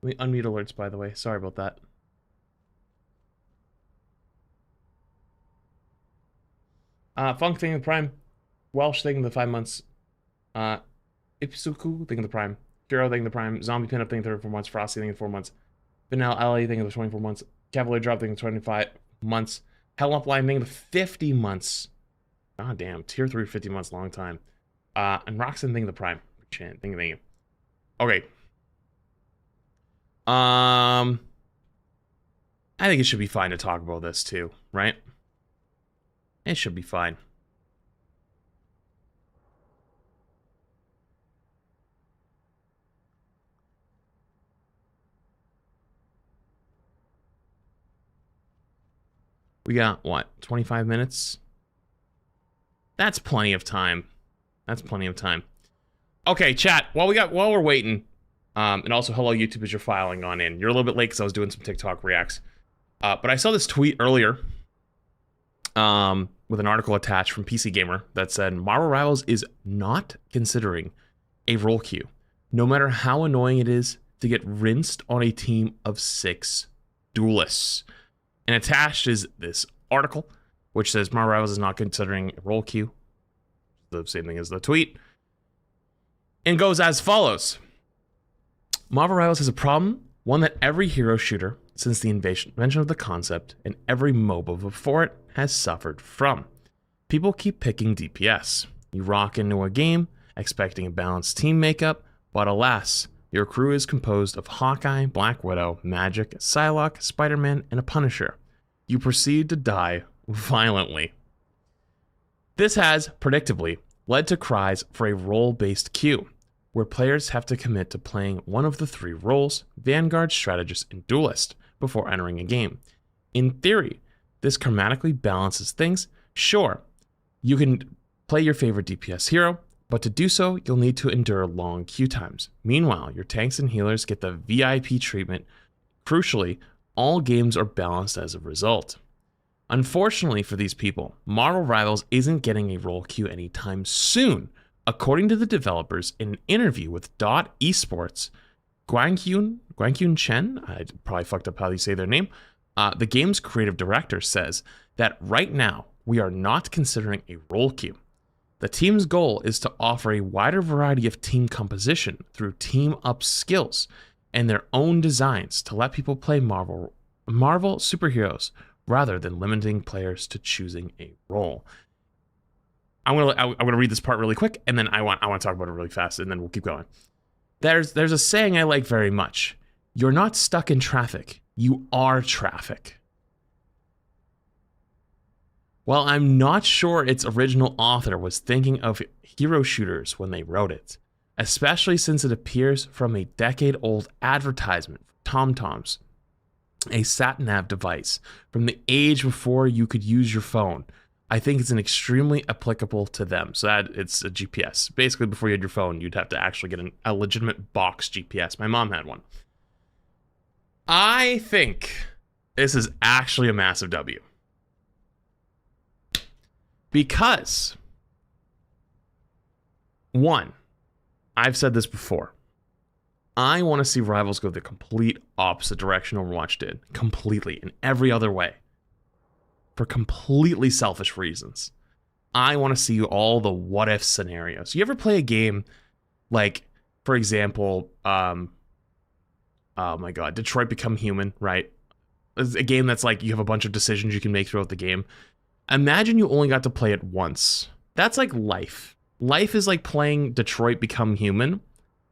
Let me unmute alerts, by the way. Sorry about that. Funk thing of the prime. Welsh thing of the 5 months. Ipsuku thing of the prime. Hero thing of the prime. Zombie pinup thing of the 4 months. Frosty thing of the 4 months. Vanilla LA thing of the 24 months. Cavalier drop thing of the 25 months. Hell up line thing of the 50 months. God damn. Tier 3 50 months, long time. And Roxanne thing of the prime. Thank you. Okay. I think it should be fine to talk about this too, right? It should be fine. We got, what, 25 minutes? That's plenty of time. That's plenty of time. Okay, chat, while we're waiting, and also hello YouTube as you're filing on in. You're a little bit late because I was doing some TikTok reacts. But I saw this tweet earlier with an article attached from PC Gamer that said Marvel Rivals is not considering a role queue, no matter how annoying it is to get rinsed on a team of 6 duelists. And attached is this article, which says Marvel Rivals is not considering a role queue. The same thing as the tweet. And goes as follows. Marvel Rivals has a problem, one that every hero shooter since the invention of the concept and every MOBA before it has suffered from. People keep picking DPS. You rock into a game expecting a balanced team makeup, but alas, your crew is composed of Hawkeye, Black Widow, Magic, Psylocke, Spider-Man, and a Punisher. You proceed to die violently. This has, predictably, led to cries for a role-based queue, where players have to commit to playing one of the 3 roles, Vanguard, Strategist, and Duelist, before entering a game. In theory, this chromatically balances things. Sure, you can play your favorite DPS hero, but to do so, you'll need to endure long queue times. Meanwhile, your tanks and healers get the VIP treatment. Crucially, all games are balanced as a result. Unfortunately for these people, Marvel Rivals isn't getting a role queue anytime soon. According to the developers, in an interview with Dot Esports, Guangqun Chen, I probably fucked up how you say their name, the game's creative director says that right now, we are not considering a role queue. The team's goal is to offer a wider variety of team composition through team-up skills and their own designs to let people play Marvel superheroes rather than limiting players to choosing a role. I'm gonna read this part really quick, and then I want to talk about it really fast, and then we'll keep going. There's a saying I like very much. You're not stuck in traffic. You are traffic. While I'm not sure its original author was thinking of hero shooters when they wrote it, especially since it appears from a decade-old advertisement for TomToms, a sat-nav device from the age before you could use your phone, I think it's an extremely applicable to them. So that it's a GPS. Basically, before you had your phone, you'd have to actually get a legitimate box GPS. My mom had one. I think this is actually a massive W. Because, one, I've said this before. I want to see Rivals go the complete opposite direction Overwatch did. Completely. In every other way. For completely selfish reasons. I want to see all the what-if scenarios. You ever play a game like, for example, oh my god, Detroit Become Human, right? It's a game that's like you have a bunch of decisions you can make throughout the game. Imagine you only got to play it once. That's like life. Life is like playing Detroit Become Human,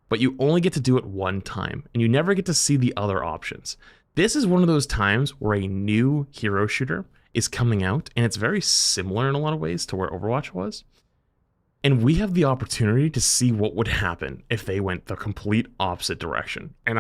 but you only get to do it one time, and you never get to see the other options. This is one of those times where a new hero shooter is coming out, and it's very similar in a lot of ways to where Overwatch was. And we have the opportunity to see what would happen if they went the complete opposite direction. And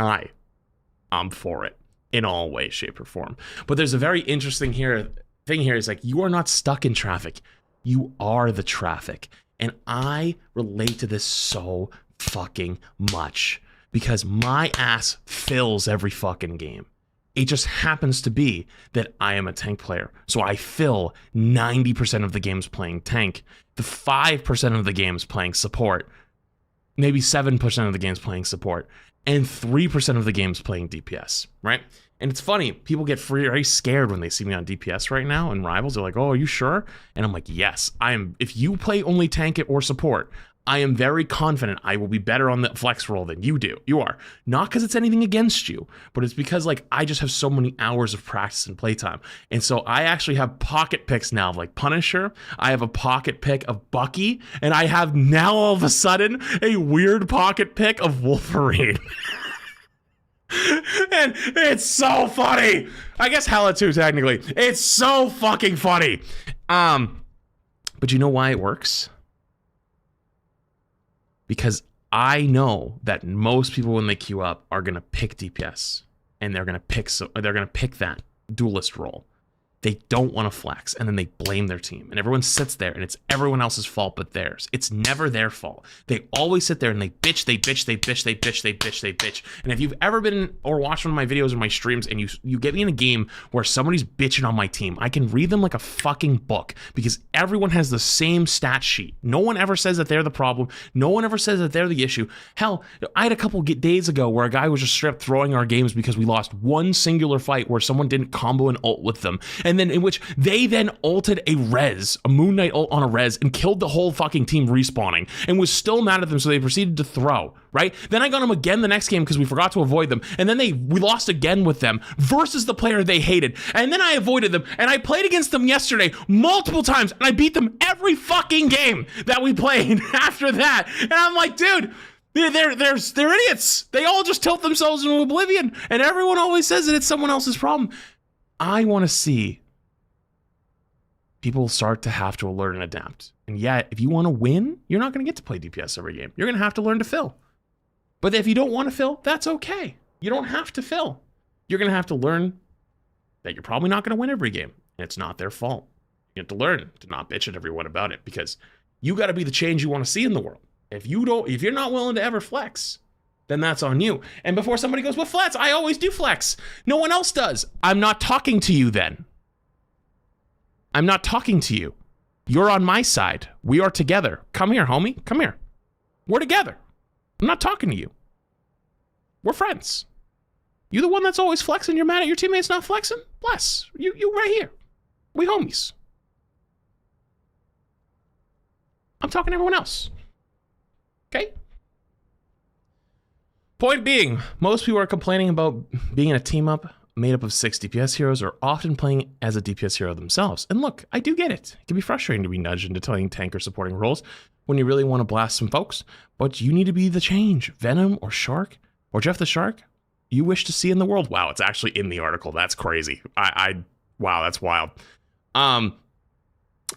I'm for it in all ways, shape, or form. But there's a very interesting thing here is like, you are not stuck in traffic. You are the traffic. And I relate to this so fucking much because my ass fills every fucking game. It just happens to be that I am a tank player. So I fill 90% of the games playing tank, the 5% of the games playing support, maybe 7% of the games playing support. and 3% of the game's playing DPS, right? And it's funny, people get very scared when they see me on DPS right now in Rivals. They're like, oh, are you sure? And I'm like, yes, I am. If you play only tank it or support, I am very confident I will be better on the flex role than you do. You are. Not because it's anything against you, but it's because like I just have so many hours of practice and playtime. And so I actually have pocket picks now of like Punisher. I have a pocket pick of Bucky. And I have now all of a sudden a weird pocket pick of Wolverine. And it's so funny. I guess Hela too, technically. It's so fucking funny. But you know why it works? Because I know that most people when they queue up are gonna pick DPS, and they're gonna pick that duelist role. They don't want to flex, and then they blame their team, and everyone sits there, and it's everyone else's fault but theirs. It's never their fault. They always sit there and they bitch. And if you've ever been or watched one of my videos or my streams, and you get me in a game where somebody's bitching on my team, I can read them like a fucking book because everyone has the same stat sheet. No one ever says that they're the problem. No one ever says that they're the issue. Hell, I had a couple days ago where a guy was just straight up throwing our games because we lost one singular fight where someone didn't combo and ult with them. And then in which they then ulted a Moon Knight ult on a res and killed the whole fucking team respawning and was still mad at them, so they proceeded to throw, right? Then I got them again the next game because we forgot to avoid them, and then we lost again with them versus the player they hated, and then I avoided them, and I played against them yesterday multiple times, and I beat them every fucking game that we played after that, and I'm like, dude, they're idiots. They all just tilt themselves into oblivion, and everyone always says that it's someone else's problem. I want to see people start to have to learn and adapt. And yet, if you want to win, you're not going to get to play DPS every game. You're going to have to learn to fill. But if you don't want to fill, that's okay. You don't have to fill. You're going to have to learn that you're probably not going to win every game. And it's not their fault. You have to learn to not bitch at everyone about it, because you got to be the change you want to see in the world. If you're not willing to ever flex, then that's on you. And before somebody goes, well, flex, I always do flex. No one else does. I'm not talking to you then. I'm not talking to you. You're on my side. We are together. Come here, homie. Come here. We're together. I'm not talking to you. We're friends. You the one that's always flexing? You're mad at your teammates not flexing? Bless. You right here. We homies. I'm talking to everyone else. Okay? Point being, most people are complaining about being in a team up made up of 6 DPS heroes are often playing as a DPS hero themselves. And look, I do get it. It can be frustrating to be nudged into playing tank or supporting roles when you really want to blast some folks, but you need to be the change. Venom or Shark or Jeff the Shark you wish to see in the world. Wow, it's actually in the article. That's crazy. Wow, that's wild.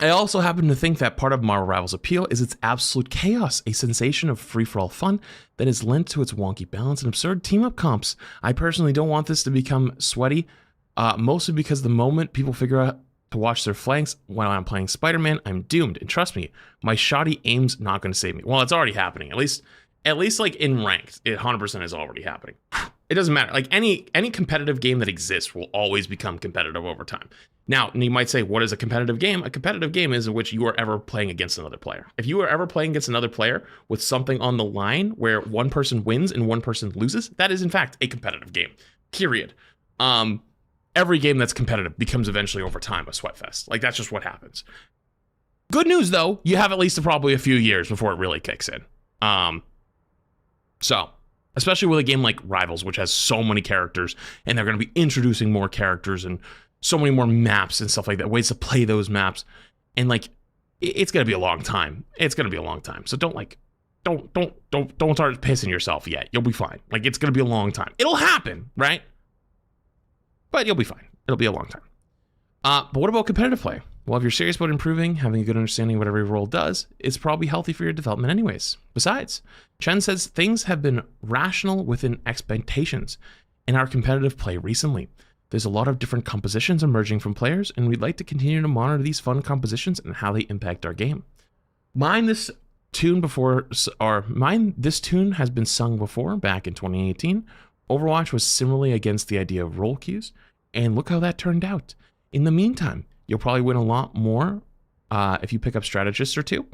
I also happen to think that part of Marvel Rivals' appeal is its absolute chaos, a sensation of free-for-all fun that is lent to its wonky balance and absurd team-up comps. I personally don't want this to become sweaty, mostly because the moment people figure out to watch their flanks when I'm playing Spider-Man, I'm doomed. And trust me, my shoddy aim's not going to save me. Well, it's already happening. At least like in ranked, it 100% is already happening. It doesn't matter. Like any competitive game that exists will always become competitive over time. Now, you might say, what is a competitive game? A competitive game is in which you are ever playing against another player. If you are ever playing against another player with something on the line where one person wins and one person loses, that is in fact a competitive game, period. Every game that's competitive becomes eventually over time a sweatfest. Like that's just what happens. Good news though, you have at least probably a few years before it really kicks in. So, especially with a game like Rivals, which has so many characters, and they're going to be introducing more characters and so many more maps and stuff like that, ways to play those maps, and like it's going to be a long time. It's going to be a long time. So don't start pissing yourself yet. You'll be fine. Like it's going to be a long time. It'll happen, right? But you'll be fine. It'll be a long time. But what about competitive play? Well, if you're serious about improving, having a good understanding of what every role does, it's probably healthy for your development anyways. Besides, Chen says things have been rational within expectations in our competitive play recently. There's a lot of different compositions emerging from players, and we'd like to continue to monitor these fun compositions and how they impact our game. This tune has been sung before, back in 2018. Overwatch was similarly against the idea of role queues, and look how that turned out. In the meantime, you'll probably win a lot more if you pick up strategists or two,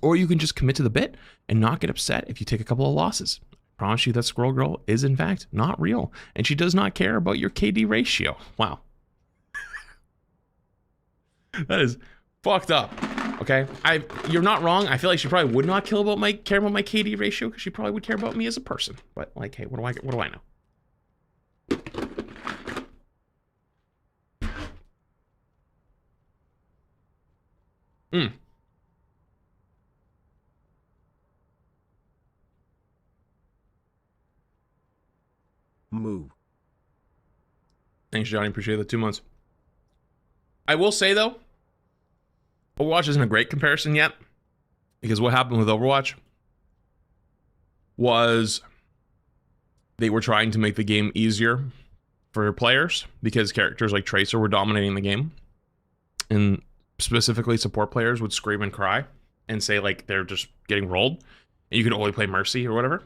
or you can just commit to the bit and not get upset if you take a couple of losses. promise you that Squirrel Girl is in fact not real, and she does not care about your KD ratio. Wow. That is fucked up. Okay, you're not wrong. I feel like she probably would not care about my KD ratio, because she probably would care about me as a person. But like, hey, what do I know? Moo. Thanks, Johnny. Appreciate the 2 months. I will say though, Overwatch isn't a great comparison yet, because what happened with Overwatch was they were trying to make the game easier for players, because characters like Tracer were dominating the game, and specifically support players would scream and cry and say like they're just getting rolled and you could only play Mercy or whatever.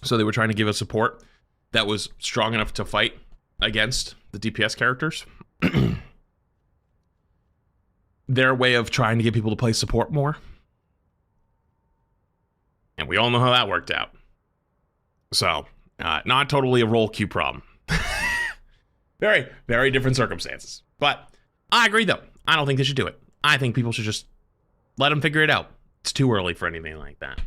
So they were trying to give a support that was strong enough to fight against the DPS characters. Their way of trying to get people to play support more. And we all know how that worked out. So, not totally a role queue problem. Very, very different circumstances. But I agree though. I don't think they should do it. I think people should just let them figure it out. It's too early for anything like that.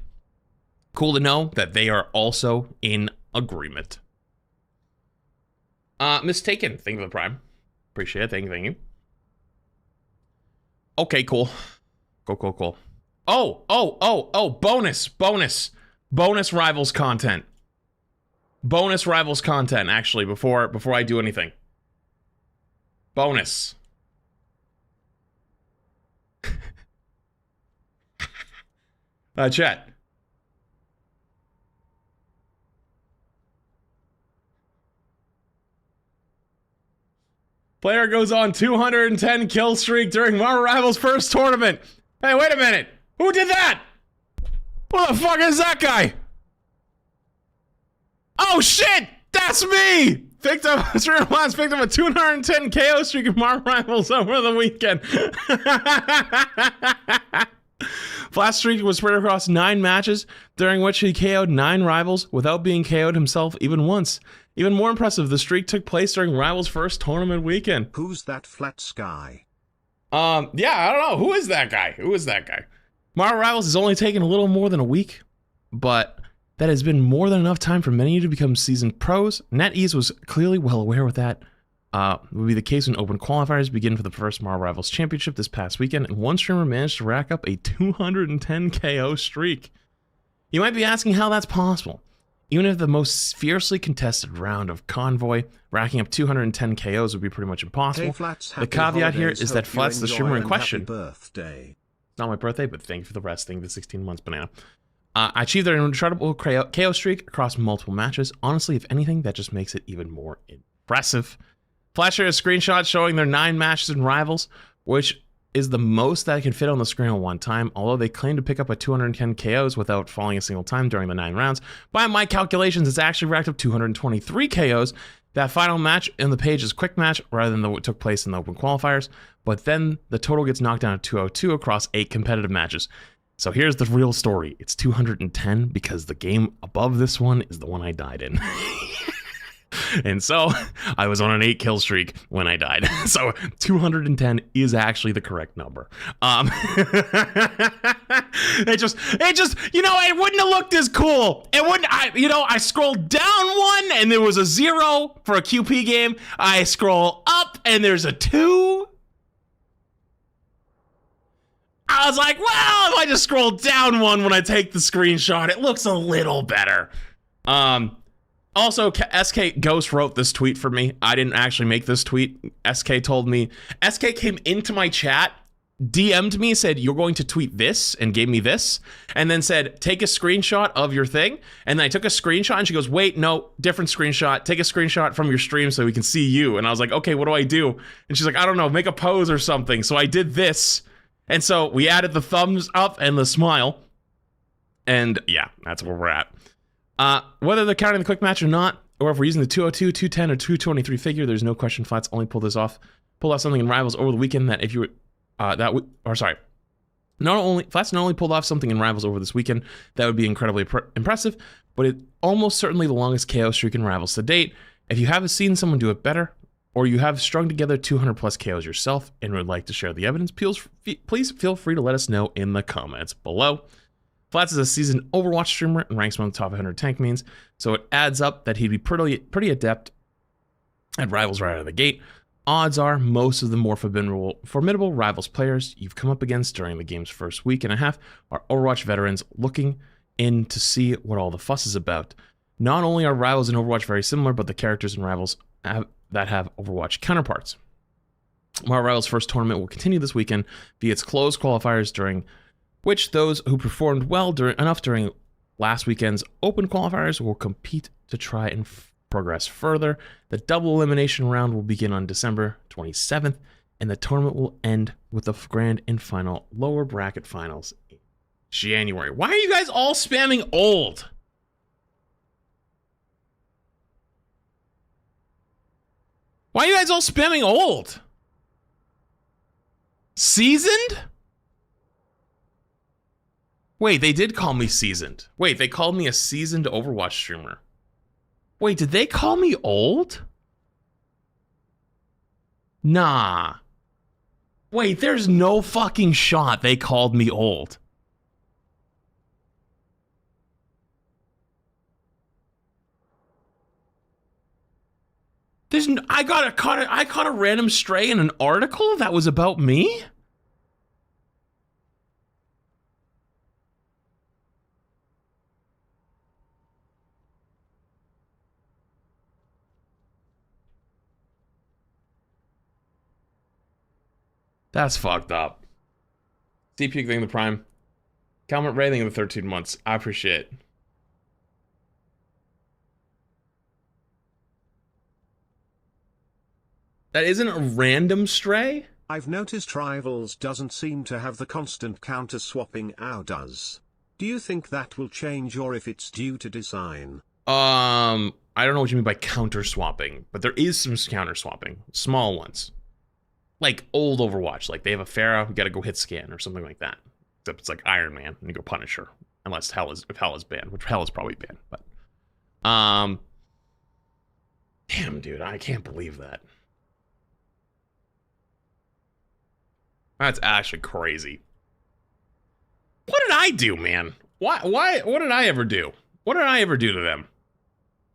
Cool to know that they are also in agreement. Mistaken. Thank you for the prime. Appreciate it. Thank you. Okay, cool. Cool. Oh, bonus Rivals content. Bonus Rivals content, actually, before I do anything. Bonus. Chat. Player goes on 210 kill streak during Marvel Rivals first tournament. Hey, wait a minute. Who did that? Who the fuck is that guy? Oh shit! That's me! Picked up a 210 KO streak in Marvel Rivals over the weekend. Flash streak was spread across 9 matches, during which he KO'd 9 rivals without being KO'd himself even once. Even more impressive, the streak took place during Rivals' first tournament weekend. Who's that flat sky? Yeah, I don't know. Who is that guy? Marvel Rivals has only taken a little more than a week, but that has been more than enough time for many of you to become seasoned pros. NetEase was clearly well aware with that. Would be the case when open qualifiers begin for the first Marvel Rivals Championship this past weekend, and one streamer managed to rack up a 210 KO streak. You might be asking how that's possible. Even if the most fiercely contested round of Convoy, racking up 210 KOs would be pretty much impossible. Hey, Flats, the caveat here is that Flats, the streamer in question, birthday. It's not my birthday, but thank you for the rest. Thank you for the 16 months, Banana. I achieved their incredible KO streak across multiple matches. Honestly, if anything, that just makes it even more impressive. Flash shared a screenshot showing their 9 matches in Rivals, which is the most that can fit on the screen at one time, although they claim to pick up a 210 KOs without falling a single time during the 9 rounds. By my calculations, it's actually racked up 223 KOs. That final match in the page is quick match rather than what took place in the open qualifiers, but then the total gets knocked down to 202 across 8 competitive matches. So here's the real story. It's 210 because the game above this one is the one I died in. And so I was on an 8 kill streak when I died. So 210 is actually the correct number. It just, it wouldn't have looked as cool. It wouldn't, I scrolled down 1 and there was a 0 for a QP game. I scroll up and there's a 2. I was like, well, if I just scroll down 1 when I take the screenshot, it looks a little better. Also, SK Ghost wrote this tweet for me. I didn't actually make this tweet. SK told me. SK came into my chat, DM'd me, said, you're going to tweet this, and gave me this, and then said, take a screenshot of your thing. And then I took a screenshot, and she goes, wait, no, different screenshot. Take a screenshot from your stream so we can see you. And I was like, okay, what do I do? And she's like, I don't know, make a pose or something. So I did this. And so we added the thumbs up and the smile. And yeah, that's where we're at. Whether they're counting the quick match or not, or if we're using the 202, 210, or 223 figure, there's no question Flats only pulled off something in Rivals over the weekend that if you Flats not only pulled off something in Rivals over this weekend that would be incredibly impressive, but it almost certainly the longest KO streak in Rivals to date. If you haven't seen someone do it better, or you have strung together 200 plus KOs yourself and would like to share the evidence, please feel free to let us know in the comments below. Flats is a seasoned Overwatch streamer and ranks among the top 100 tank mains, so it adds up that he'd be pretty adept at Rivals right out of the gate. Odds are most of the more formidable Rivals players you've come up against during the game's first week and a half are Overwatch veterans looking in to see what all the fuss is about. Not only are Rivals and Overwatch very similar, but the characters in Rivals that have Overwatch counterparts. While Rivals' first tournament will continue this weekend via its closed qualifiers, during which those who performed well enough during last weekend's open qualifiers will compete to try and progress further. The double elimination round will begin on December 27th, and the tournament will end with the grand and final lower bracket finals in January. Why are you guys all spamming old? Why are you guys all spamming old? Seasoned? Wait, they did call me seasoned. Wait, they called me a seasoned Overwatch streamer. Wait, did they call me old? Nah. Wait, there's no fucking shot they called me old. I caught a random stray in an article that was about me? That's fucked up. CPU thing the prime. Comment rating of the 13 months. I appreciate it. That isn't a random stray? I've noticed Rivals doesn't seem to have the constant counter swapping OW does. Do you think that will change, or if it's due to design? I don't know what you mean by counter swapping, but there is some counter swapping. Small ones. Like old Overwatch, like they have a Pharah, you gotta go hit scan or something like that. Except it's like Iron Man, and you go Punisher. Unless if Hell is banned, which Hell is probably banned, but damn dude, I can't believe that. That's actually crazy. What did I do, man? What did I ever do? What did I ever do to them?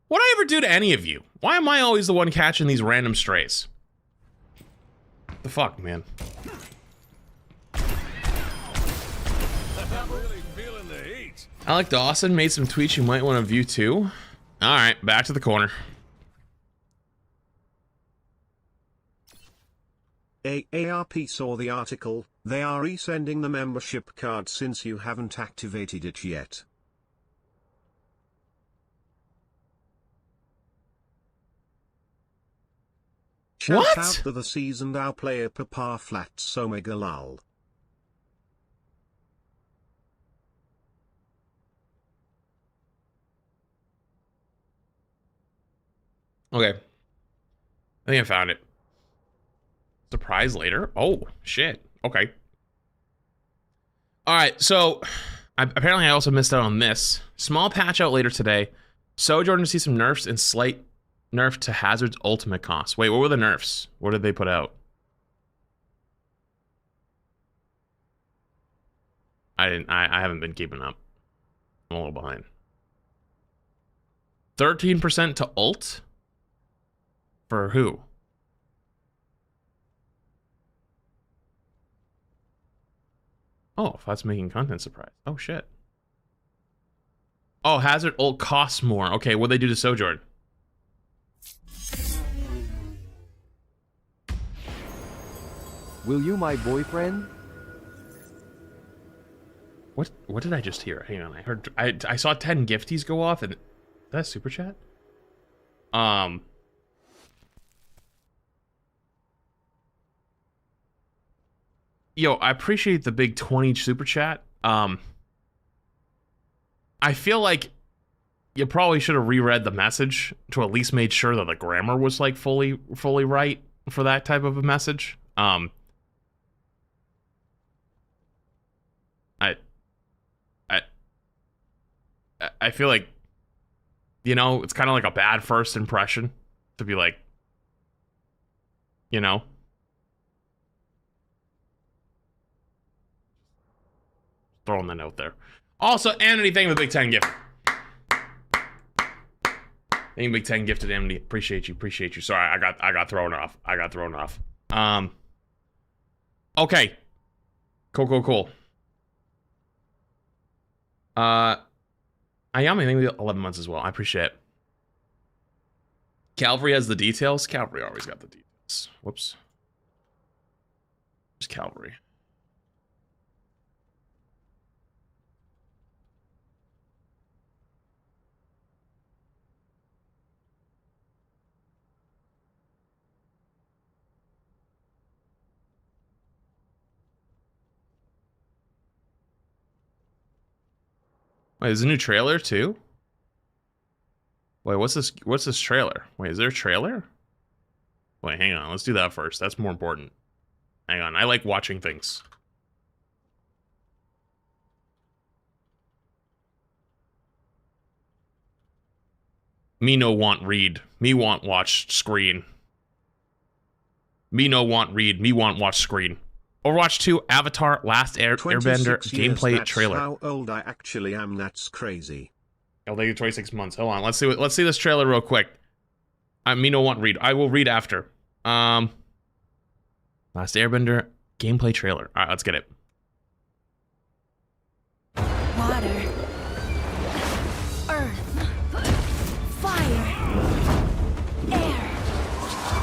What did I ever do to any of you? Why am I always the one catching these random strays? The fuck, man? Alec Dawson made some tweets you might want to view too. Alright, back to the corner. ARP saw the article. They are resending the membership card since you haven't activated it yet. Shout out to the seasoned OW player Papa Flats Omega lol. Okay. I think I found it. Surprise later? Oh, shit. Okay. Alright, so apparently I also missed out on this. Small patch out later today. Sojourner to see some nerfs and slight nerf to Hazard's ultimate cost. Wait, what were the nerfs? What did they put out? I haven't been keeping up. I'm a little behind. 13% to ult? For who? Oh, if that's making content surprise. Oh shit. Oh, Hazard ult costs more. Okay, what'd they do to Sojourn? Will you my boyfriend? What did I just hear? Hang on, I saw 10 gifties go off, and that's super chat. Yo, I appreciate the big 20 super chat. I feel like you probably should have reread the message to at least made sure that the grammar was like fully right for that type of a message. I feel like, you know, it's kind of like a bad first impression to be like, you know, throwing the note there. Also, Amity, thank you for the Big 10 gift. Thank you, Big 10 gifted, Amity. Appreciate you. Sorry, I got thrown off. Okay. Cool. Ayami, thank you 11 months as well. I appreciate it. Calvary has the details. Calvary always got the details. Whoops. There's Calvary. Wait, there's a new trailer too? Wait, what's this trailer? Wait, is there a trailer? Wait, hang on. Let's do that first. That's more important. Hang on. I like watching things. Me no want read. Me want watch screen. Me no want read. Me want watch screen. Overwatch 2 Avatar Last Airbender gameplay that's trailer. How old I actually am. That's crazy. I'll take 26 months. Hold on. Let's see this trailer real quick. Me no want read. I will read after. Last Airbender gameplay trailer. All right, let's get it. Water, earth, fire, air.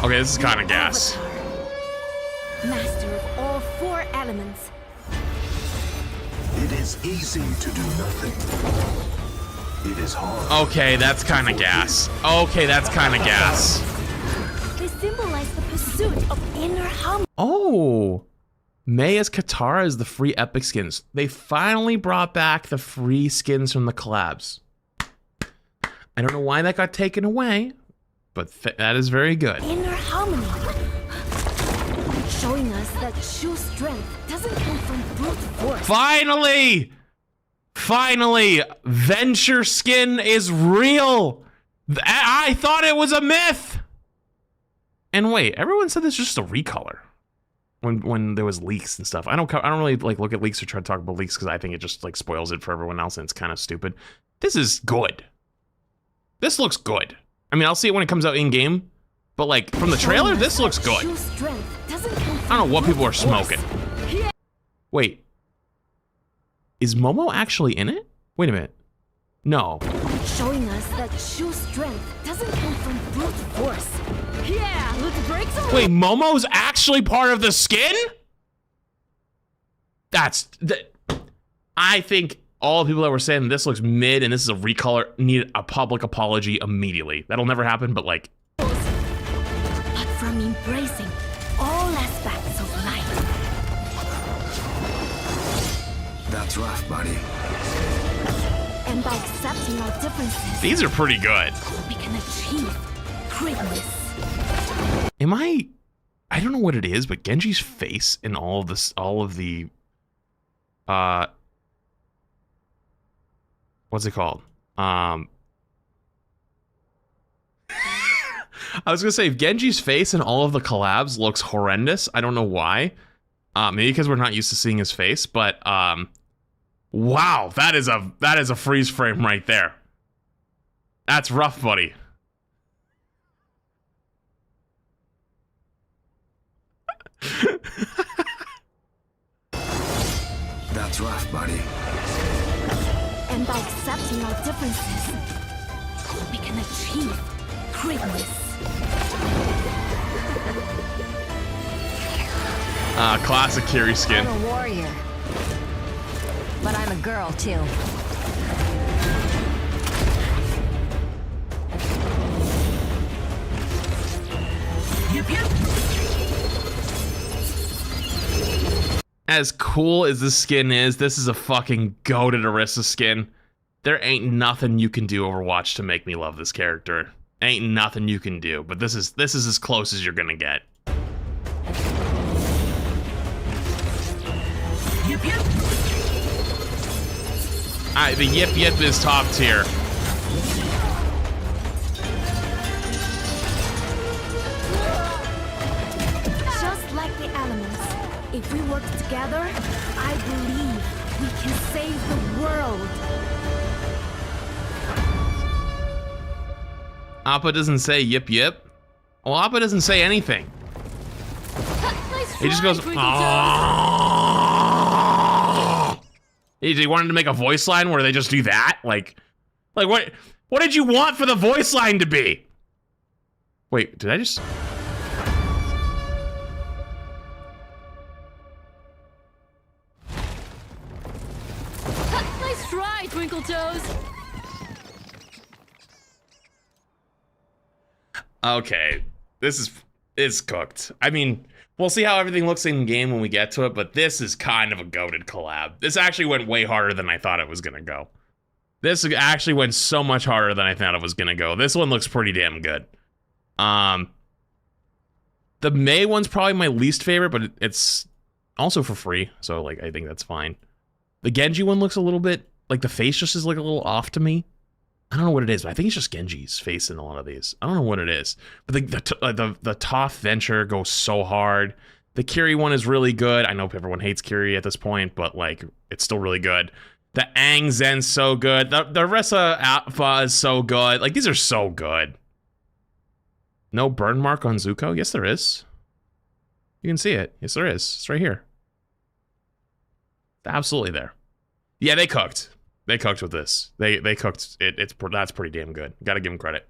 Okay, this is kind of gas. Master of all 4 elements. It is easy to do nothing. It is hard. Okay, that's kind of gas. Okay, that's kind of gas. They symbolize the pursuit of inner harmony. Oh, May as Katara is the free epic skins. They finally brought back the free skins from the collabs. I don't know why that got taken away, but that is very good. Inner harmony. Showing us that true strength doesn't come from brute force. Finally! Finally! Venture skin is real! I thought it was a myth! And wait, everyone said this is just a recolor. When there was leaks and stuff. I don't really like look at leaks or try to talk about leaks because I think it just like spoils it for everyone else and it's kind of stupid. This is good. This looks good. I mean, I'll see it when it comes out in game, but like from the trailer, this looks good. I don't know what people are smoking. Wait. Is Momo actually in it? Wait a minute. No. Showing us that true strength doesn't come from brute force. Yeah, let's break some. Wait, Momo's actually part of the skin? I think all the people that were saying this looks mid and this is a recolor need a public apology immediately. That'll never happen, but like. But from embracing all aspects of life. That's rough, buddy. And by accepting our differences, These are pretty good. we can achieve greatness. Am I don't know what it is, but Genji's face in all of the what's it called? I was gonna say Genji's face in all of the collabs looks horrendous. I don't know why. Maybe because we're not used to seeing his face, but wow, that is a freeze frame right there. That's rough, buddy. That's rough, buddy. And by accepting our differences, we can achieve greatness. Classic Kiri skin. I'm a warrior, but I'm a girl too. As cool as this skin is, this is a fucking goated Orisa skin. There ain't nothing you can do Overwatch to make me love this character. Ain't nothing you can do, but this is as close as you're gonna get. The Yip Yip is top tier. Just like the elements, if we work together, I believe we can save the world. Appa doesn't say Yip Yip. Well, Appa doesn't say anything. Nice He just try, goes, Twinkle "Aww." He wanted to make a voice line where they just do that? Like what did you want for the voice line to be? Wait, did I just... Nice try, Twinkle Toes. Okay, it's cooked. I mean, we'll see how everything looks in game when we get to it, but this is kind of a goated collab. This actually went way harder than I thought it was gonna go. This actually went so much harder than I thought it was gonna go. This one looks pretty damn good. The May one's probably my least favorite, but it's also for free, so like I think that's fine. The Genji one looks a little bit like the face just is like a little off to me. I don't know what it is, but I think it's just Genji's face in a lot of these. I don't know what it is, but the Toph Venture goes so hard. The Kiri one is really good. I know everyone hates Kiri at this point, but like it's still really good. The Aang Zen's so good. The Ressa Alpha is so good. Like these are so good. No burn mark on Zuko? Yes, there is. You can see it. Yes, there is. It's right here. It's absolutely there. Yeah, they cooked. They cooked with this. They cooked it. That's pretty damn good. Got to give them credit.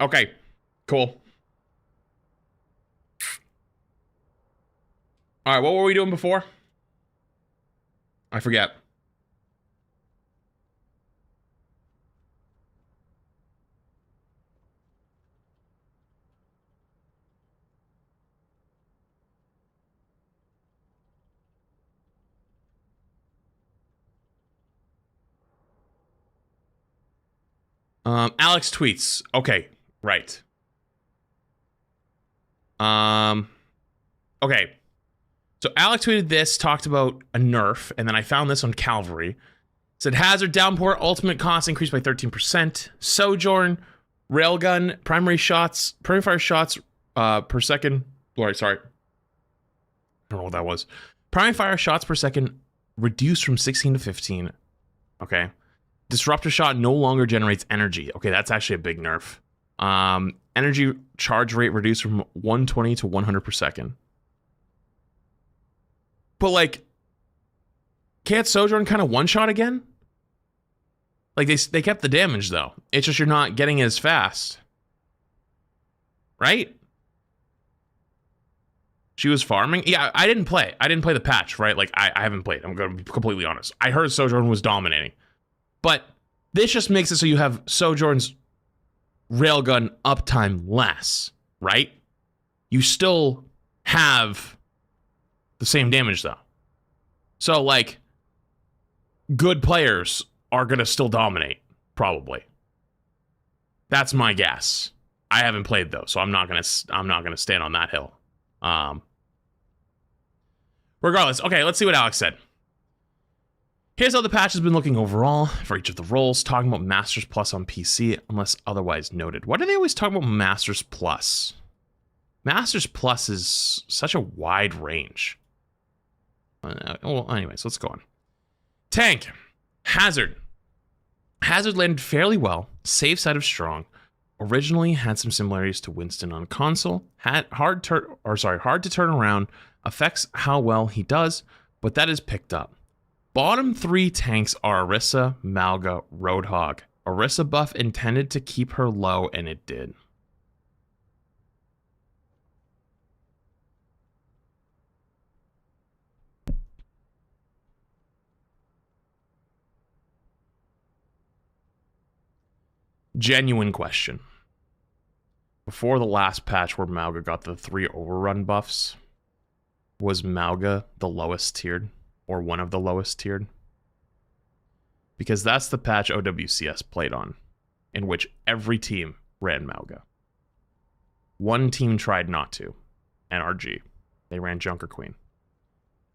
Okay, cool. All right, what were we doing before? I forget. Alex tweets. Okay, right. Okay. So Alex tweeted this, talked about a nerf, and then I found this on Calvary. Said Hazard Downpour ultimate cost increased by 13%. Sojourn, Railgun, primary fire shots per second. Sorry. I don't know what that was. Primary fire shots per second reduced from 16 to 15. Okay. Disruptor shot no longer generates energy. Okay, that's actually a big nerf. Energy charge rate reduced from 120 to 100 per second. But like, can't Sojourn kind of one-shot again? Like they kept the damage though. It's just you're not getting it as fast. Right? She was farming? Yeah, I didn't play. I didn't play the patch, right? Like I haven't played. I'm gonna be completely honest. I heard Sojourn was dominating. But this just makes it so you have Sojourn's railgun uptime less, right? You still have the same damage though. So like good players are going to still dominate probably. That's my guess. I haven't played though, so I'm not going to stand on that hill. Regardless, okay, let's see what Alex said. Here's how the patch has been looking overall for each of the roles, talking about Masters Plus on PC, unless otherwise noted. Why do they always talk about Masters Plus? Masters Plus is such a wide range. Well, anyways, let's go on. Tank. Hazard. Hazard landed fairly well, safe side of strong. Originally had some similarities to Winston on console. Hard to turn around. Affects how well he does, but that is picked up. Bottom three tanks are Orisa, Malga, Roadhog. Orisa buff intended to keep her low, and it did. Genuine question. Before the last patch where Malga got the 3 overrun buffs, was Malga the lowest tiered? Or one of the lowest tiered? Because that's the patch OWCS played on, in which every team ran Malga. One team tried not to, NRG. They ran Junker Queen.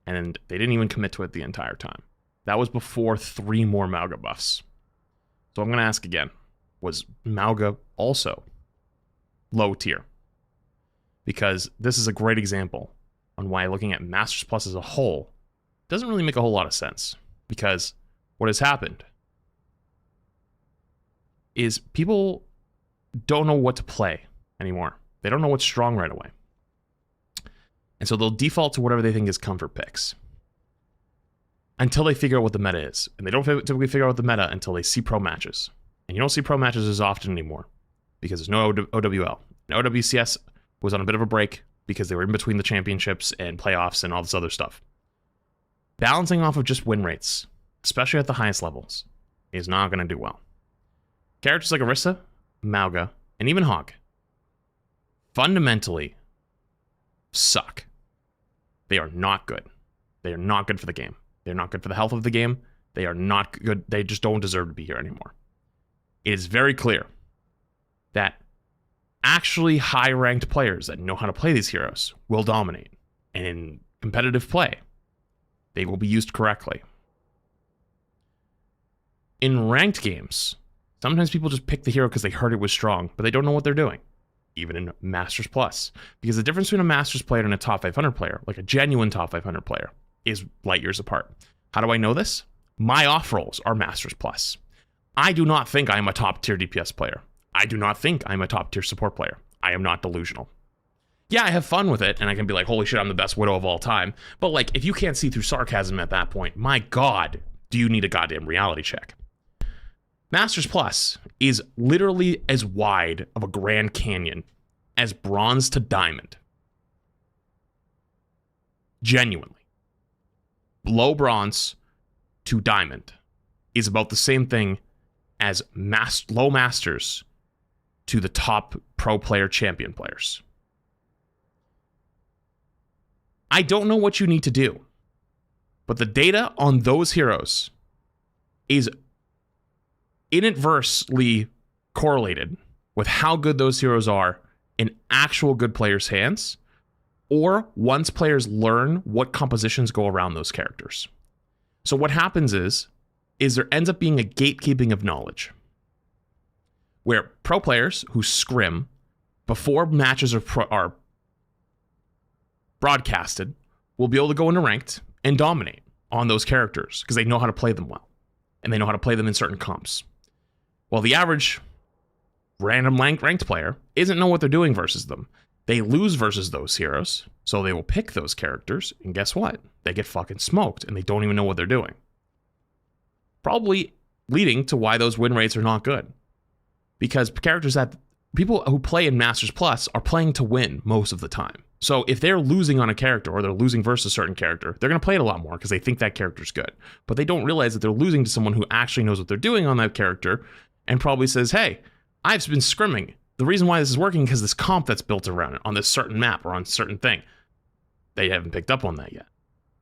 And they didn't even commit to it the entire time. That was before 3 more Mauga buffs. So I'm going to ask again, was Mauga also low tier? Because this is a great example on why looking at Masters Plus as a whole doesn't really make a whole lot of sense. Because what has happened is people don't know what to play anymore. They don't know what's strong right away. And so they'll default to whatever they think is comfort picks until they figure out what the meta is. And they don't typically figure out the meta until they see pro matches. And you don't see pro matches as often anymore because there's no OWL. And OWCS was on a bit of a break because they were in between the championships and playoffs and all this other stuff. Balancing off of just win rates, especially at the highest levels, is not going to do well. Characters like Orisa, Mauga, and even Hog fundamentally suck. They are not good. They are not good for the game. They're not good for the health of the game. They are not good. They just don't deserve to be here anymore. It is very clear that actually high-ranked players that know how to play these heroes will dominate. And in competitive play, they will be used correctly. In ranked games, sometimes people just pick the hero because they heard it was strong, but they don't know what they're doing. Even in Masters Plus. Because the difference between a Masters player and a top 500 player, like a genuine top 500 player, is light years apart. How do I know this? My off-rolls are Masters Plus. I do not think I am a top-tier DPS player. I do not think I'm a top-tier support player. I am not delusional. Yeah, I have fun with it, and I can be like, holy shit, I'm the best Widow of all time. But like, if you can't see through sarcasm at that point, my god, do you need a goddamn reality check? Masters Plus is literally as wide of a Grand Canyon as bronze to diamond. Genuinely. Low bronze to diamond is about the same thing as low masters to the top pro player champion players. I don't know what you need to do, but the data on those heroes is inadversely correlated with how good those heroes are in actual good players' hands, or once players learn what compositions go around those characters. So what happens is there ends up being a gatekeeping of knowledge, where pro players who scrim before matches are broadcasted will be able to go into ranked and dominate on those characters because they know how to play them well, and they know how to play them in certain comps. Well, the average random ranked player isn't know what they're doing versus them. They lose versus those heroes, so they will pick those characters, and guess what? They get fucking smoked, and they don't even know what they're doing. Probably leading to why those win rates are not good. Because characters that people who play in Masters Plus are playing to win most of the time. So if they're losing on a character or they're losing versus a certain character, they're going to play it a lot more because they think that character's good. But they don't realize that they're losing to someone who actually knows what they're doing on that character and probably says, hey, I've been scrimming. The reason why this is working is because this comp that's built around it on this certain map or on certain thing. They haven't picked up on that yet.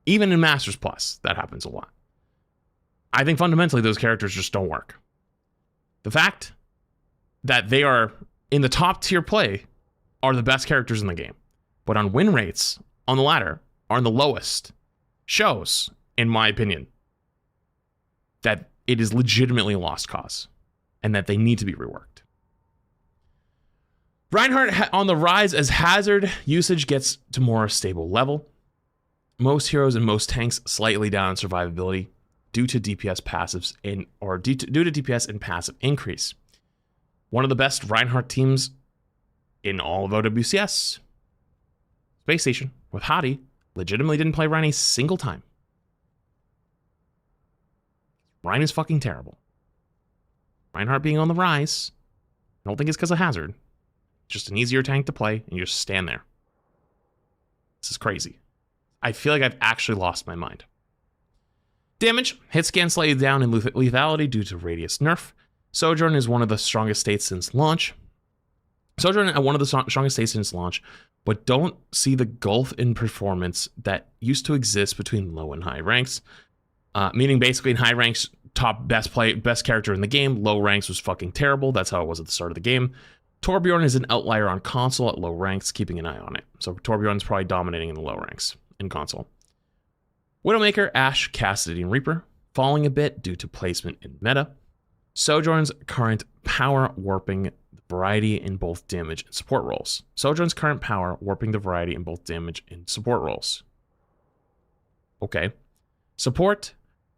Even in Masters Plus, that happens a lot. I think fundamentally those characters just don't work. The fact that they are in the top tier play are the best characters in the game. But on win rates, on the ladder, are in the lowest, shows, in my opinion, that it is legitimately a lost cause and that they need to be reworked. Reinhardt on the rise as hazard usage gets to more stable level. Most heroes and most tanks slightly down in survivability due to DPS passives due to DPS and passive increase. One of the best Reinhardt teams in all of OWCS, Space Station, with Hadi, legitimately didn't play Rein a single time. Rein is fucking terrible. Reinhardt being on the rise, I don't think it's because of hazard. Just an easier tank to play, and you just stand there. This is crazy. I feel like I've actually lost my mind. Damage. Hit scan slightly down in lethality due to radius nerf. Sojourn is one of the strongest states since launch. Sojourn at one of the strongest states since launch, but don't see the gulf in performance that used to exist between low and high ranks. Meaning basically in high ranks, top best character in the game. Low ranks was fucking terrible. That's how it was at the start of the game. Torbjorn is an outlier on console at low ranks, keeping an eye on it. So Torbjorn's probably dominating in the low ranks in console. Widowmaker, Ashe, Cassidy, and Reaper, falling a bit due to placement in meta. Sojourn's current power warping the variety in both damage and support roles. Sojourn's current power warping the variety in both damage and support roles. Okay. Support,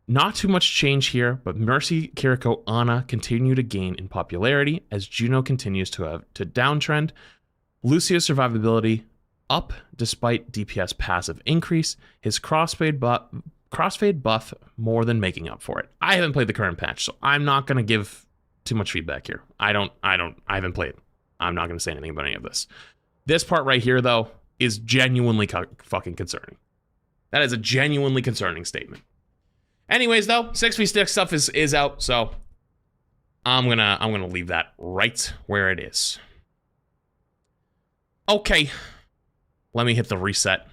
not too much change here, but Mercy, Kiriko, Ana continue to gain in popularity as Juno continues to downtrend. Lucio's survivability up despite DPS passive increase. His crossfade buff more than making up for it. I haven't played the current patch, so I'm not gonna give too much feedback here. I haven't played. I'm not gonna say anything about any of this. This part right here, though, is genuinely fucking concerning. That is a genuinely concerning statement. Anyways, though, 6v6 stuff is out, so I'm gonna leave that right where it is. Okay, let me hit the reset.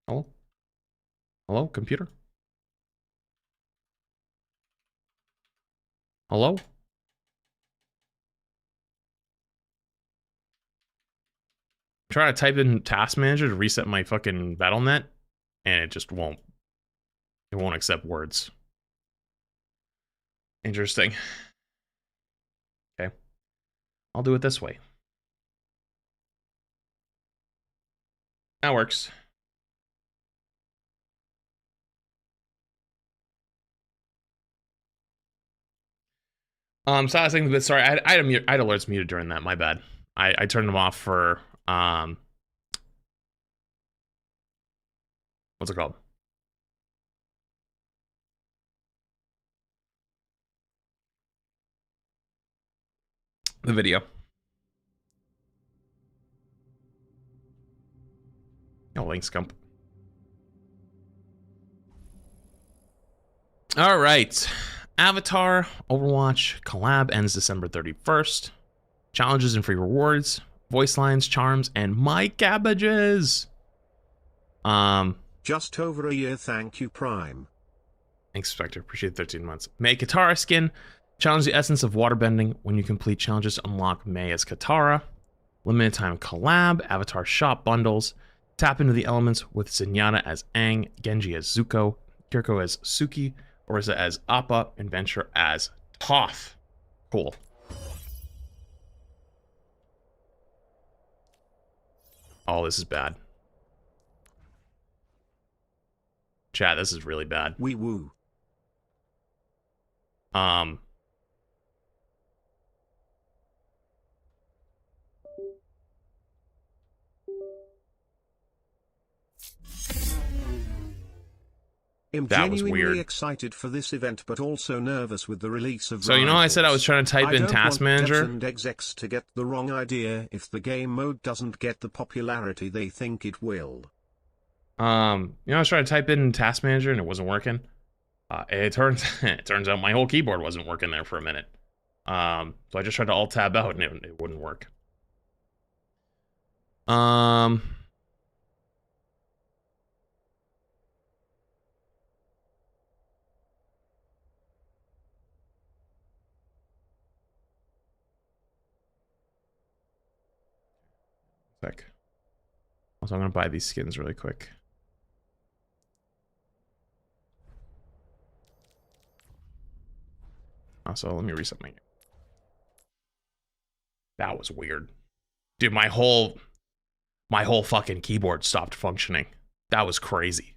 Hello? Hello, computer? Hello? Try to type in task manager to reset my fucking BattleNet, and it just won't. It won't accept words. Interesting. Okay. I'll do it this way. That works. So I was thinking a bit, sorry, I had alerts muted during that, my bad. I turned them off for, what's it called? The video. Oh, link scump. All right. Avatar, Overwatch, collab ends December 31st. Challenges and free rewards, voice lines, charms, and my cabbages. Just over a year, thank you, Prime. Thanks, Spectre. Appreciate 13 months. May Katara skin. Challenge the essence of waterbending when you complete challenges to unlock May as Katara. Limited time collab, Avatar shop bundles. Tap into the elements with Zenyatta as Aang, Genji as Zuko, Kiriko as Suki, Orisa as Appa, and Venture as Toph. Cool. Oh, this is bad. Chat, this is really bad. Wee woo. I'm genuinely excited for this event, but also nervous with the release of. So you know, I said I was trying to type in task manager. And execs to get the wrong idea if the game mode doesn't get the popularity they think it will. You know, I was trying to type in task manager and it wasn't working. It turns out my whole keyboard wasn't working there for a minute. So I just tried to alt tab out and it wouldn't work. Also, I'm gonna buy these skins really quick. Also, let me reset my game. That was weird. Dude, my whole fucking keyboard stopped functioning. That was crazy.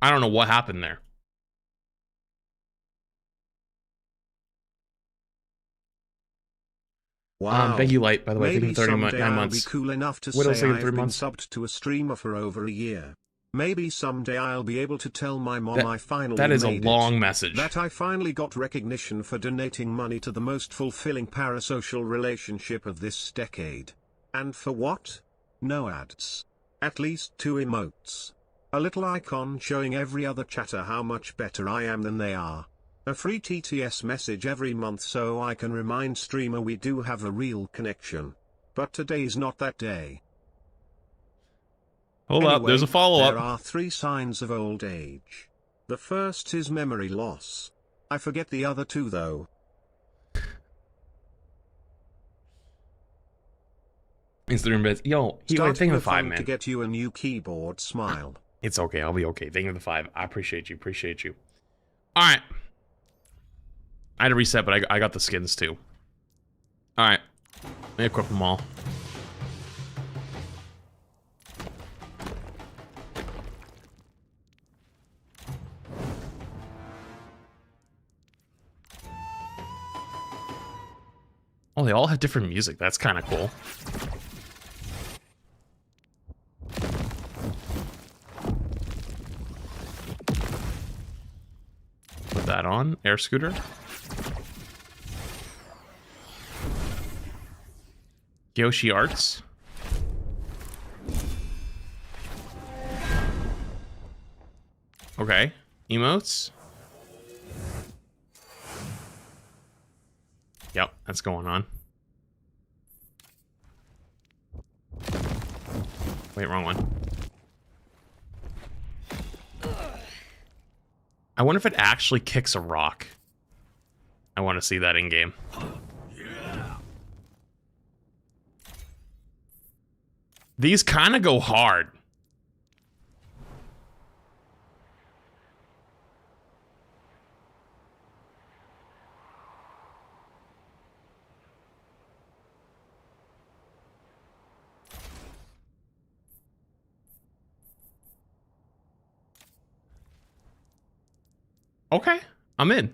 I don't know what happened there. Wow. Thank you, Light, by the way. Thank you for 39 months. I'll be cool enough to Widow's say taking I've 3 been months. subbed to a streamer for over a year. Maybe someday I'll be able to tell my mom I finally That is a made long it. message. That I finally got recognition for donating money to the most fulfilling parasocial relationship of this decade. And for what? No ads. At least 2 emotes. A little icon showing every other chatter how much better I am than they are. A free TTS message every month so I can remind streamer we do have a real connection. But today's not that day. Hold up, there's a follow-up. There are 3 signs of old age. The first is memory loss. I forget the other two though. Instagram bits. Yo, Starting thank you the for the 5, fun man. to get you a new keyboard. Smile. It's okay. I'll be okay. Thank you for the 5. I appreciate you. Appreciate you. All right. I had to reset, but I got the skins too. All right. Let me equip them all. Oh, they all have different music. That's kind of cool. Put that on. Air scooter. Yoshi Arts. Okay. Emotes. Yep, that's going on. Wait, wrong one. I wonder if it actually kicks a rock. I want to see that in game. These kind of go hard. Okay, I'm in.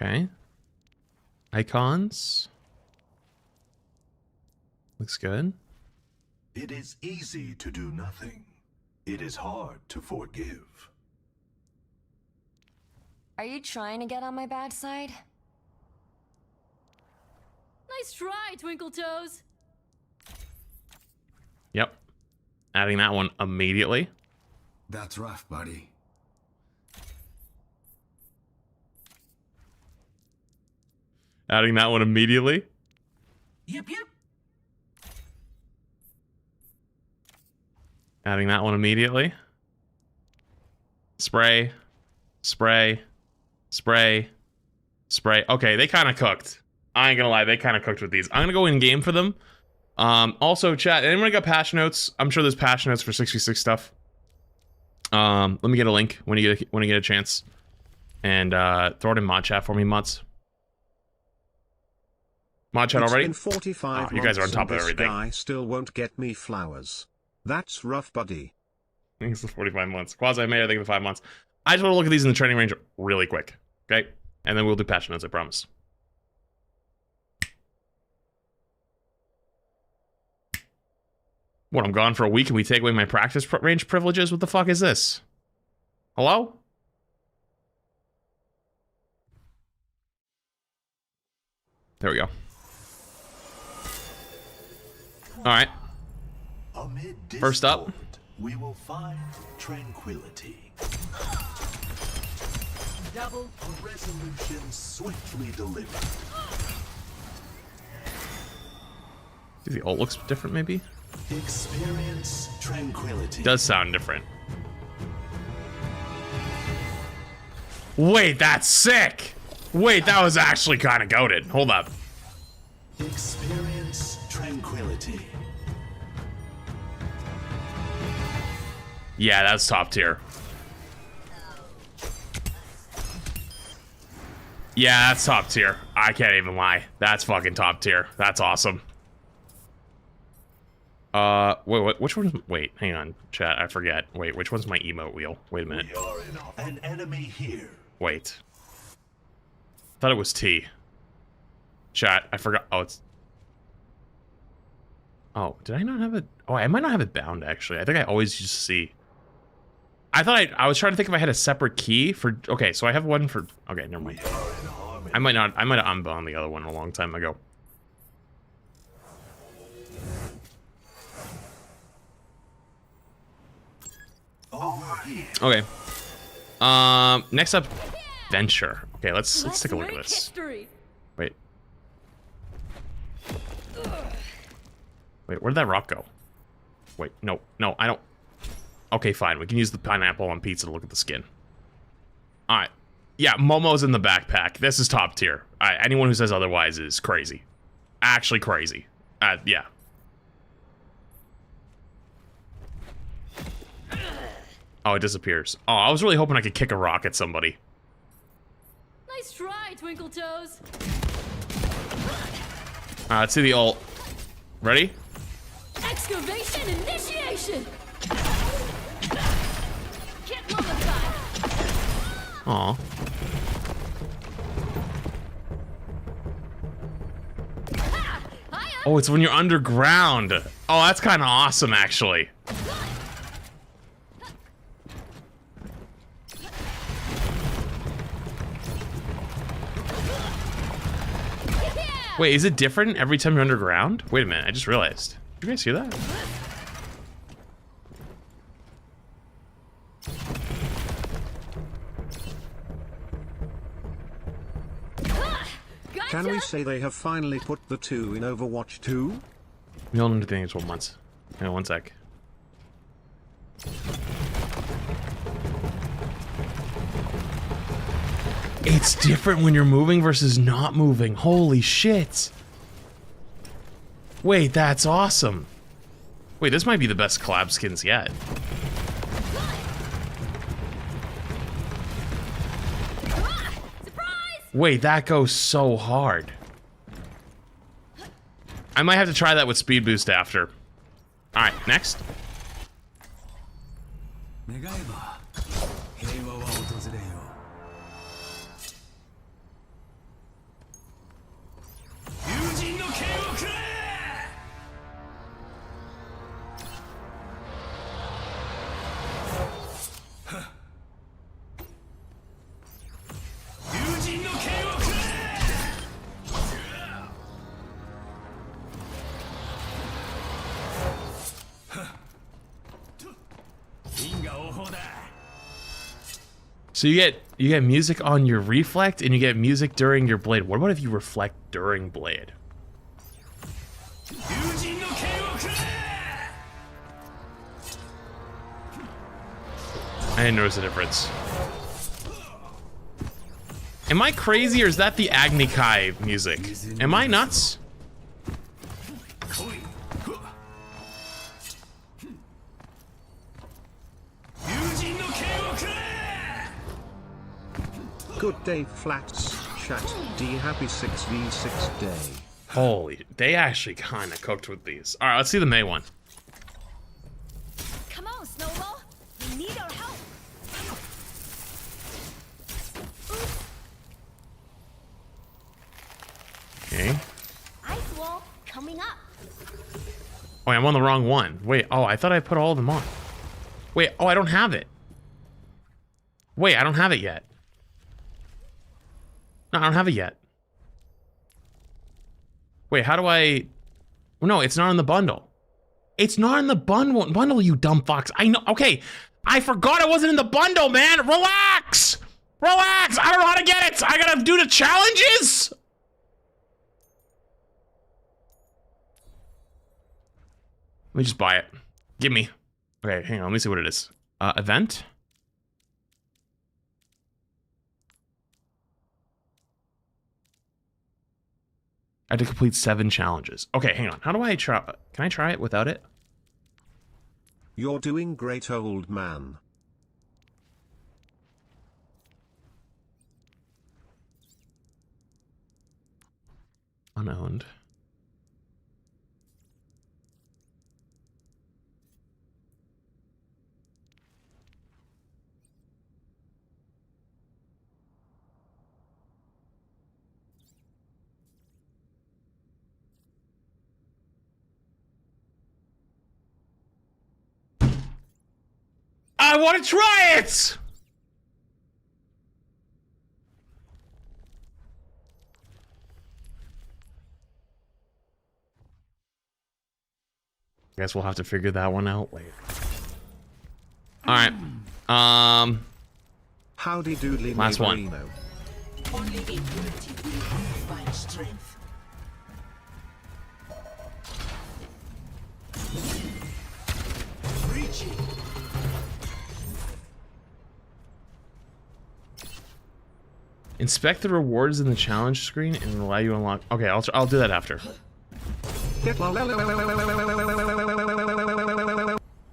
Okay. Icons. Looks good. It is easy to do nothing. It is hard to forgive. Are you trying to get on my bad side? Nice try, Twinkle Toes. Yep. Adding that one immediately. That's rough, buddy. Adding that one immediately. Yep, yep. Adding that one immediately. Spray. Spray. Spray. Spray. Okay, they kind of cooked. I ain't gonna lie, they kind of cooked with these. I'm gonna go in game for them. Also, chat, anyone got patch notes? I'm sure there's patch notes for 6v6 stuff. Let me get a link when you get a chance. And throw it in mod chat for me, mods. Mod chat already? It's been 45 you guys are on months top of and everything. This guy still won't get me flowers. That's rough, buddy. I think it's the 45 months. Quasi made, I think, the 5 months. I just want to look at these in the training range really quick. Okay? And then we'll do patch notes, I promise. What, I'm gone for a week and we take away my practice range privileges? What the fuck is this? Hello? There we go. Alright. Amid First up. discord, we will find tranquility. Double. A resolution swiftly delivered. The ult looks different, maybe? Experience tranquility. Does sound different. Wait, that's sick! Wait, that was actually kind of goated. Hold up. Experience tranquility. Yeah, that's top tier. Yeah, that's top tier. I can't even lie. That's fucking top tier. That's awesome. Wait, which one's... Wait, hang on, chat, I forget. Wait, which one's my emote wheel? Wait a minute. We are an enemy here. Wait. Thought it was T. Chat, I forgot. Oh, it's... Oh, did I not have it? Oh, I might not have it bound, actually. I think I always just C. I thought I was trying to think if I had a separate key for... Okay, so I have one for... Okay, never mind. I might have unbound the other one a long time ago. Okay. Next up, Venture. Okay, let's take a look at make this. history. Wait. Wait, where did that rock go? Wait, no, I don't. Okay, fine. We can use the pineapple on pizza to look at the skin. All right. Yeah, Momo's in the backpack. This is top tier. Anyone who says otherwise is crazy. Actually crazy. Yeah. Oh, it disappears. Oh, I was really hoping I could kick a rock at somebody. Nice try, Twinkle Toes. Let's see the ult. Ready? Excavation initiation. Get mummified. Aw. Oh, it's when you're underground. Oh, that's kind of awesome, actually. Wait, is it different every time you're underground? Wait a minute, I just realized. Did you guys hear that? Can we say they have finally put the 2 in Overwatch 2? We only do things 12 months. Hang on one sec. It's different when you're moving versus not moving. Holy shit. Wait, that's awesome. Wait, this might be the best collab skins yet. Wait, that goes so hard. I might have to try that with speed boost after. Alright, next. So you get music on your reflect and you get music during your blade. What about if you reflect during blade? I didn't notice the difference. Am I crazy or is that the Agni Kai music? Am I nuts? Good day, Flats. Chat. D happy 6v6 day. Holy, they actually kind of cooked with these. All right, let's see the May one. Come on, Snowball. We need our help. Okay. Ice wall coming up. Oh, I'm on the wrong one. Wait, oh, I thought I put all of them on. Wait, oh, I don't have it. Wait, I don't have it yet. No, I don't have it yet. Wait, how do I... No, it's not in the bundle. It's not in the bundle, you dumb fox. I know. Okay, I forgot it wasn't in the bundle, man. Relax. Relax. I don't know how to get it. I gotta do the challenges. Let me just buy it. Give me. Okay, hang on. Let me see what it is. Event. I had to complete 7 challenges. Okay, hang on. How do I try? Can I try it without it? You're doing great, old man. Unowned. I want to try it! Guess we'll have to figure that one out later. Alright. Howdy doodly. Last one. Only in unity will we find strength. Inspect the rewards in the challenge screen and allow you to unlock. Okay, I'll do that after.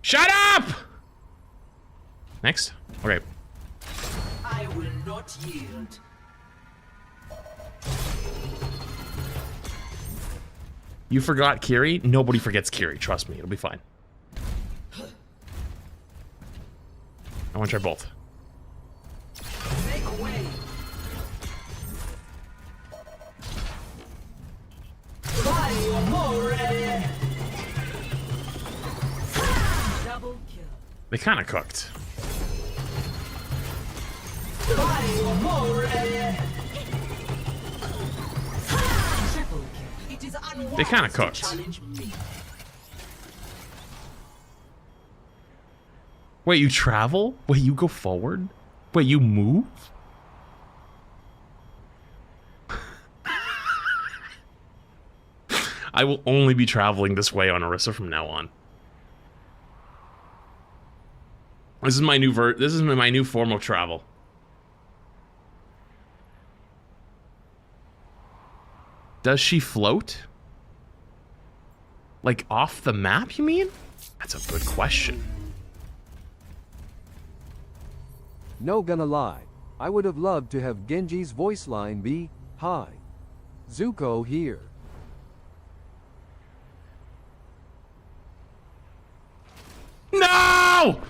Shut up! Next. Okay. I will not yield. You forgot Kiri? Nobody forgets Kiri. Trust me, it'll be fine. I want to try both. Make way. Double kill. They kind of cooked. They kind of cooked. Wait, you travel? Wait, you go forward? Wait, you move? I will only be traveling this way on Orisa from now on. This is my new form of travel. Does she float? Like off the map, you mean? That's a good question. No gonna lie, I would have loved to have Genji's voice line be, "Hi, Zuko here." No!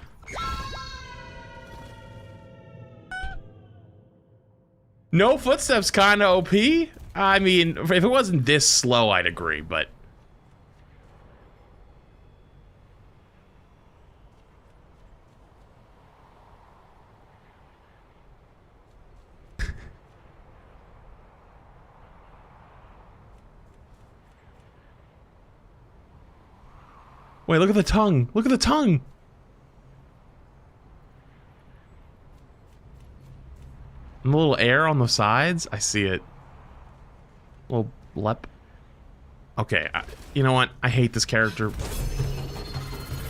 No footsteps kinda OP? I mean, if it wasn't this slow, I'd agree, but... Wait, look at the tongue! Look at the tongue! And the little air on the sides? I see it. Little lep. Okay, you know what? I hate this character.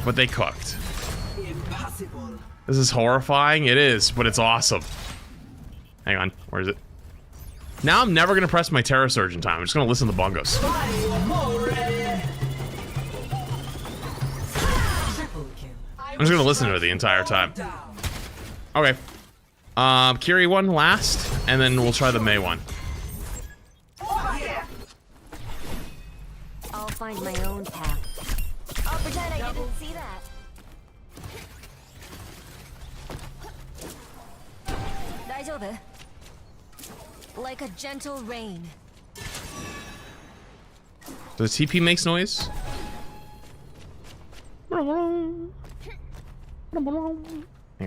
But they cooked. Impossible. This is horrifying. It is, but it's awesome. Hang on, where is it? Now I'm never gonna press my Terra Surge in time. I'm just gonna listen to the bongos. I'm just gonna listen to it the entire time. Okay. Kiri one last, and then we'll try the Mei one. I'll find my own path. I'll pretend I didn't see that. 大丈夫? Like a gentle rain. Does TP makes noise? Hang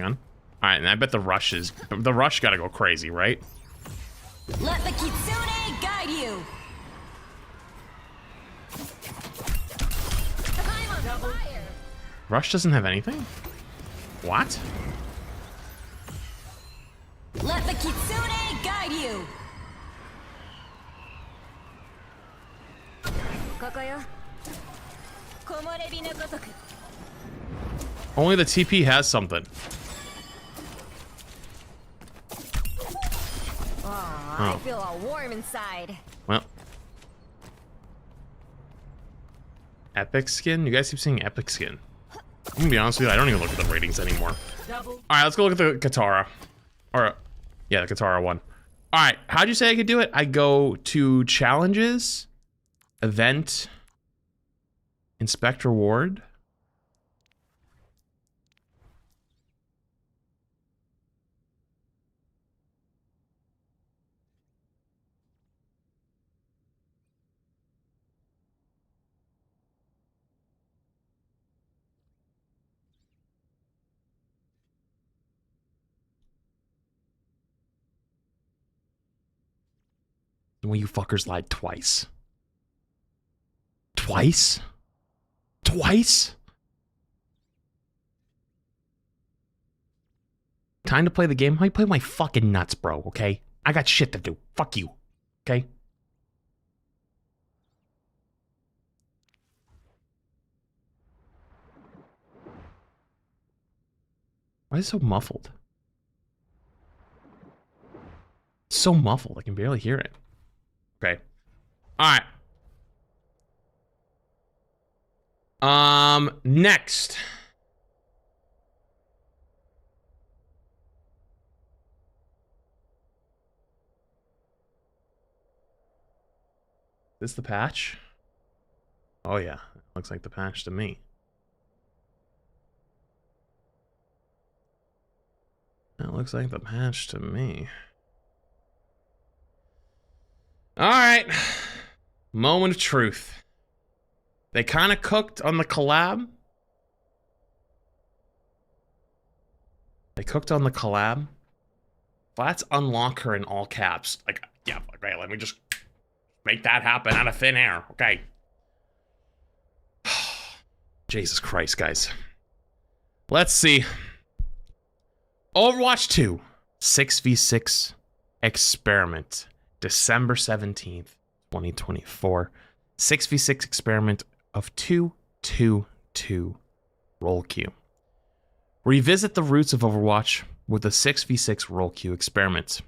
on. Alright, and I bet the rush gotta go crazy, right? Let the Kitsune guide you. I'm on fire. Rush doesn't have anything? What? Let the Kitsune guide you. Kokoyo. Komorebi no gotoku. Only the TP has something. I feel all warm inside. Well. Epic skin? You guys keep saying epic skin. I'm gonna be honest with you, I don't even look at the ratings anymore. Alright, let's go look at the Katara. Or, yeah, the Katara one. Alright, how'd you say I could do it? I go to challenges, event, inspect reward. Well, you fuckers lied twice. Twice? Twice? Time to play the game? How you play my fucking nuts, bro, okay? I got shit to do. Fuck you. Okay? Why is it so muffled? so muffled. I can barely hear it. Okay. All right. Next. Is this the patch? Oh yeah, looks like the patch to me. That looks like the patch to me. All right, moment of truth. They kind of cooked on the collab. They cooked on the collab. Let's unlock her in all caps. Like, yeah, right, let me just make that happen out of thin air, okay? Jesus Christ, guys. Let's see. Overwatch 2, 6v6 experiment, December 17th, 2024. 6v6 experiment of 2-2-2 role queue. Revisit the roots of Overwatch with the 6v6 role queue experiment,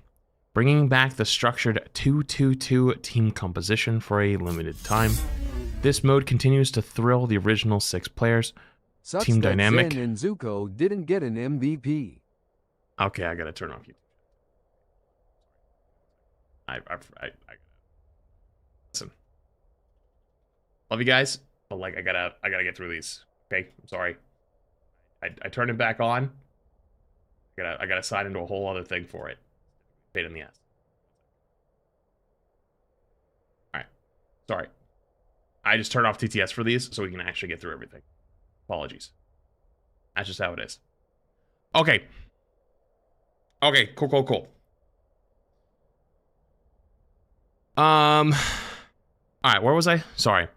bringing back the structured 2-2-2 team composition for a limited time. This mode continues to thrill the original 6 players. Sucks team that dynamic. Zen and Zuko didn't get an MVP. Okay, I gotta turn off you. I listen. Love you guys, but like I gotta get through these. Okay, I'm sorry. I turned it back on. I gotta sign into a whole other thing for it. Pain in the ass. Alright. Sorry. I just turned off TTS for these so we can actually get through everything. Apologies. That's just how it is. Okay. Okay, cool. Alright, where was I? Sorry.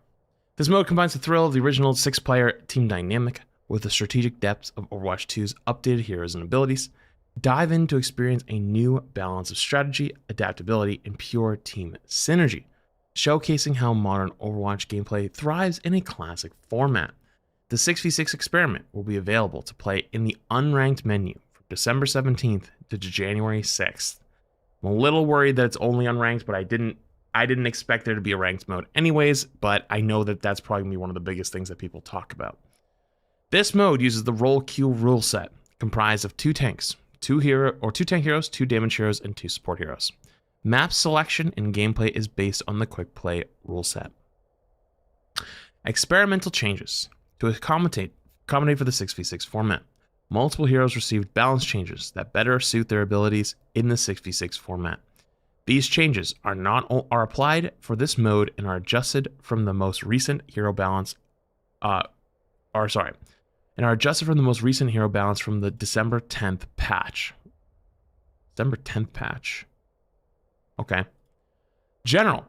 This mode combines the thrill of the original 6-player team dynamic with the strategic depths of Overwatch 2's updated heroes and abilities. Dive in to experience a new balance of strategy, adaptability, and pure team synergy, showcasing how modern Overwatch gameplay thrives in a classic format. The 6v6 experiment will be available to play in the unranked menu from December 17th to January 6th. I'm a little worried that it's only unranked, but I didn't expect there to be a ranked mode anyways, but I know that that's probably going to be one of the biggest things that people talk about. This mode uses the role queue rule set, comprised of 2 tanks, 2 tank heroes, 2 damage heroes, and 2 support heroes. Map selection and gameplay is based on the quick play rule set. Experimental changes to accommodate for the 6v6 format. Multiple heroes received balance changes that better suit their abilities in the 6v6 format. These changes are applied for this mode and are adjusted from the most recent hero balance from the December 10th patch. December 10th patch. Okay. General.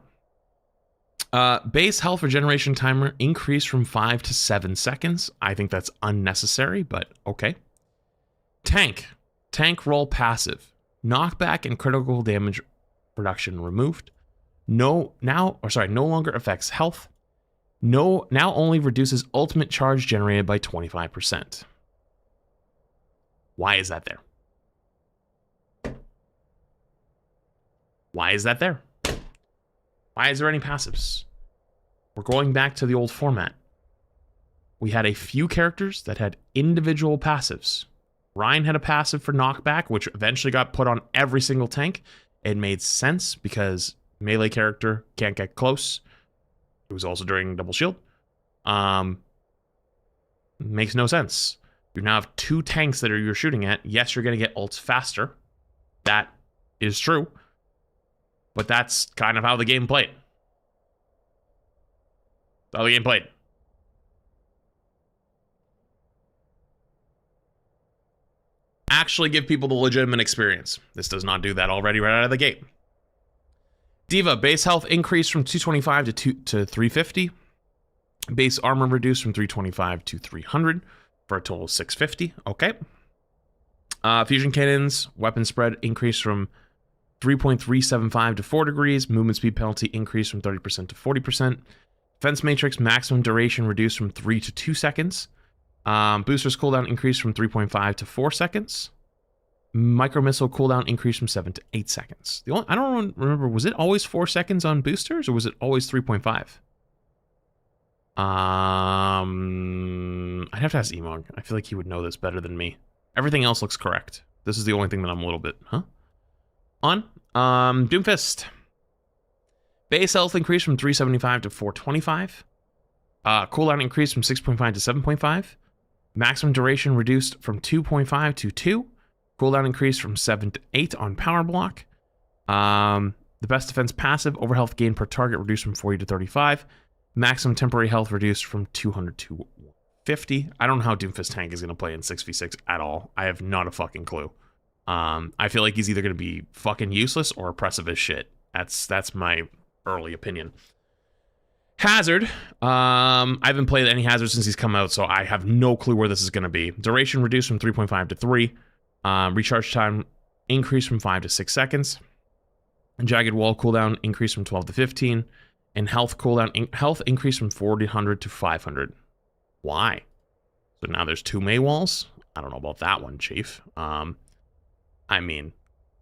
Base health regeneration timer increased from 5 to 7 seconds. I think that's unnecessary, but okay. Tank role passive. Knockback and critical damage reduction removed. No longer affects health. Now only reduces ultimate charge generated by 25%. Why is that there? Why is that there? Why is there any passives? We're going back to the old format. We had a few characters that had individual passives. Ryan had a passive for knockback, which eventually got put on every single tank. It made sense because melee character can't get close. It was also during double shield. Makes no sense. You now have 2 tanks that you're shooting at. Yes, you're going to get ults faster. That is true. But that's kind of how the game played. How the game played. Actually give people the legitimate experience. This does not do that already right out of the gate. Diva, base health increased from 225 to 350. Base armor reduced from 325 to 300 for a total of 650. Okay. Fusion cannons, weapon spread increased from 3.375 to 4 degrees. Movement speed penalty increased from 30% to 40%. Defense matrix maximum duration reduced from 3 to 2 seconds. Boosters cooldown increased from 3.5 to 4 seconds. Micro missile cooldown increased from 7 to 8 seconds. I don't remember, was it always 4 seconds on boosters or was it always 3.5? I'd have to ask Emog. I feel like he would know this better than me. Everything else looks correct. This is the only thing that I'm a little bit, on. Doomfist. Base health increased from 375 to 425. Cooldown increased from 6.5 to 7.5. Maximum duration reduced from 2.5 to 2. Cooldown increased from 7 to 8 on power block. The best defense passive, overhealth gain per target reduced from 40 to 35. Maximum temporary health reduced from 200 to 150. I don't know how Doomfist Tank is going to play in 6v6 at all. I have not a fucking clue. I feel like he's either going to be fucking useless or oppressive as shit. That's my early opinion. Hazard. I haven't played any Hazard since he's come out, so I have no clue where this is going to be. Duration reduced from 3.5 to 3. Recharge time increased from 5 to 6 seconds. Jagged Wall cooldown increased from 12 to 15. And health cooldown health increased from 400 to 500. Why? So now there's 2 May walls? I don't know about that one, Chief. I mean,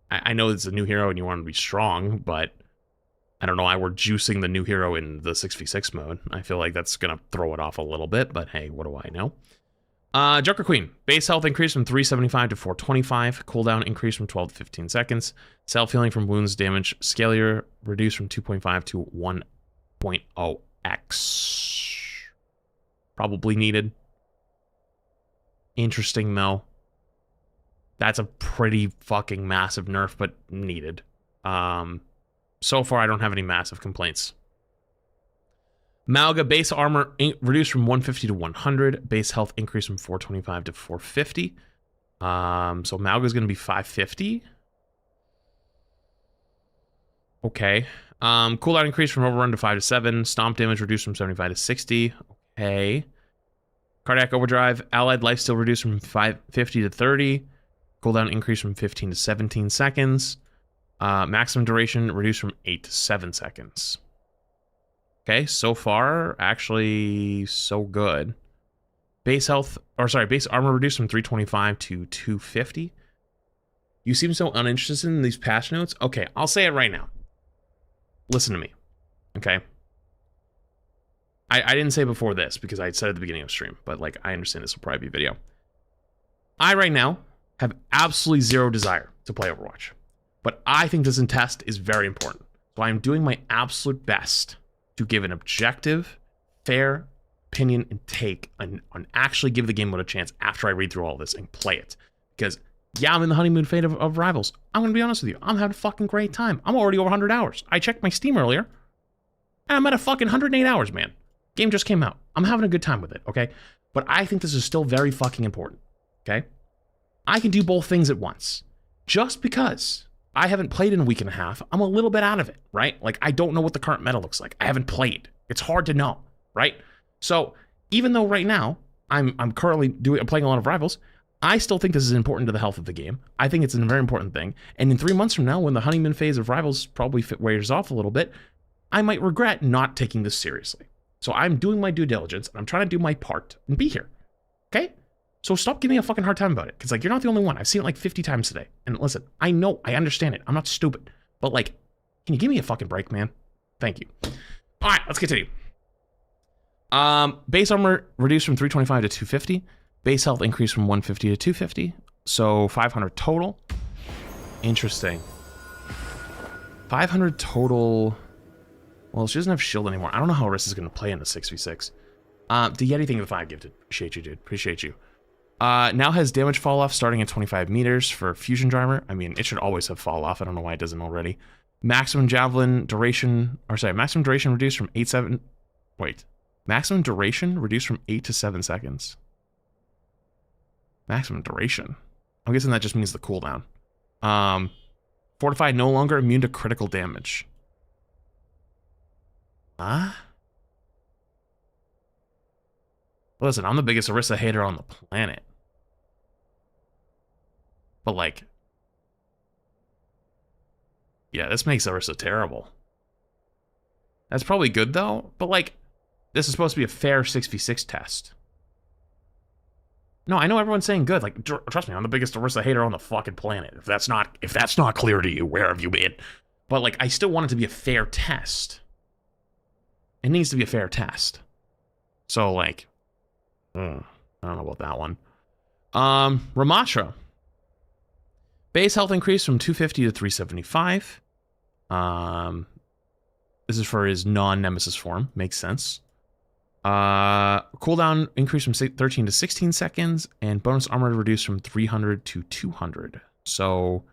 I know it's a new hero and you want to be strong, but I don't know why we're juicing the new hero in the 6v6 mode. I feel like that's going to throw it off a little bit, but hey, what do I know? Joker Queen. Base health increased from 375 to 425. Cooldown increased from 12 to 15 seconds. Self-healing from wounds damage. Scalar reduced from 2.5 to 1.0x. Probably needed. Interesting, though. That's a pretty fucking massive nerf, but needed. So far, I don't have any massive complaints. Malga base armor reduced from 150 to 100. Base health increased from 425 to 450. So Malga's going to be 550. Okay. Cooldown increased from overrun to 5 to 7. Stomp damage reduced from 75 to 60. Okay. Cardiac overdrive. Allied lifesteal reduced from 550 to 30. Cooldown increased from 15 to 17 seconds. Maximum duration reduced from 8 to 7 seconds. Okay, so far, actually, so good. Base health, or sorry, base armor reduced from 325 to 250. You seem so uninterested in these patch notes. Okay, I'll say it right now. Listen to me, okay? I didn't say before this because I said at the beginning of stream, but like, I understand this will probably be video. I, right now, have absolutely zero desire to play Overwatch. But I think this test is very important. So I'm doing my absolute best to give an objective, fair opinion and take on actually give the game mode a chance after I read through all this and play it. Because, yeah, I'm in the honeymoon phase of Rivals. I'm going to be honest with you. I'm having a fucking great time. I'm already over 100 hours. I checked my Steam earlier, and I'm at a fucking 108 hours, man. Game just came out. I'm having a good time with it, okay? But I think this is still very fucking important, okay? I can do both things at once. Just because I haven't played in a week and a half, I'm a little bit out of it, right? Like, I don't know what the current meta looks like. I haven't played. It's hard to know, right? So, even though right now, I'm currently playing a lot of Rivals, I still think this is important to the health of the game. I think it's a very important thing. And in 3 months from now, when the honeymoon phase of Rivals probably wears off a little bit, I might regret not taking this seriously. So I'm doing my due diligence, and I'm trying to do my part and be here, okay? So stop giving me a fucking hard time about it. Because, like, you're not the only one. I've seen it like 50 times today. And listen, I know, I understand it. I'm not stupid. But, like, can you give me a fucking break, man? Thank you. All right, let's continue. Base armor reduced from 325 to 250. Base health increased from 150 to 250. So 500 total. Interesting. 500 total. Well, she doesn't have shield anymore. I don't know how Arissa's going to play in the 6v6. The Yeti thing with 5 gifted. Appreciate you, dude. Appreciate you. Now has damage fall off starting at 25 meters for fusion driver. I mean, it should always have fall off. I don't know why it doesn't already. Maximum javelin duration, or sorry, maximum duration reduced from 8 to 7 seconds. Maximum duration. I'm guessing that just means the cooldown. Fortified no longer immune to critical damage. Listen, I'm the biggest Orisa hater on the planet. But, like, yeah, this makes Orisa terrible. That's probably good, though. But, like, this is supposed to be a fair 6v6 test. No, I know everyone's saying good. Like, trust me, I'm the biggest Orisa hater on the fucking planet. If that's not clear to you, where have you been? But like, I still want it to be a fair test. It needs to be a fair test. So like, I don't know about that one. Ramatra. Base health increase from 250 to 375. This is for his non-nemesis form. Makes sense. Cooldown increase from 13 to 16 seconds, and bonus armor reduced from 300 to 200. So,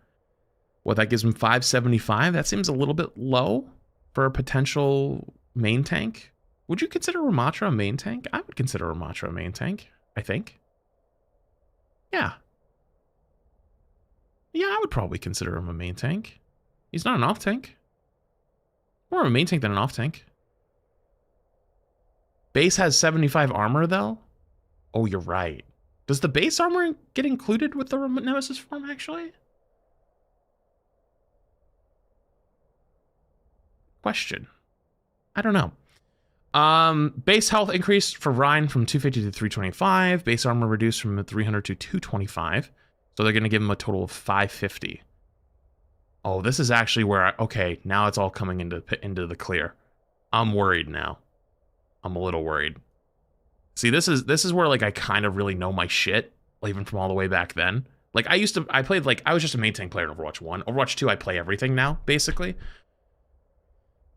what, that gives him 575? That seems a little bit low for a potential main tank. Would you consider Ramatra a main tank? I would consider Ramatra a main tank, I think. Yeah. Yeah, I would probably consider him a main tank. He's not an off tank. More of a main tank than an off tank. Base has 75 armor, though? Oh, you're right. Does the base armor get included with the Nemesis form, actually? Question. I don't know. Base health increased for Ryan from 250 to 325. Base armor reduced from 300 to 225. So they're going to give him a total of 550. Oh, this is actually where okay, now it's all coming into the clear. I'm worried now. I'm a little worried. See, this is where like I kind of really know my shit, even from all the way back then. Like I was just a main tank player in Overwatch 1. Overwatch 2, I play everything now, basically.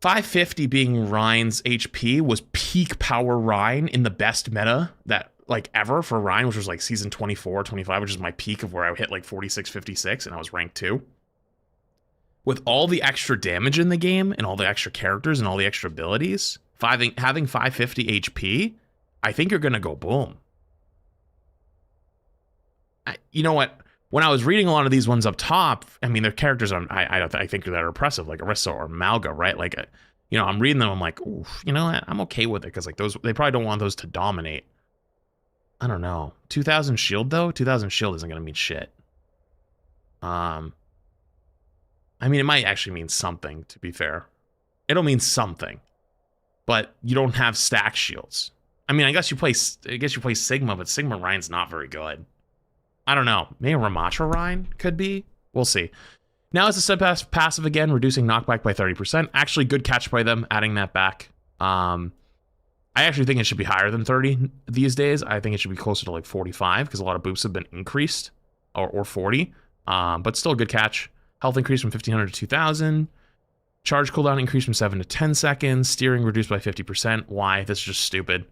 550 being Ryan's HP was peak power Ryan in the best meta that like ever for Ryan, which was like season 24, 25, which is my peak of where I hit like 46, 56, and I was rank 2. With all the extra damage in the game and all the extra characters and all the extra abilities, having 550 HP, I think you're gonna go boom. You know what? When I was reading a lot of these ones up top, I mean, their characters I think that are impressive, like Orisa or Malga, right? Like, you know, I'm reading them, I'm like, oof, you know what? I'm okay with it because like those, they probably don't want those to dominate. I don't know. 2000 shield though? 2000 shield isn't gonna mean shit. I mean, it might actually mean something, to be fair. It'll mean something. But you don't have stack shields. I mean, I guess you play Sigma, but Sigma Ryan's not very good. I don't know. Maybe Ramatra Ryan could be. We'll see. Now it's a step passive again, reducing knockback by 30%. Actually, good catch by them, adding that back. I actually think it should be higher than 30 these days. I think it should be closer to like 45 because a lot of boosts have been increased, or 40. But still a good catch. Health increase from 1500 to 2000. Charge cooldown increased from 7 to 10 seconds. Steering reduced by 50%. Why? This is just stupid.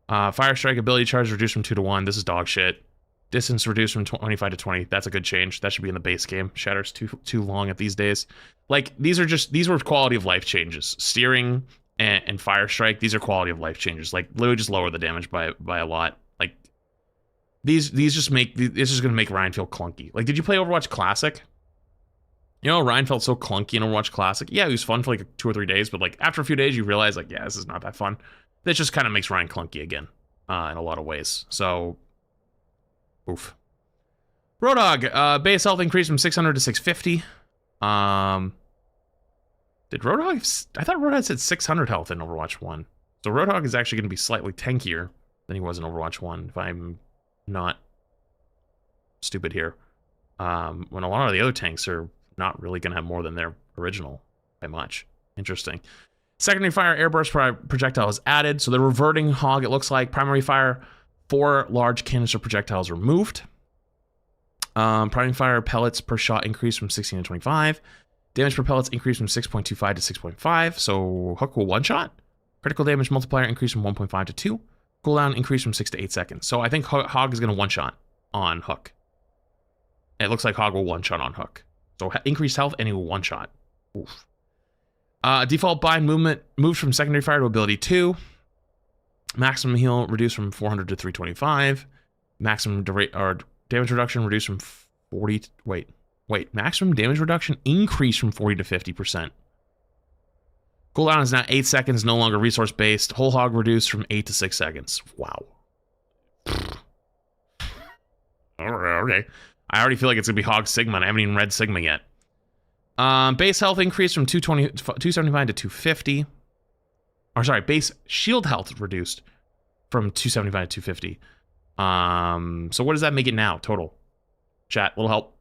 Fire strike ability charge reduced from 2 to 1. This is dog shit. Distance reduced from 25 to 20. That's a good change. That should be in the base game. Shatter's too long at these days. Like, these were quality of life changes. Steering and fire strike, these are quality of life changes. Like, literally just lower the damage by a lot. Like, this is gonna make Ryan feel clunky. Like, did you play Overwatch Classic? You know, Ryan felt so clunky in Overwatch Classic. Yeah, it was fun for like 2 or 3 days, but like after a few days, you realize like, yeah, this is not that fun. That just kind of makes Ryan clunky again, in a lot of ways. So, oof. Roadhog, base health increased from 600 to 650. Did Roadhog? I thought Roadhog said 600 health in Overwatch 1. So Roadhog is actually going to be slightly tankier than he was in Overwatch 1, if I'm not stupid here. When a lot of the other tanks are not really going to have more than their original by much. Interesting. Secondary fire airburst projectile is added, so they're reverting Hog, it looks like. Primary fire, 4 large canister projectiles removed. Primary fire pellets per shot increased from 16 to 25. Damage per pellets increased from 6.25 to 6.5, so Hook will one-shot. Critical damage multiplier increased from 1.5 to 2. Cooldown increased from 6 to 8 seconds. So I think Hog is going to one-shot on Hook. It looks like Hog will one-shot on Hook. So increased health and he will one-shot. Oof. Default bind movement moved from secondary fire to ability 2. Maximum heal reduced from 400 to 325. Maximum damage reduction reduced from 40 to, wait, maximum damage reduction increased from 40 to 50%. Cooldown is now 8 seconds, no longer resource based. Whole Hog reduced from 8 to 6 seconds. Wow. Okay. I already feel like it's gonna be Hog Sigma, and I haven't even read Sigma yet. Base health increased from 275 to 250. Or sorry, base shield health reduced from 275 to 250. So what does that make it now total? Chat, little help.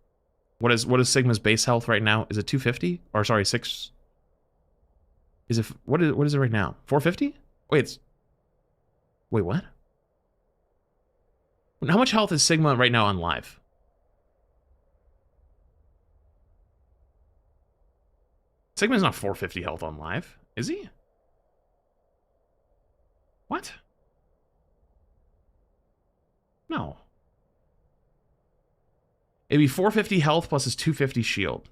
What is Sigma's base health right now? Is it 250? Or sorry, 6? Is it what is it right now? 450? Wait, what? How much health is Sigma right now on live? Sigma's not 450 health on live, is he? What? No. It'd be 450 health plus his 250 shield.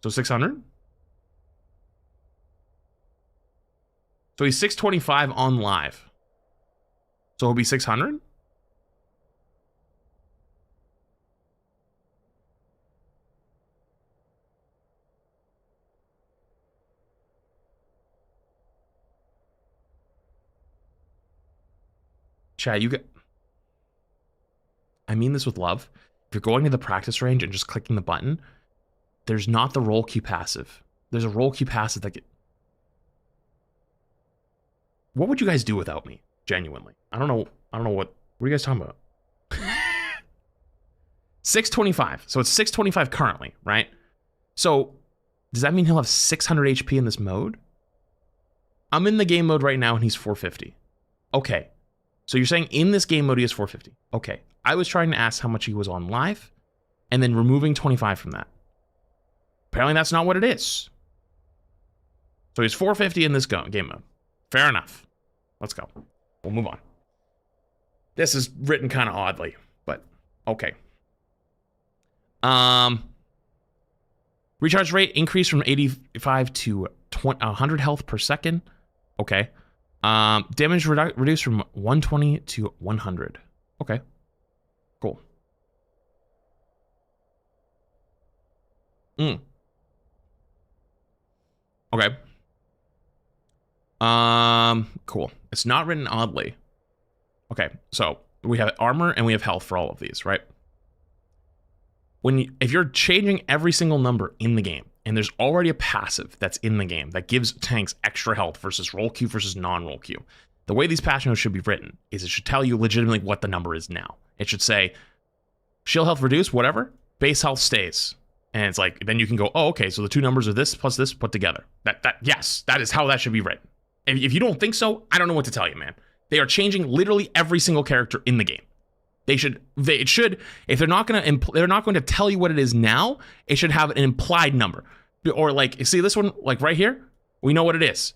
So 600? So he's 625 on live. So he'll be 600? Chat, you get... I mean this with love. If you're going to the practice range and just clicking the button, there's not the roll queue passive. There's a roll queue passive that what would you guys do without me? Genuinely. I don't know what are you guys talking about? 625. So it's 625 currently, right? So does that mean he'll have 600 HP in this mode? I'm in the game mode right now and he's 450. Okay. So you're saying in this game mode he is 450. Okay. I was trying to ask how much he was on live and then removing 25 from that. Apparently that's not what it is. So he's 450 in this game mode. Fair enough. Let's go. We'll move on. This is written kind of oddly, but okay. Recharge rate increased from 85 to 100 health per second. Okay. Damage reduced from 120 to 100. Okay. Cool. Okay. Cool. It's not written oddly. Okay, so we have armor and we have health for all of these, right? If you're changing every single number in the game, and there's already a passive that's in the game that gives tanks extra health versus roll queue versus non-roll queue, the way these patch notes should be written is it should tell you legitimately what the number is now. It should say, shield health reduced, whatever, base health stays. And it's like, then you can go, oh, okay, so the two numbers are this plus this put together. Yes, that is how that should be written. If you don't think so, I don't know what to tell you, man. They are changing literally every single character in the game. It should, if they're not going to tell you what it is now, it should have an implied number. Or like, see this one, like right here, we know what it is.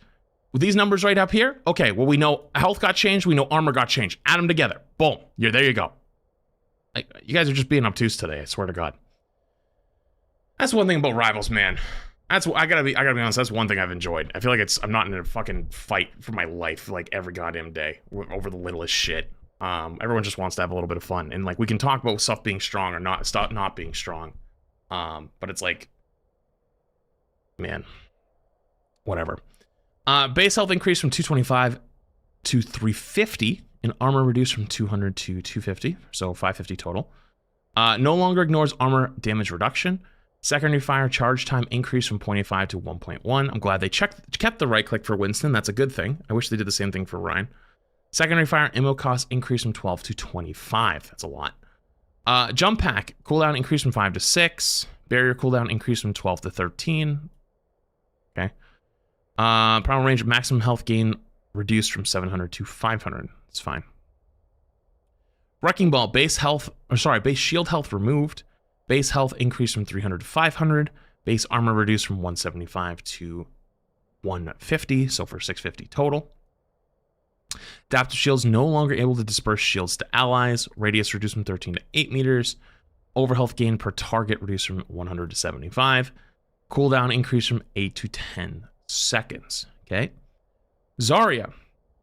With these numbers right up here, okay, well, we know health got changed, we know armor got changed. Add them together. Boom. There you go. Like, you guys are just being obtuse today, I swear to God. That's one thing about Rivals, man. I gotta be honest, that's one thing I've enjoyed. I feel like I'm not in a fucking fight for my life like every goddamn day over the littlest shit. Everyone just wants to have a little bit of fun, and like we can talk about stuff being strong or not being strong. But it's like, man, whatever. Base health increased from 225 to 350, and armor reduced from 200 to 250, so 550 total. No longer ignores armor damage reduction. Secondary fire charge time increased from 0.85 to 1.1. I'm glad they kept the right click for Winston. That's a good thing. I wish they did the same thing for Ryan. Secondary fire ammo cost increased from 12 to 25. That's a lot. Jump pack cooldown increased from 5 to 6. Barrier cooldown increased from 12 to 13. Okay. Primal range maximum health gain reduced from 700 to 500. It's fine. Wrecking ball base shield health removed. Base health increased from 300 to 500. Base armor reduced from 175 to 150, so for 650 total. Adaptive shields no longer able to disperse shields to allies. Radius reduced from 13 to 8 meters. Overhealth gain per target reduced from 100 to 75. Cooldown increased from 8 to 10 seconds. Okay. Zarya.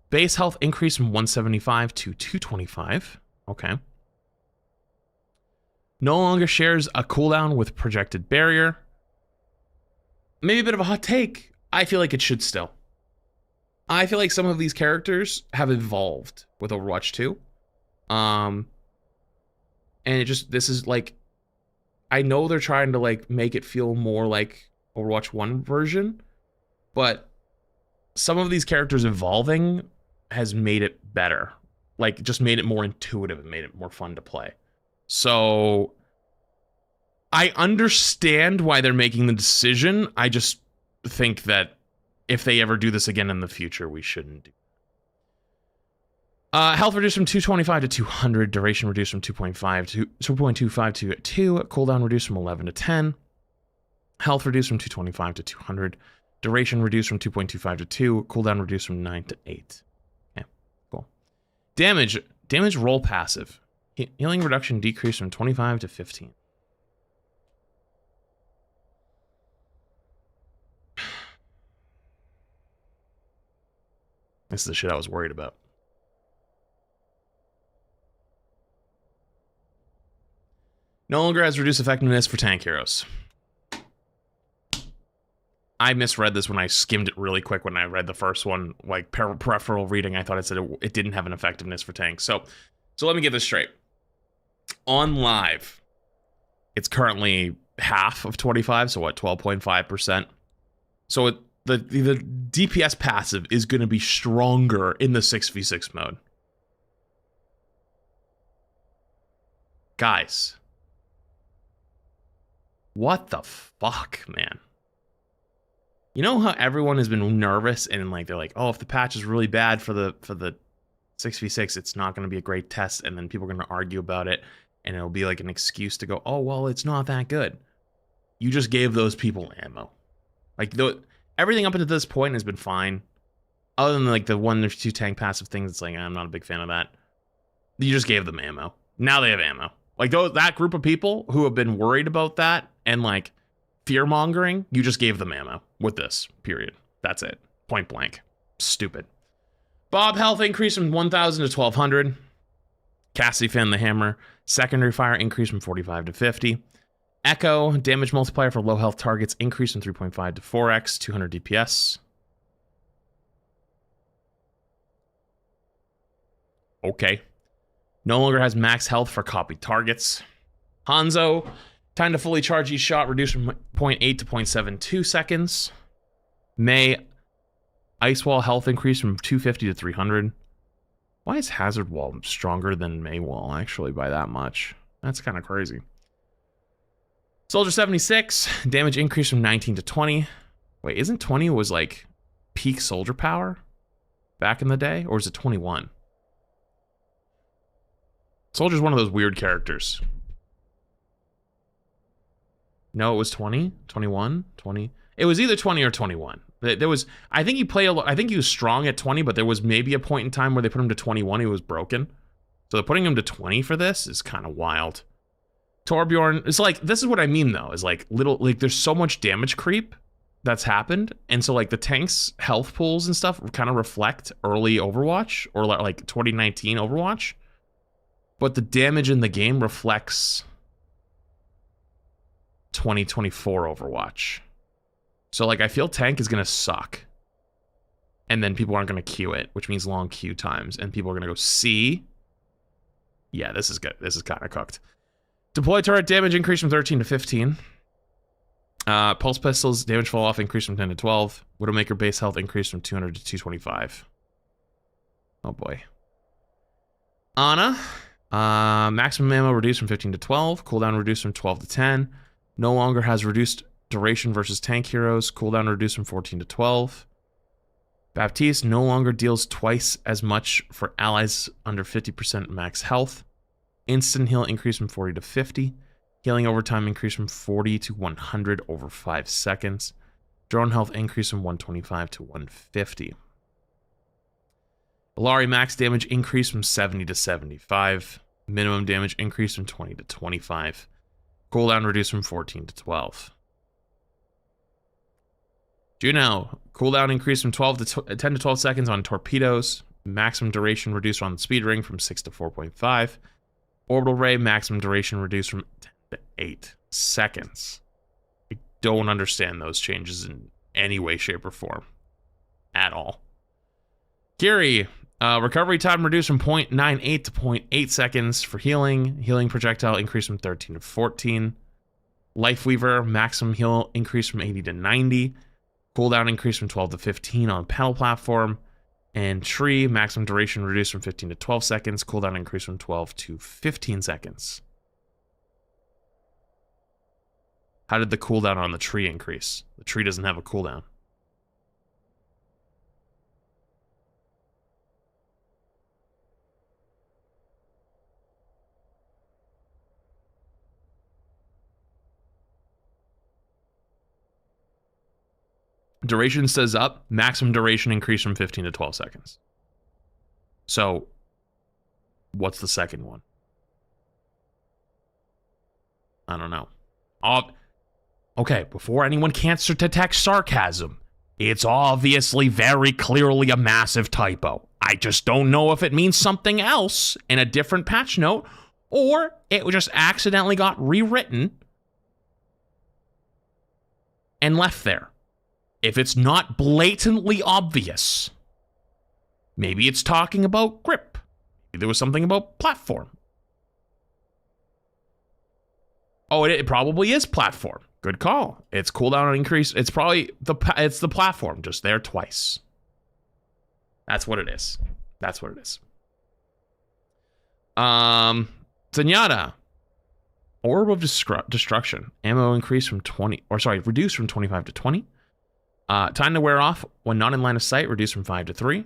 Base health increased from 175 to 225. Okay. No longer shares a cooldown with projected barrier. Maybe a bit of a hot take. I feel like it should still. I feel like some of these characters have evolved with Overwatch 2. And this is like, I know they're trying to like make it feel more like Overwatch 1 version, but some of these characters evolving has made it better. Like, just made it more intuitive and made it more fun to play. So I understand why they're making the decision. I just think that if they ever do this again in the future, we shouldn't do. Health reduced from 225 to 200. Duration reduced from 2.5 to 2.25 to 2. Cooldown reduced from 11 to 10. Health reduced from 225 to 200. Duration reduced from 2.25 to 2. Cooldown reduced from 9 to 8. Okay, cool. Damage roll passive. Healing reduction decreased from 25 to 15. This is the shit I was worried about. No longer has reduced effectiveness for tank heroes. I misread this when I skimmed it really quick when I read the first one, like peripheral reading. I thought it said it didn't have an effectiveness for tanks. So let me get this straight. On live, it's currently half of 25, so what, 12.5%. So the DPS passive is going to be stronger in the 6v6 mode. Guys. What the fuck, man? You know how everyone has been nervous and like they're like, oh, if the patch is really bad for the 6v6, it's not going to be a great test, and then people are going to argue about it, and it'll be like an excuse to go, oh, well, it's not that good. You just gave those people ammo. Like, everything up until this point has been fine. Other than like the 1 or 2 tank passive things, it's like, I'm not a big fan of that. You just gave them ammo. Now they have ammo. Like, that group of people who have been worried about that and like fear-mongering, you just gave them ammo with this, period. That's it. Point blank. Stupid. Bob health increase from 1,000 to 1,200. Cassie Finn the hammer. Secondary fire increase from 45 to 50. Echo damage multiplier for low health targets increase from 3.5 to 4x, 200 DPS. Okay. No longer has max health for copied targets. Hanzo, time to fully charge each shot reduced from 0.8 to 0.72 seconds. May, ice wall health increase from 250 to 300. Why is hazard wall stronger than May wall actually by that much? That's kind of crazy. Soldier 76, damage increase from 19 to 20. Wait, isn't 20 was like peak soldier power back in the day? Or is it 21? Soldier's one of those weird characters. No, it was 20, 21, 20. It was either 20 or 21. There was, I think he was strong at 20, but there was maybe a point in time where they put him to 21. He was broken. So putting him to 20 for this is kind of wild. Torbjorn, it's like, this is what I mean though, is like there's so much damage creep that's happened. And so like the tank's health pools and stuff kind of reflect early Overwatch or like 2019 Overwatch. But the damage in the game reflects 2024 Overwatch. So like I feel tank is going to suck. And then people aren't going to queue it, which means long queue times. And people are going to go, see? Yeah, this is good. This is kind of cooked. Deploy turret damage increase from 13 to 15. Pulse pistols damage fall off increase from 10 to 12. Widowmaker base health increase from 200 to 225. Oh boy. Ana. Maximum ammo reduced from 15 to 12. Cooldown reduced from 12 to 10. No longer has reduced duration versus tank heroes. Cooldown reduced from 14 to 12. Baptiste no longer deals twice as much for allies under 50% max health. Instant heal increase from 40 to 50. Healing over time increase from 40 to 100 over 5 seconds. Drone health increase from 125 to 150. Illari max damage increase from 70 to 75. Minimum damage increase from 20 to 25. Cooldown reduced from 14 to 12. Juno, cooldown increase from 10 to 12 seconds on torpedoes. Maximum duration reduced on the speed ring from 6 to 4.5. Orbital ray, maximum duration reduced from 10 to 8 seconds. I don't understand those changes in any way, shape, or form. At all. Kiri, recovery time reduced from 0.98 to 0.8 seconds for healing. Healing projectile increased from 13 to 14. Lifeweaver, maximum heal increased from 80 to 90. Cooldown increased from 12 to 15 on panel platform. And tree, maximum duration reduced from 15 to 12 seconds. Cooldown increased from 12 to 15 seconds. How did the cooldown on the tree increase? The tree doesn't have a cooldown. Duration says up, maximum duration increased from 15 to 12 seconds. So, what's the second one? I don't know. Okay, before anyone can detect sarcasm, it's obviously very clearly a massive typo. I just don't know if it means something else in a different patch note, or it just accidentally got rewritten and left there. If it's not blatantly obvious, maybe it's talking about grip. Maybe there was something about platform. Oh, it probably is platform. Good call. It's cooldown and increase. It's probably it's the platform just there twice. That's what it is. That's what it is. Zenyatta. Orb of Destruction. Ammo increased from 20, or sorry, reduced from 25 to 20. Time to wear off when not in line of sight, reduced from 5 to 3.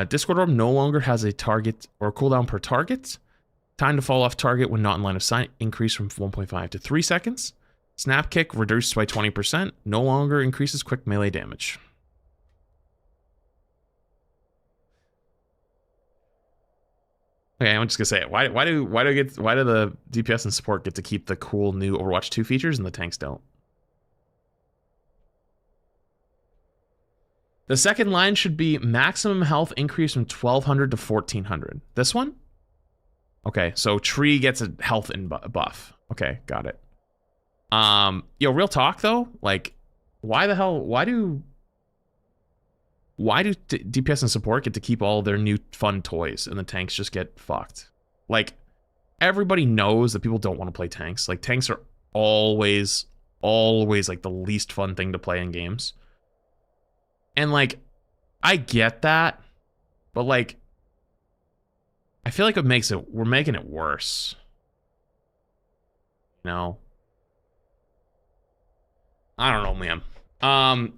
Discord Orb no longer has a target or cooldown per target. Time to fall off target when not in line of sight, increased from 1.5 to 3 seconds. Snap Kick reduced by 20%, no longer increases quick melee damage. Okay, I'm just gonna say it. Why do the DPS and support get to keep the cool new Overwatch 2 features and the tanks don't? The second line should be maximum health increase from 1200 to 1400. This one? Okay, so tree gets a health and buff. Okay, got it. Yo, real talk though, like, why do DPS and support get to keep all their new fun toys and the tanks just get fucked? Like, everybody knows that people don't want to play tanks. Like, tanks are always like the least fun thing to play in games. And like, I get that, but like, I feel like we're making it worse. You know? I don't know, man.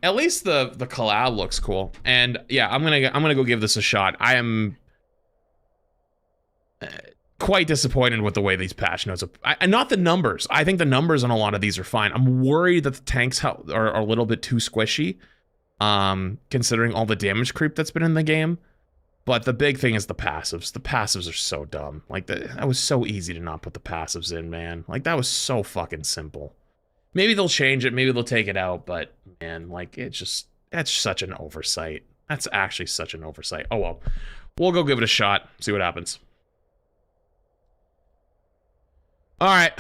At least the collab looks cool. And yeah, I'm gonna go give this a shot. I am quite disappointed with the way these patch notes are. Not the numbers. I think the numbers on a lot of these are fine. I'm worried that the tanks are a little bit too squishy. Considering all the damage creep that's been in the game. But the big thing is the passives. The passives are so dumb. Like, that was so easy to not put the passives in, man. Like, that was so fucking simple. Maybe they'll change it, maybe they'll take it out, but man, like, that's such an oversight. That's actually such an oversight. Oh well. We'll go give it a shot, see what happens. Alright.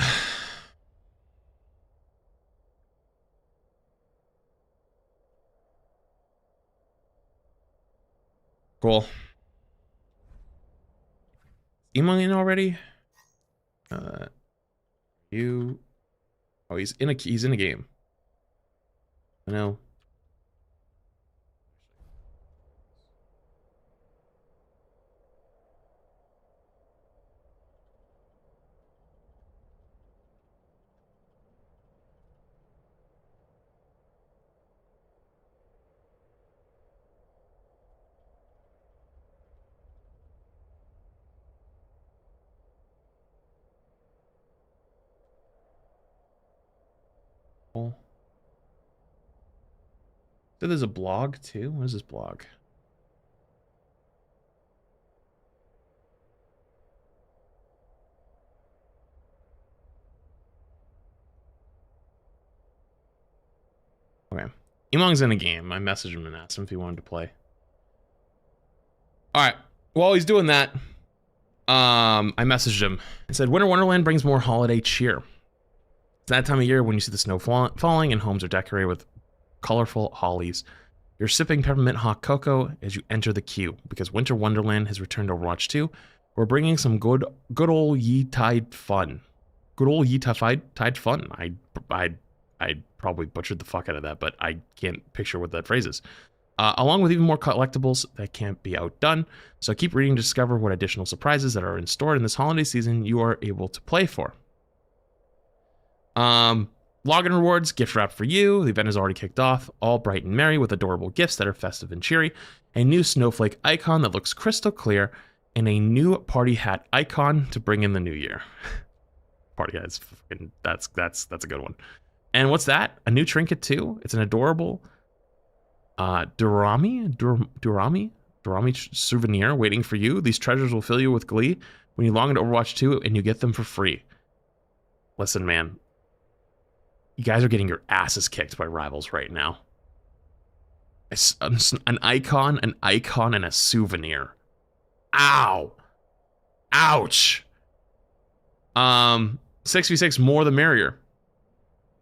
Cool. Emong in already? Oh, he's in a game. I know. So there's a blog too? What is this blog? Okay. Emong's in a game. I messaged him and asked him if he wanted to play. Alright. While he's doing that, I messaged him and said, Winter Wonderland brings more holiday cheer. It's that time of year when you see the snow falling and homes are decorated with colorful hollies. You're sipping peppermint hot cocoa as you enter the queue, because Winter Wonderland has returned to Overwatch 2. We're bringing some good old Yi-tide fun. Good old Yi-tide fun. I probably butchered the fuck out of that, but I can't picture what that phrase is. along with even more collectibles that can't be outdone. So keep reading to discover what additional surprises that are in store in this holiday season you are able to play for. Login rewards, gift wrap for you. The event has already kicked off, all bright and merry with adorable gifts that are festive and cheery. A new snowflake icon that looks crystal clear, and a new party hat icon to bring in the new year. Party hat is fucking, that's a good one. And what's that? A new trinket too. It's an adorable Durami souvenir waiting for you. These treasures will fill you with glee when you log into Overwatch 2 and you get them for free. Listen, man. You guys are getting your asses kicked by rivals right now. An icon, and a souvenir. Ow. Ouch. 6v6, more the merrier.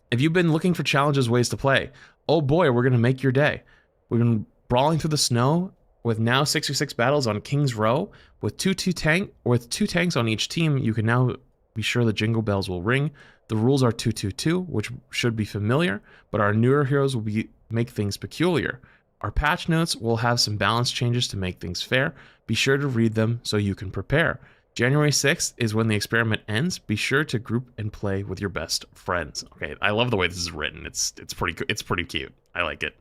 If you've been looking for challenges, ways to play, oh boy, we're going to make your day. We've been brawling through the snow with now 6v6 battles on King's Row with two tanks on each team. You can now be sure the jingle bells will ring. The rules are 2-2-2, which should be familiar, but our newer heroes will make things peculiar. Our patch notes will have some balance changes to make things fair. Be sure to read them so you can prepare. January 6th is when the experiment ends. Be sure to group and play with your best friends. Okay, I love the way this is written. It's pretty cute. I like it.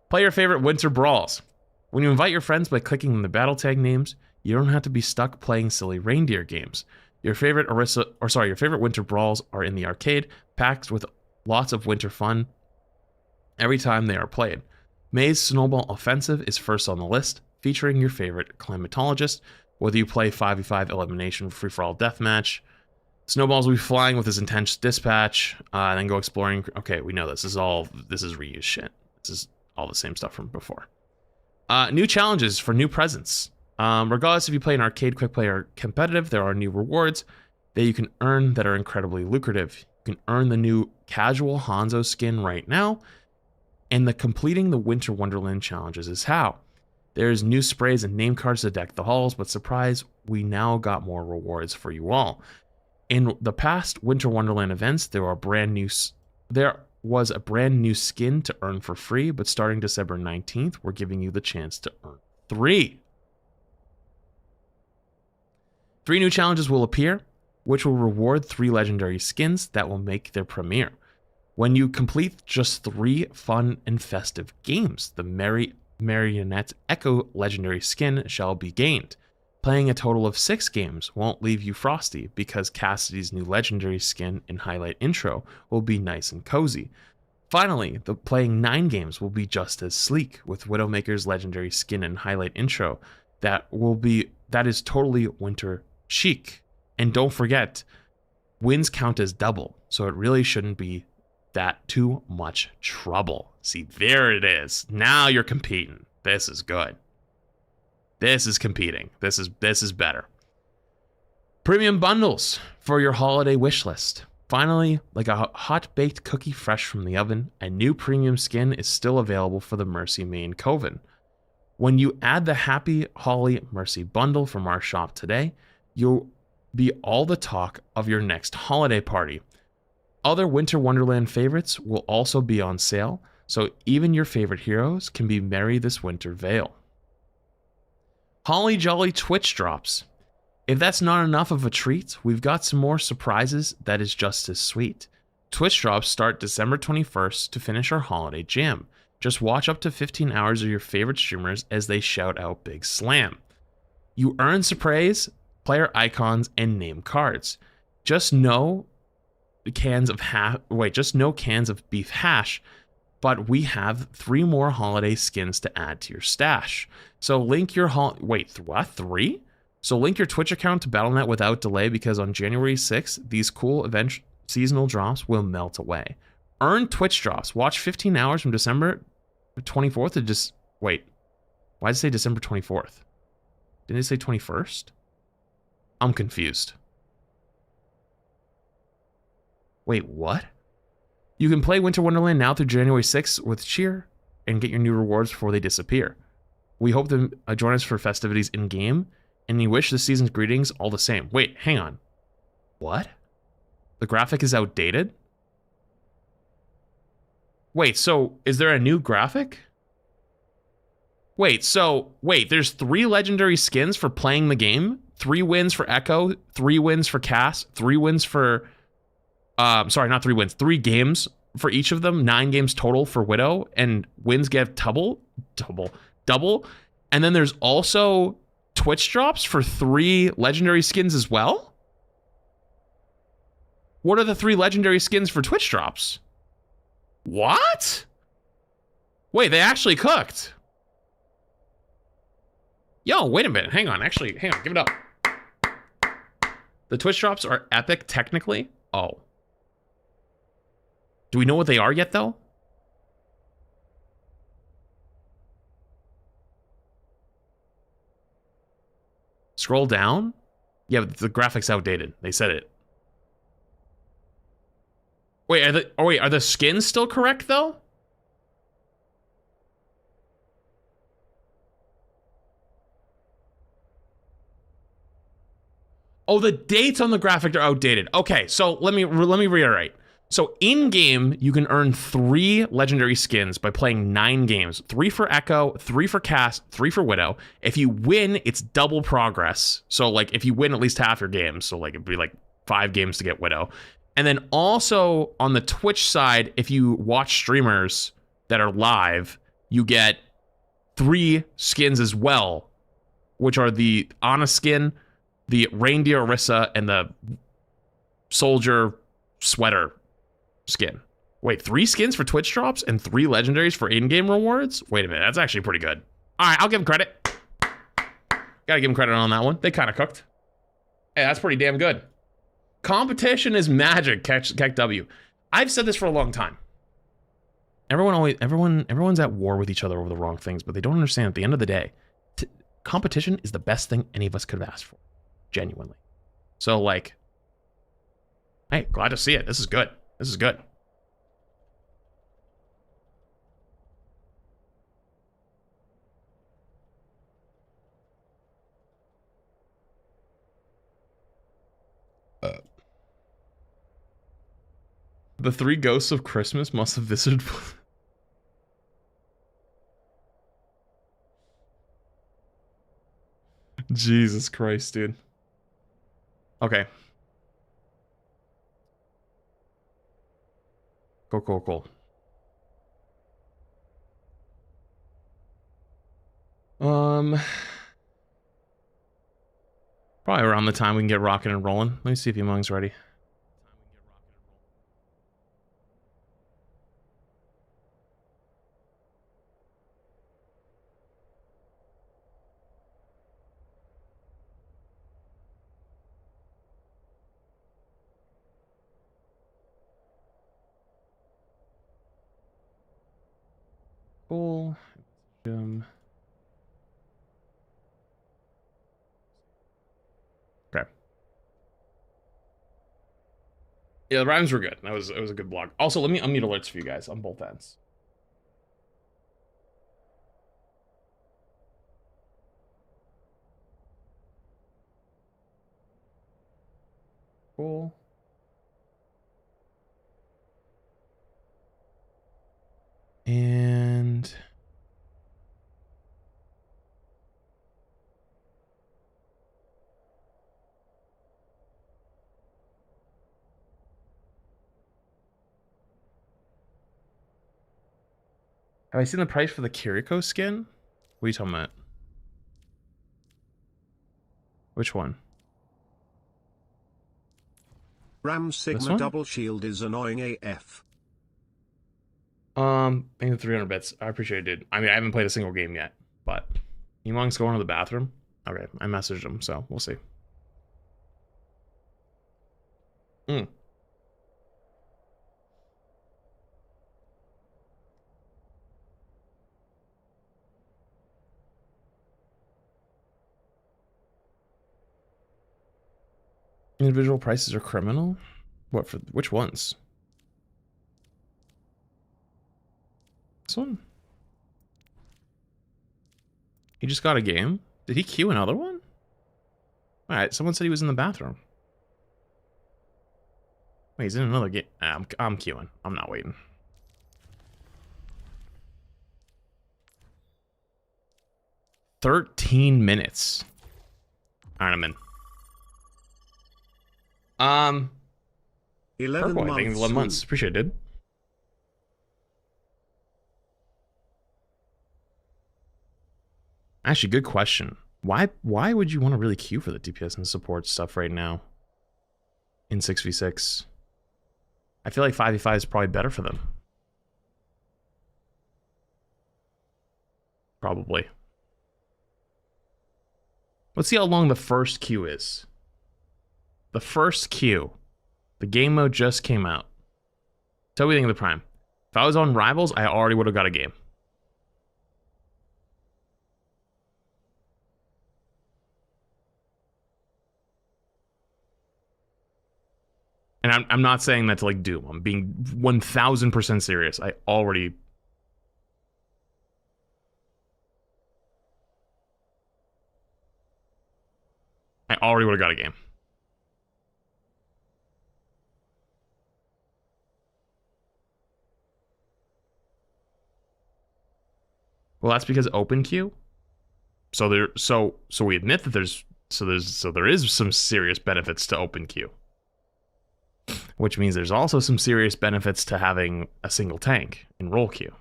Play your favorite winter brawls. When you invite your friends by clicking on the battle tag names, you don't have to be stuck playing silly reindeer games. Your favorite winter brawls are in the arcade, packed with lots of winter fun every time they are played. May's Snowball Offensive is first on the list, featuring your favorite climatologist. Whether you play 5v5 elimination free-for-all deathmatch, Snowballs will be flying with his intense dispatch, then go exploring. Okay, we know this. This is reused shit. This is all the same stuff from before. New challenges for new presents. Regardless if you play an arcade, quick play, or competitive, there are new rewards that you can earn that are incredibly lucrative. You can earn the new casual Hanzo skin right now, and the completing the Winter Wonderland challenges is how. There's new sprays and name cards to deck the halls, but surprise, we now got more rewards for you all. In the past Winter Wonderland events, there was a brand new skin to earn for free, but starting December 19th, we're giving you the chance to earn 3. 3 new challenges will appear, which will reward 3 legendary skins that will make their premiere. When you complete just 3 fun and festive games, the Marionette Echo legendary skin shall be gained. Playing a total of 6 games won't leave you frosty because Cassidy's new legendary skin and highlight intro will be nice and cozy. Finally, playing 9 games will be just as sleek with Widowmaker's legendary skin and highlight intro that is totally winter chic. And don't forget, wins count as double, so it really shouldn't be that too much trouble. See, there it is. Now you're competing. This is good. This is competing. This is better. Premium bundles for your holiday wish list. Finally, like a hot-baked cookie fresh from the oven, a new premium skin is still available for the Mercy main Coven. When you add the Happy Holly Mercy bundle from our shop today, you'll be all the talk of your next holiday party. Other Winter Wonderland favorites will also be on sale, so even your favorite heroes can be merry this winter veil. Holly Jolly Twitch drops. If that's not enough of a treat, we've got some more surprises that is just as sweet. Twitch drops start December 21st to finish our holiday jam. Just watch up to 15 hours of your favorite streamers as they shout out Big Slam. You earn surprise, player icons, and name cards. Just no cans of beef hash, but we have 3 more holiday skins to add to your stash. So link your three? So link your Twitch account to Battle.net without delay, because on January 6th, these cool event seasonal drops will melt away. Earn Twitch drops. Watch 15 hours from December 24th to just wait. Why did it say December 24th? Didn't it say 21st? I'm confused. Wait, what? You can play Winter Wonderland now through January 6th with cheer and get your new rewards before they disappear. We hope to join us for festivities in-game, and we wish the season's greetings all the same. Wait, hang on. What? The graphic is outdated? Wait, so is there a new graphic? Wait, there's 3 legendary skins for playing the game? 3 wins for Echo, 3 wins for Cass, 3 wins for... sorry, not 3 wins. 3 games for each of them. 9 games total for Widow, and wins get double. And then there's also Twitch drops for 3 legendary skins as well? What are the 3 legendary skins for Twitch drops? What? Wait, they actually cooked. Yo, wait a minute. Hang on. Actually, hang on. Give it up. The Twitch drops are epic, technically. Oh. Do we know what they are yet, though? Scroll down. Yeah, but the graphics outdated. They said it. Wait, are the skins still correct, though? Oh, the dates on the graphic are outdated. Okay, so let me reiterate. So in-game, you can earn 3 legendary skins by playing 9 games. 3 for Echo, 3 for Cass, 3 for Widow. If you win, it's double progress. So like if you win at least half your games, so like it'd be like 5 games to get Widow. And then also on the Twitch side, if you watch streamers that are live, you get 3 skins as well, which are the Ana skin, the Reindeer Orisa, and the Soldier Sweater skin. Wait, 3 skins for Twitch drops and 3 legendaries for in-game rewards? Wait a minute, that's actually pretty good. All right, I'll give them credit. Gotta give them credit on that one. They kind of cooked. Hey, that's pretty damn good. Competition is magic, Keck W. I've said this for a long time. Everyone's at war with each other over the wrong things, but they don't understand at the end of the day, competition is the best thing any of us could have asked for. Genuinely. So like, hey, glad to see it. This is good. This is good. The 3 ghosts of Christmas must have visited. Jesus Christ, dude. Okay. Cool. Probably around the time we can get rocking and rolling. Let me see if Young's ready. Cool. Okay. Yeah, the rhymes were good. It was a good blog. Also, let me unmute alerts for you guys on both ends. Cool. And have I seen the price for the Kiriko skin? What are you talking about? Which one? Ram Sigma double shield is annoying AF. I think 300 bits. I appreciate it, dude. I mean, I haven't played a single game yet, but Emong's going to the bathroom. Okay, I messaged him, so we'll see. Individual prices are criminal? What for? Which ones? This one? He just got a game? Did he queue another one? Alright, someone said he was in the bathroom. Wait, he's in another game. I'm queuing. I'm not waiting. 13 minutes. All right, I'm in. 11 Purple, I think months. 11 months. Appreciate it, dude. Actually, good question. Why would you want to really queue for the DPS and support stuff right now in 6v6? I feel like 5v5 is probably better for them. Probably. Let's see how long the first queue is. The first queue. The game mode just came out. Tell me what you think of the Prime. If I was on Rivals, I already would have got a game. And I'm not saying that to like doom. I'm being 1000% serious. I already would have got a game. Well, that's because open queue. So we admit that there is some serious benefits to open queue. Which means there's also some serious benefits to having a single tank in roll queue.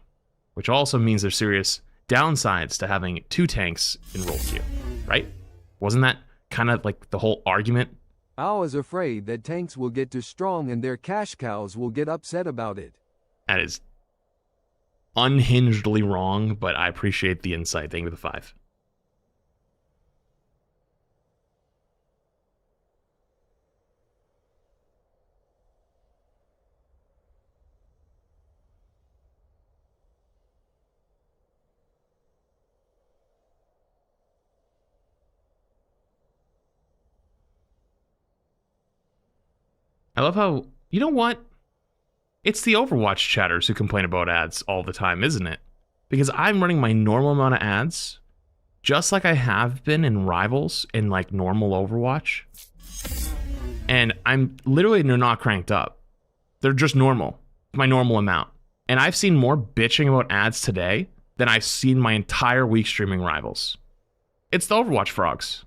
Which also means there's serious downsides to having 2 tanks in roll queue, right? Wasn't that kind of like the whole argument? I was afraid that tanks will get too strong and their cash cows will get upset about it. That is unhingedly wrong, but I appreciate the insight. Thank you for the 5. I love how, you know what? It's the Overwatch chatters who complain about ads all the time, isn't it? Because I'm running my normal amount of ads, just like I have been in Rivals in like normal Overwatch. And I'm literally, they're not cranked up. They're just normal, my normal amount. And I've seen more bitching about ads today than I've seen my entire week streaming Rivals. It's the Overwatch frogs.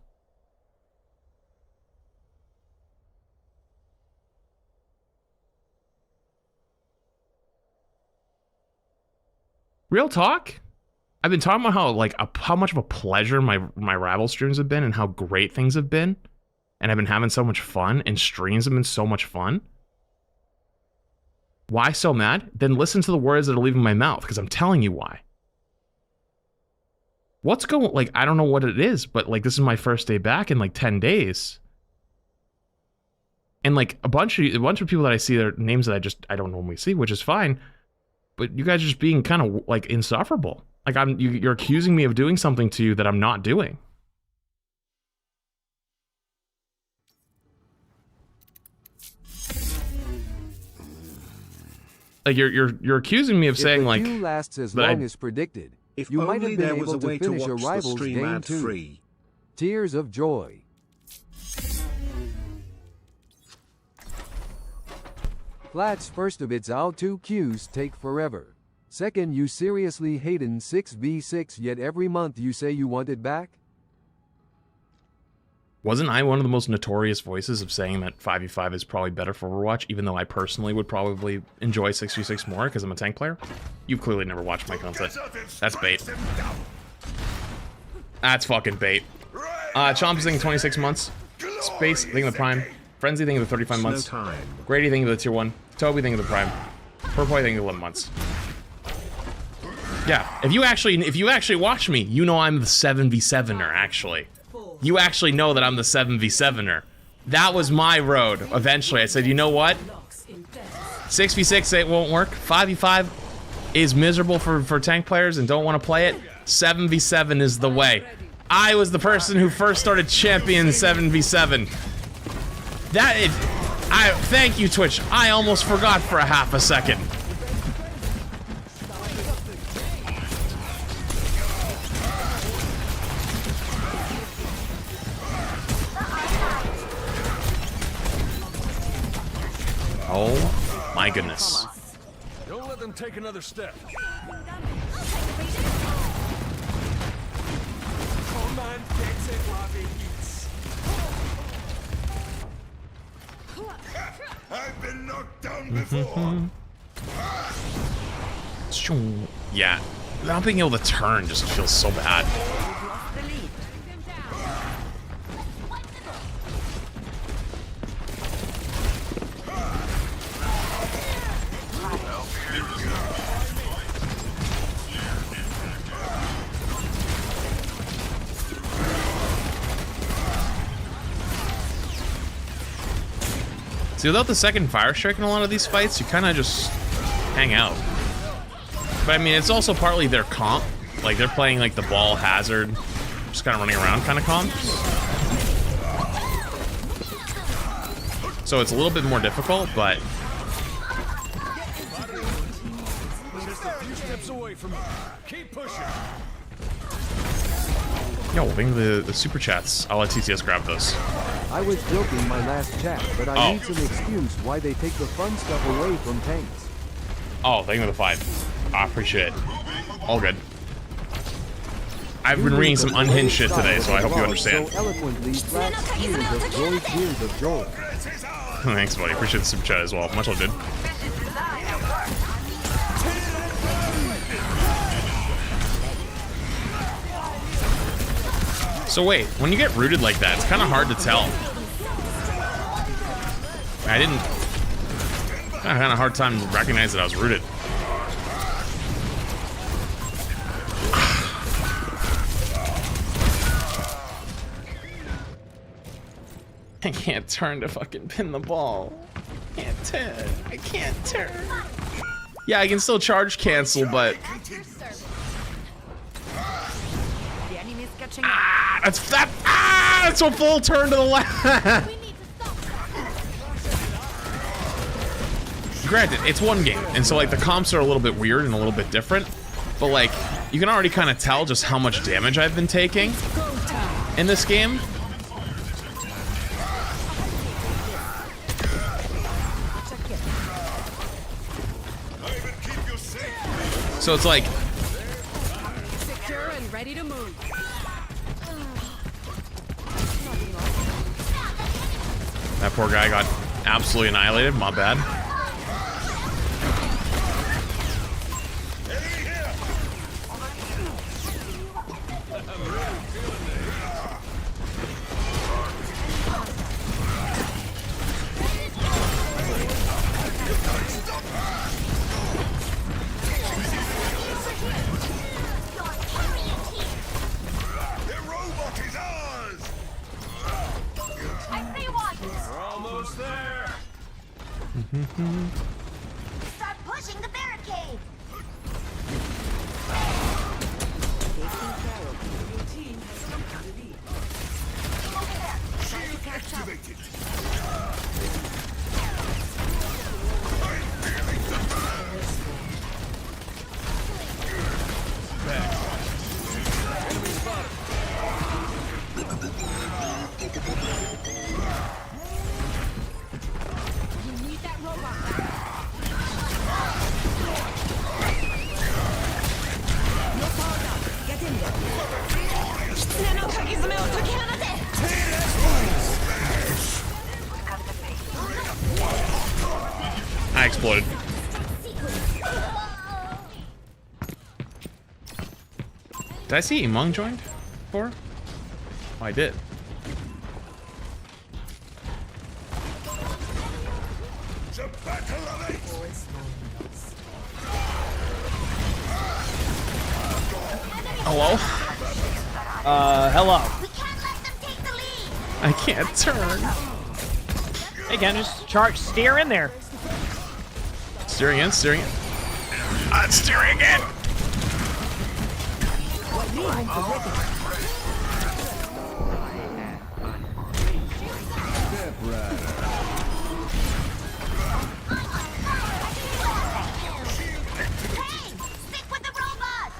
Real talk, I've been talking about how much of a pleasure my Rival streams have been and how great things have been, and I've been having so much fun, and streams have been so much fun. Why so mad? Then listen to the words that are leaving my mouth, because I'm telling you why. What's going, like, I don't know what it is, but like this is my first day back in like 10 days. And like a bunch of people that I see, their names that I don't normally see, which is fine. But you guys are just being kind of like insufferable. Like you're accusing me of doing something to you that I'm not doing. Like you're accusing me of saying like queue lasts as long as predicted. If You might only have been there was able a to way to finish a watch the Rivals stream game ad too. free. Tears of joy. Flat's first of its out 2 queues take forever. Second, you seriously hating 6v6 yet every month you say you want it back? Wasn't I one of the most notorious voices of saying that 5v5 is probably better for Overwatch, even though I personally would probably enjoy 6v6 more because I'm a tank player? You've clearly never watched my content. That's bait. That's fucking bait. Chomp's thinking 26 months. Space, thinking the Prime. Frenzy, thinking the 35 months. Grady, thinking the tier 1. Toby, thinking the Prime. Purple, thinking 11 months. Yeah, if you actually watch me, you know I'm the 7v7er, actually. You actually know that I'm the 7v7er. That was my road. Eventually, I said, you know what? 6v6, it won't work. 5v5 is miserable for tank players and don't want to play it. 7v7 is the way. I was the person who first started championing 7v7. Thank you, Twitch. I almost forgot for a half a second. Oh my goodness. Don't let them take another step. Yeah, not being able to turn just feels so bad. See, without the second fire strike in a lot of these fights, you kind of just hang out. But I mean, it's also partly their comp. Like, they're playing like the ball hazard, just kind of running around kind of comps. So it's a little bit more difficult, but... Just a few steps away from keep pushing. Yo, bring the super chats. I'll let TCS grab those. I was joking my last chat, but I need some excuse why they take the fun stuff away from tanks. Oh, thank you for the fight. I appreciate it. All good. I've been reading some unhinged shit today, so I hope you understand. So eloquently flaps tears of joy, tears of joy. Thanks, buddy. Appreciate the super chat as well. Much love, dude. So wait, when you get rooted like that, it's kind of hard to tell. I had a hard time recognizing that I was rooted. I can't turn to fucking pin the ball. Can't turn. I can't turn. Yeah, I can still charge cancel, but... That's a full turn to the left. Granted, it's one game, and so like the comps are a little bit weird and a little bit different, but like you can already kind of tell just how much damage I've been taking in this game. So it's like Secure and ready to move. that poor guy got absolutely annihilated. My bad. Start pushing the barricade. I exploded. Did I see Emong joined before? Oh, I did. Hello? Hello. We can't let them take the lead. I can't turn. Hey, Ken, just steer in there. Steering in, steering in. Steering in! Stick with the robot.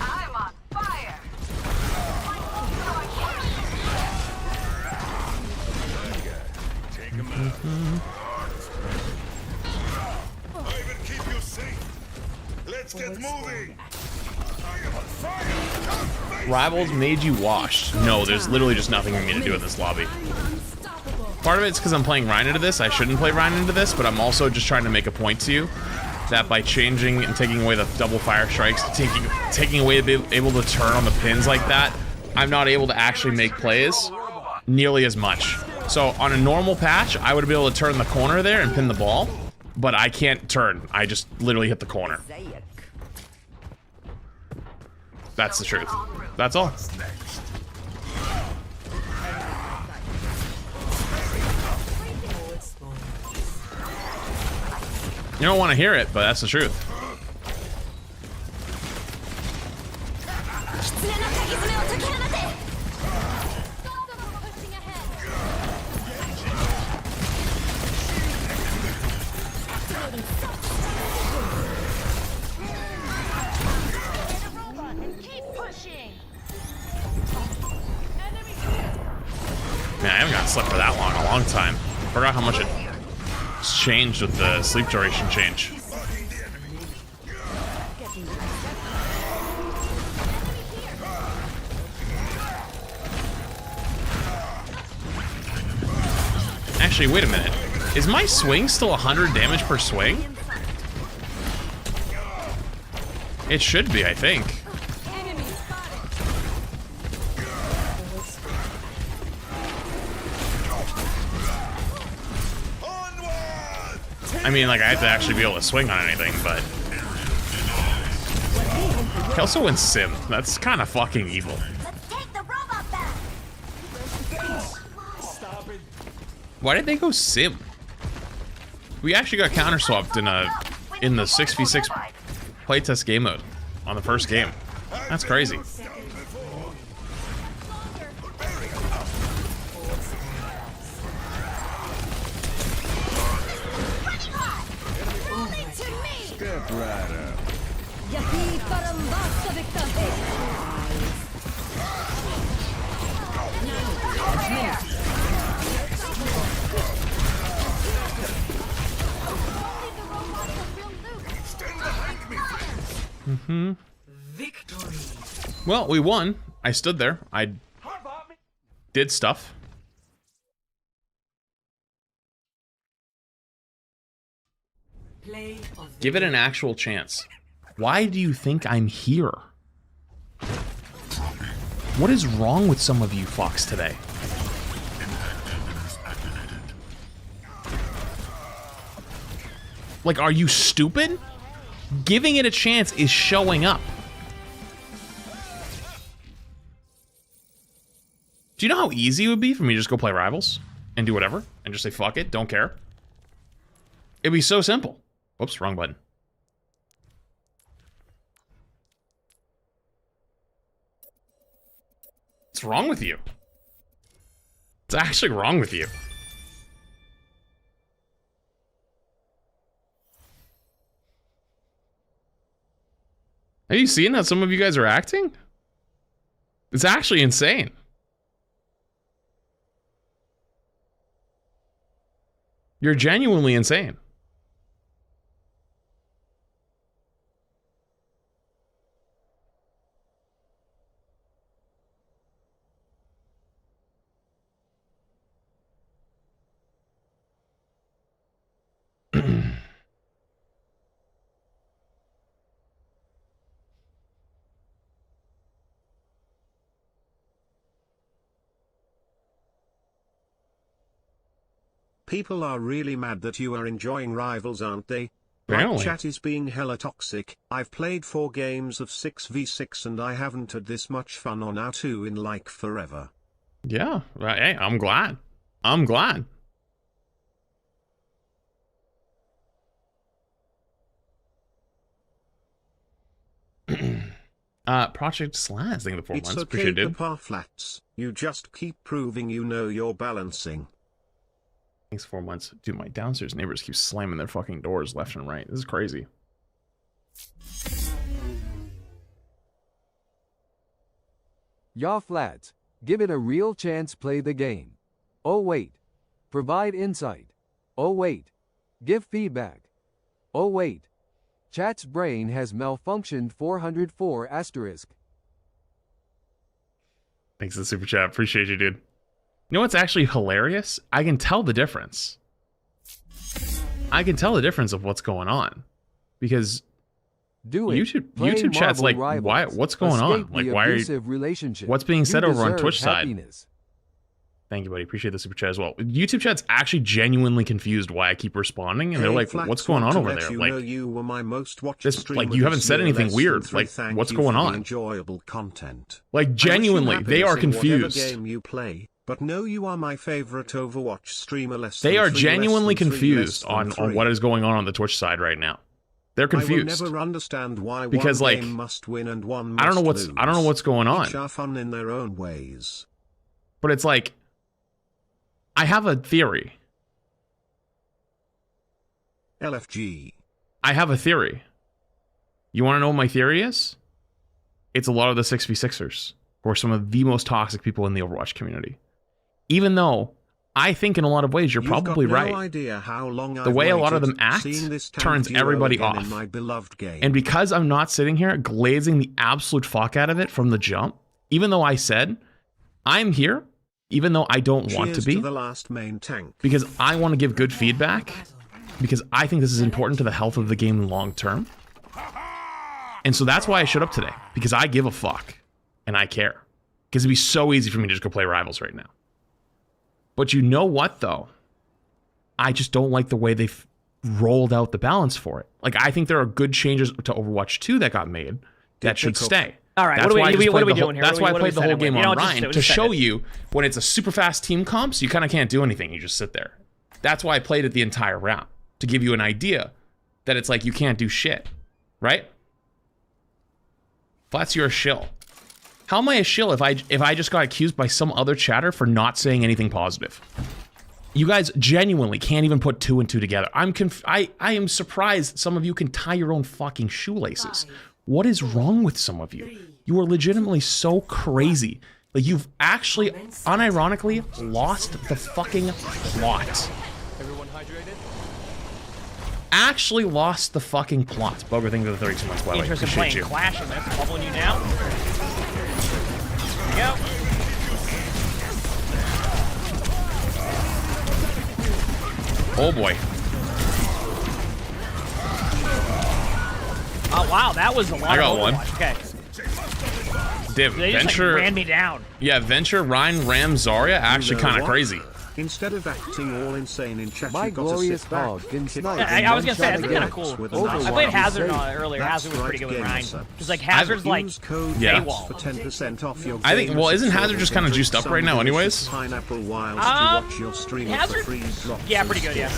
I'm on fire. Take him out. I even keep you safe. Rivals made you washed. No, there's literally just nothing for me to do in this lobby. Part of it's because I'm playing Ryan into this. I shouldn't play Ryan into this, but I'm also just trying to make a point to you that by changing and taking away the double fire strikes, taking away being able to turn on the pins like that, I'm not able to actually make plays nearly as much. So on a normal patch, I would be able to turn the corner there and pin the ball, but I can't turn. I just literally hit the corner. That's the truth. That's all. You don't want to hear it, but that's the truth. Man, I haven't gotten slept for that long, a long time. Forgot how much it's changed with the sleep duration change. Actually, wait a minute. Is my swing still 100 damage per swing? It should be, I think. I mean, like, I have to actually be able to swing on anything, but... He also went Sim. That's kind of fucking evil. Why did they go Sim? We actually got counter-swapped in the 6v6 playtest game mode on the first game. That's crazy. Step right up. Victory. Well, we won. I stood there. I did stuff. Give it an actual chance. Why do you think I'm here? What is wrong with some of you fucks today? Like, are you stupid? Giving it a chance is showing up. Do you know how easy it would be for me to just go play Rivals and do whatever and just say fuck it, don't care? It'd be so simple. Whoops, wrong button. What's wrong with you? What's actually wrong with you? Have you seen how some of you guys are acting? It's actually insane. You're genuinely insane. People are really mad that you are enjoying Rivals, aren't they? Apparently. My chat is being hella toxic. I've played 4 games of 6v6 and I haven't had this much fun on R2 in like forever. Yeah, hey, I'm glad. I'm glad. Project Slaz, thank you for 4 months. It's okay, Appreciate it. Papa Flats. You just keep proving you know your balancing. Thanks for 4 months. Dude, my downstairs neighbors keep slamming their fucking doors left and right. This is crazy. Y'all flats, give it a real chance, play the game. Oh wait. Provide insight. Oh wait. Give feedback. Oh wait. Chat's brain has malfunctioned 404 asterisk. Thanks for the super chat. Appreciate you, dude. You know what's actually hilarious? I can tell the difference. I can tell the difference of what's going on. Because YouTube chat's like, why? What's going on? Like, why are you? What's being said over on Twitch side? Thank you, buddy. Appreciate the super chat as well. YouTube chat's actually genuinely confused why I keep responding, and they're like, "What's going on over there?" Like, you were my most watched this, like you haven't said anything weird. Like, what's going on? Enjoyable content. Like, genuinely, they are confused. Game you play, but no, you are my favorite Overwatch streamer. They are genuinely confused on what is going on the Twitch side right now. They're confused. I will never understand why because one like game must win and one must I don't know what's going on. Each are fun in their own ways. But it's like, I have a theory. LFG. I have a theory. You want to know what my theory is? It's a lot of the 6v6ers who are some of the most toxic people in the Overwatch community. Even though I think in a lot of ways you're probably right. Idea how long the way a lot of them act turns everybody off. My beloved game. And because I'm not sitting here glazing the absolute fuck out of it from the jump, even though I said I'm here, even though I don't want to be, the last main tank. Because I want to give good feedback, because I think this is important to the health of the game long term. And so that's why I showed up today, because I give a fuck and I care. Because it'd be so easy for me to just go play Rivals right now. But you know what, though? I just don't like the way they've rolled out the balance for it. Like, I think there are good changes to Overwatch 2 that got made that should stay. All right, that's what are we doing here? That's why I played the whole game on Rhine, to show you when it's a super fast team comps, you kind of can't do anything. You just sit there. That's why I played it the entire round, to give you an idea that it's like you can't do shit, right? Flats, you're a shill. How am I a shill if I just got accused by some other chatter for not saying anything positive? You guys genuinely can't even put 2 and 2 together. I am surprised some of you can tie your own fucking shoelaces. What is wrong with some of you? You are legitimately so crazy. Like, you've actually, unironically, lost the fucking plot. Everyone hydrated? Actually lost the fucking plot. Bugger, thank you for the 32 months. By the way, appreciate you. Clash, and that's bubbling you now. There you go. Oh boy. Oh wow, that was a lot. I got of one. Okay. Div, They Venture just, like, ran me down. Yeah, Venture, Ryan, Ram, Zarya, actually kind of crazy. Instead of acting all insane in chat, My glorious hog can snipe. I was gonna say that's kind of cool. I played Hazard earlier. Hazard was pretty good with Ryan. Just like Hazard's like paywall. For 10% off your I think. Well, isn't Hazard just kind of juiced up right now, anyways? Pineapple Wilds to watch your stream Hazard? for free drops. Yeah, pretty good. Yeah.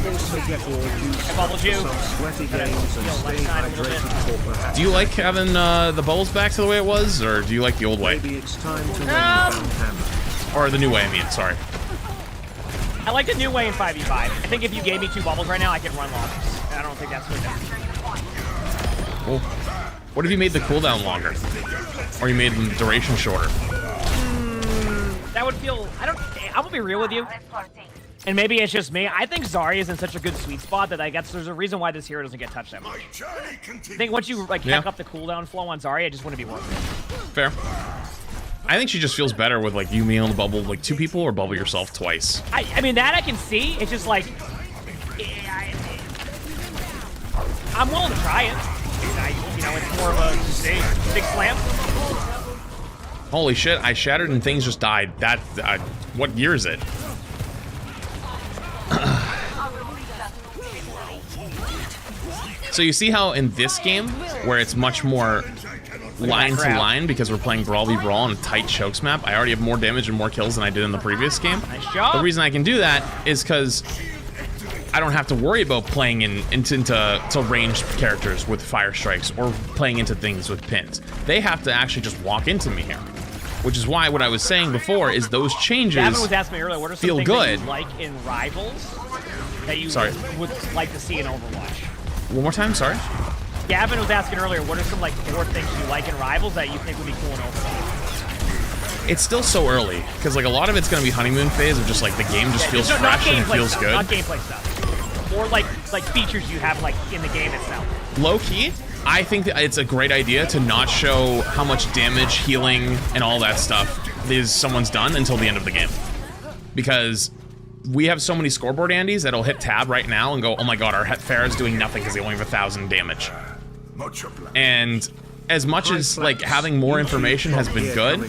Also get more juice. I bubbled you. Some sweaty games and stay hydrated. Do you like having the bubbles back to the way it was, or do you like the old way? Maybe it's time to hammer. Or the new way, I mean. Sorry. I like the new way in 5v5. I think if you gave me 2 bubbles right now, I could run lobbies. And I don't think that's good. Well, what if you made the cooldown longer? Or you made the duration shorter? That would feel... I'm gonna be real with you. And maybe it's just me. I think Zarya is in such a good sweet spot that I guess there's a reason why this hero doesn't get touched that much. I think once you like hack up the cooldown flow on Zarya, it just wouldn't be worth it. Fair. I think she just feels better with like you being able to bubble like 2 people or bubble yourself twice. I mean that I can see. It's just like I'm willing to try it. You know, it's more of a big slam. Holy shit! I shattered and things just died. That what year is it? So you see how in this game, where it's much more line to line because we're playing Brawl v Brawl on a tight chokes map, I already have more damage and more kills than I did in the previous game. Nice job. The reason I can do that is because I don't have to worry about playing into ranged characters with fire strikes or playing into things with pins. They have to actually just walk into me here. Which is why what I was saying before is those changes Gavin was asking me earlier, what are some things that you like in Rivals that you would like to see in Overwatch? One more time, sorry? Gavin was asking earlier, what are some like 4 things you like in Rivals that you think would be cool in Overwatch? It's still so early, because like a lot of it's going to be honeymoon phase of just like the game just feels fresh and it feels stuff, good. Not gameplay stuff. Or like features you have like in the game itself. low key, I think that it's a great idea to not show how much damage, healing, and all that stuff someone's done until the end of the game. Because we have so many scoreboard Andes that'll hit tab right now and go, oh my god, our Pharah's doing nothing because they only have 1,000 damage. And as much as like having more information has been good,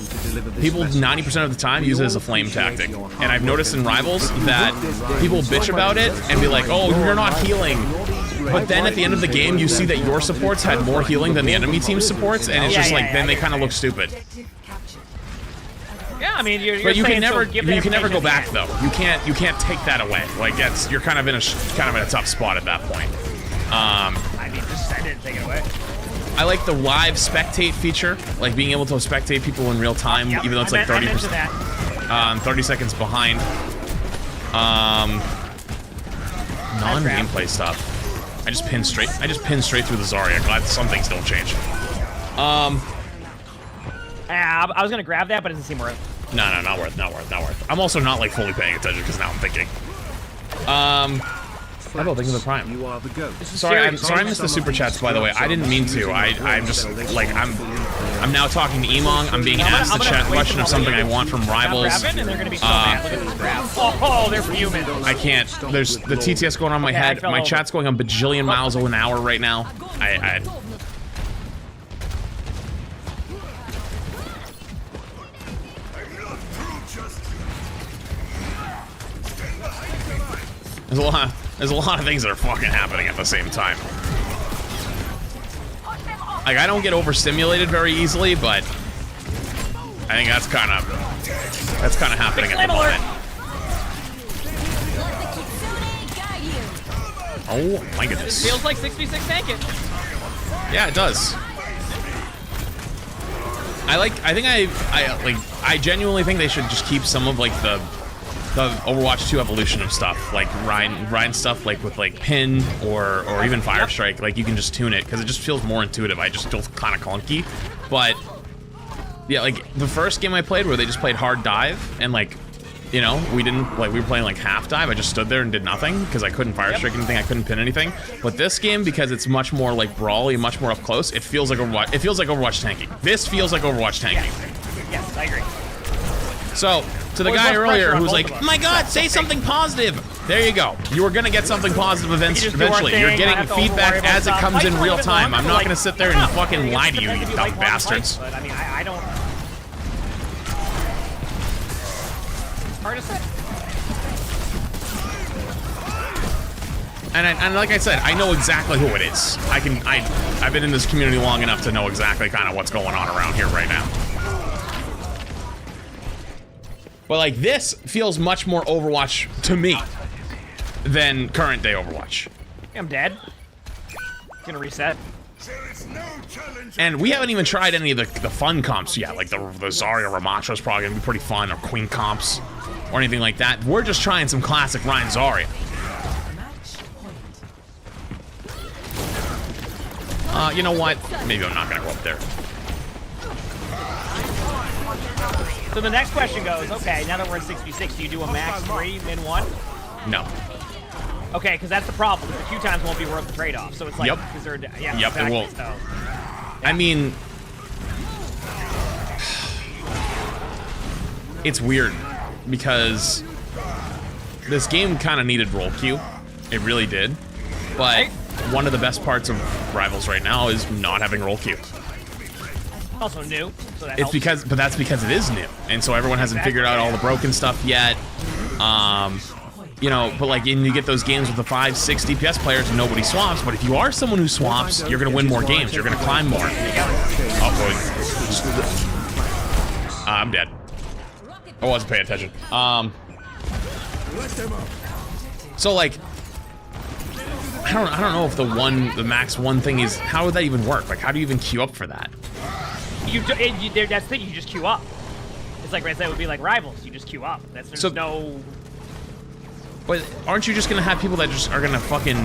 people 90% of the time use it as a flame tactic. And I've noticed in Rivals that people bitch about it and be like, oh, you're not healing. But then at the end of the game, you see that your supports had more healing than the enemy team's supports, and it's just like, then they kind of look stupid. Yeah, I mean, you're but you can never, so you can never go back though. You can't take that away. Like you're kind of in a tough spot at that point. I mean, just send it and take it away. I like the live spectate feature, like being able to spectate people in real time, even though it's like 30%, 30 seconds behind. Non-gameplay stuff. I just pinned straight through the Zarya. Glad some things don't change. I was gonna grab that, but it doesn't seem worth it. No, not worth. I'm also not like fully paying attention because now I'm thinking. How about thinking of the Prime? You are the goat. Sorry, I missed the super chats, by the way. I didn't mean to. I'm just like I'm now talking to Emong. I'm being asked the chat question of something I want from Rivals. And they're gonna be so mad. Look at these grabs. Oh, they're fuming. I can't. There's the TTS going on in my head. My chat's going a bajillion miles an hour right now. There's a lot of things that are fucking happening at the same time. Like, I don't get overstimulated very easily, but I think that's kind of happening at the moment. Oh my goodness. Feels like 6v6 tanking. Yeah, it does. I genuinely think they should just keep some of like the Overwatch 2 evolution of stuff, like Ryan stuff, like with like pin or even Fire Strike. Like you can just tune it because it just feels more intuitive. I just feel kind of clunky, but yeah, like the first game I played where they just played hard dive and like, you know, we were playing like half dive. I just stood there and did nothing because I couldn't Fire Strike anything. I couldn't pin anything. But this game, because it's much more like brawly, much more up close, it feels like Overwatch. It feels like Overwatch tanking. This feels like Overwatch tanking. Yes, I agree. So, to the guy earlier who's like, my god, say something positive. There you go. You were going to get something positive eventually. You're getting feedback as it comes in real time. I'm not going to sit there and fucking lie to you, you dumb bastards. But I mean, I don't... Hard to say. And like I said, I know exactly who it is. I've been in this community long enough to know exactly kind of what's going on around here right now. But like this feels much more Overwatch to me than current day Overwatch. I'm dead. Gonna reset. And we haven't even tried any of the fun comps yet, like the Zarya Ramatra is probably gonna be pretty fun, or Queen comps, or anything like that. We're just trying some classic Ryan Zarya. You know what? Maybe I'm not gonna go up there. So the next question goes, okay, now that we're at 6v6, do you do a max 3, min 1? No. Okay, because that's the problem. The Q times won't be worth the trade-off. So it's like, yep. Yeah, yep, exactly, it won't. So, yeah. I mean, it's weird because this game kind of needed roll Q. It really did. But one of the best parts of Rivals right now is not having roll Q. Also new, so that it's helps. but that's because it is new, and so everyone hasn't figured out all the broken stuff yet. You know, but like, you get those games with the 5-6 DPS players and nobody swaps. But if you are someone who swaps, you're gonna win more games. You're gonna climb more. Oh boy, I'm dead. I wasn't paying attention. So like, I don't know if the max 1 thing is, how would that even work? Like, how do you even queue up for that? That's the thing, you just queue up. It's like, right, that would be like Rivals, you just queue up. There's no... But aren't you just gonna have people that just are gonna fucking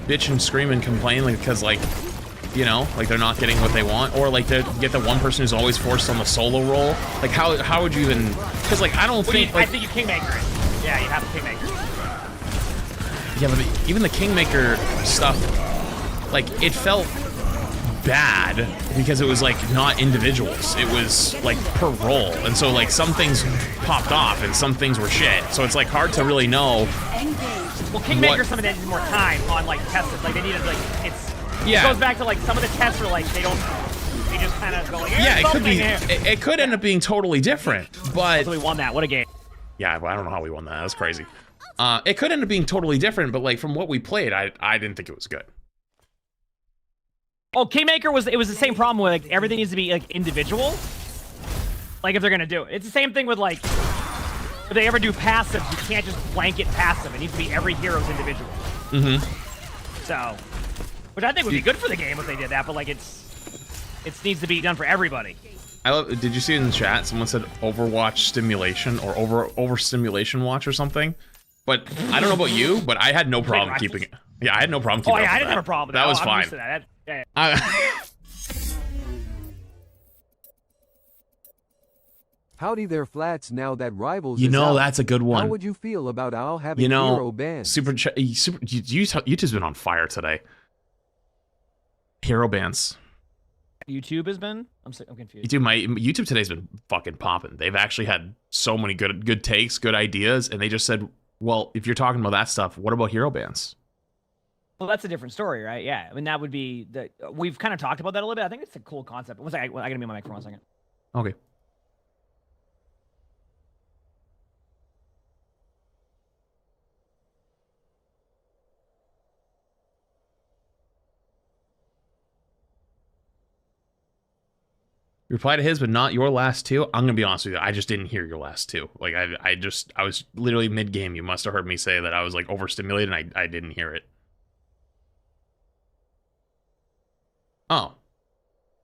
bitch and scream and complain, like, because, like, you know, like they're not getting what they want? Or like they get the one person who's always forced on the solo role? Like, how would you even... Because, like, I don't think... I think you Kingmaker it. Yeah, you have to Kingmaker. Yeah, but even the Kingmaker stuff... like it felt bad because it was like not individuals, it was like per role, and so like some things popped off and some things were shit, so it's like hard to really know. Well, Kingmaker, some of that needed more time on like tests, like they needed like it goes back to like some of the tests are like they just kind of go like, yeah, it could be it could end up being totally different, but so we won that. What a game. Yeah, well, I don't know how we won that. That's crazy. It could end up being totally different, but like from what we played, I didn't think it was good. Oh, Kingmaker it was the same problem with like everything needs to be like individual. Like if they're gonna do it, it's the same thing with like if they ever do passive, you can't just blanket passive. It needs to be every hero's individual. So, which I think would be good for the game if they did that, but like it needs to be done for everybody. I love. Did you see it in the chat? Someone said Overwatch stimulation or overstimulation watch or something. But I don't know about you, but I had no problem keeping it. Yeah, I had no problem keeping it. Oh yeah, I didn't have a problem with that. That was I'm fine. used to that. Yeah. Howdy there, Flats. Now that Rivals You is know, out, that's a good one. How would you feel about Al having You know, hero bans? YouTube's been on fire today. Hero bans. YouTube has been. I'm confused. Dude, my YouTube today's been fucking popping. They've actually had so many good takes, good ideas, and they just said, well, if you're talking about that stuff, what about hero bans? Well, that's a different story, right? Yeah, I mean that would be we've kind of talked about that a little bit. I think it's a cool concept. One second, I gotta mute my mic for 1 second. Okay. Reply to his, but not your last two. I'm gonna be honest with you. I just didn't hear your last two. Like I was literally mid game. You must have heard me say that I was like overstimulated, and I didn't hear it. Oh.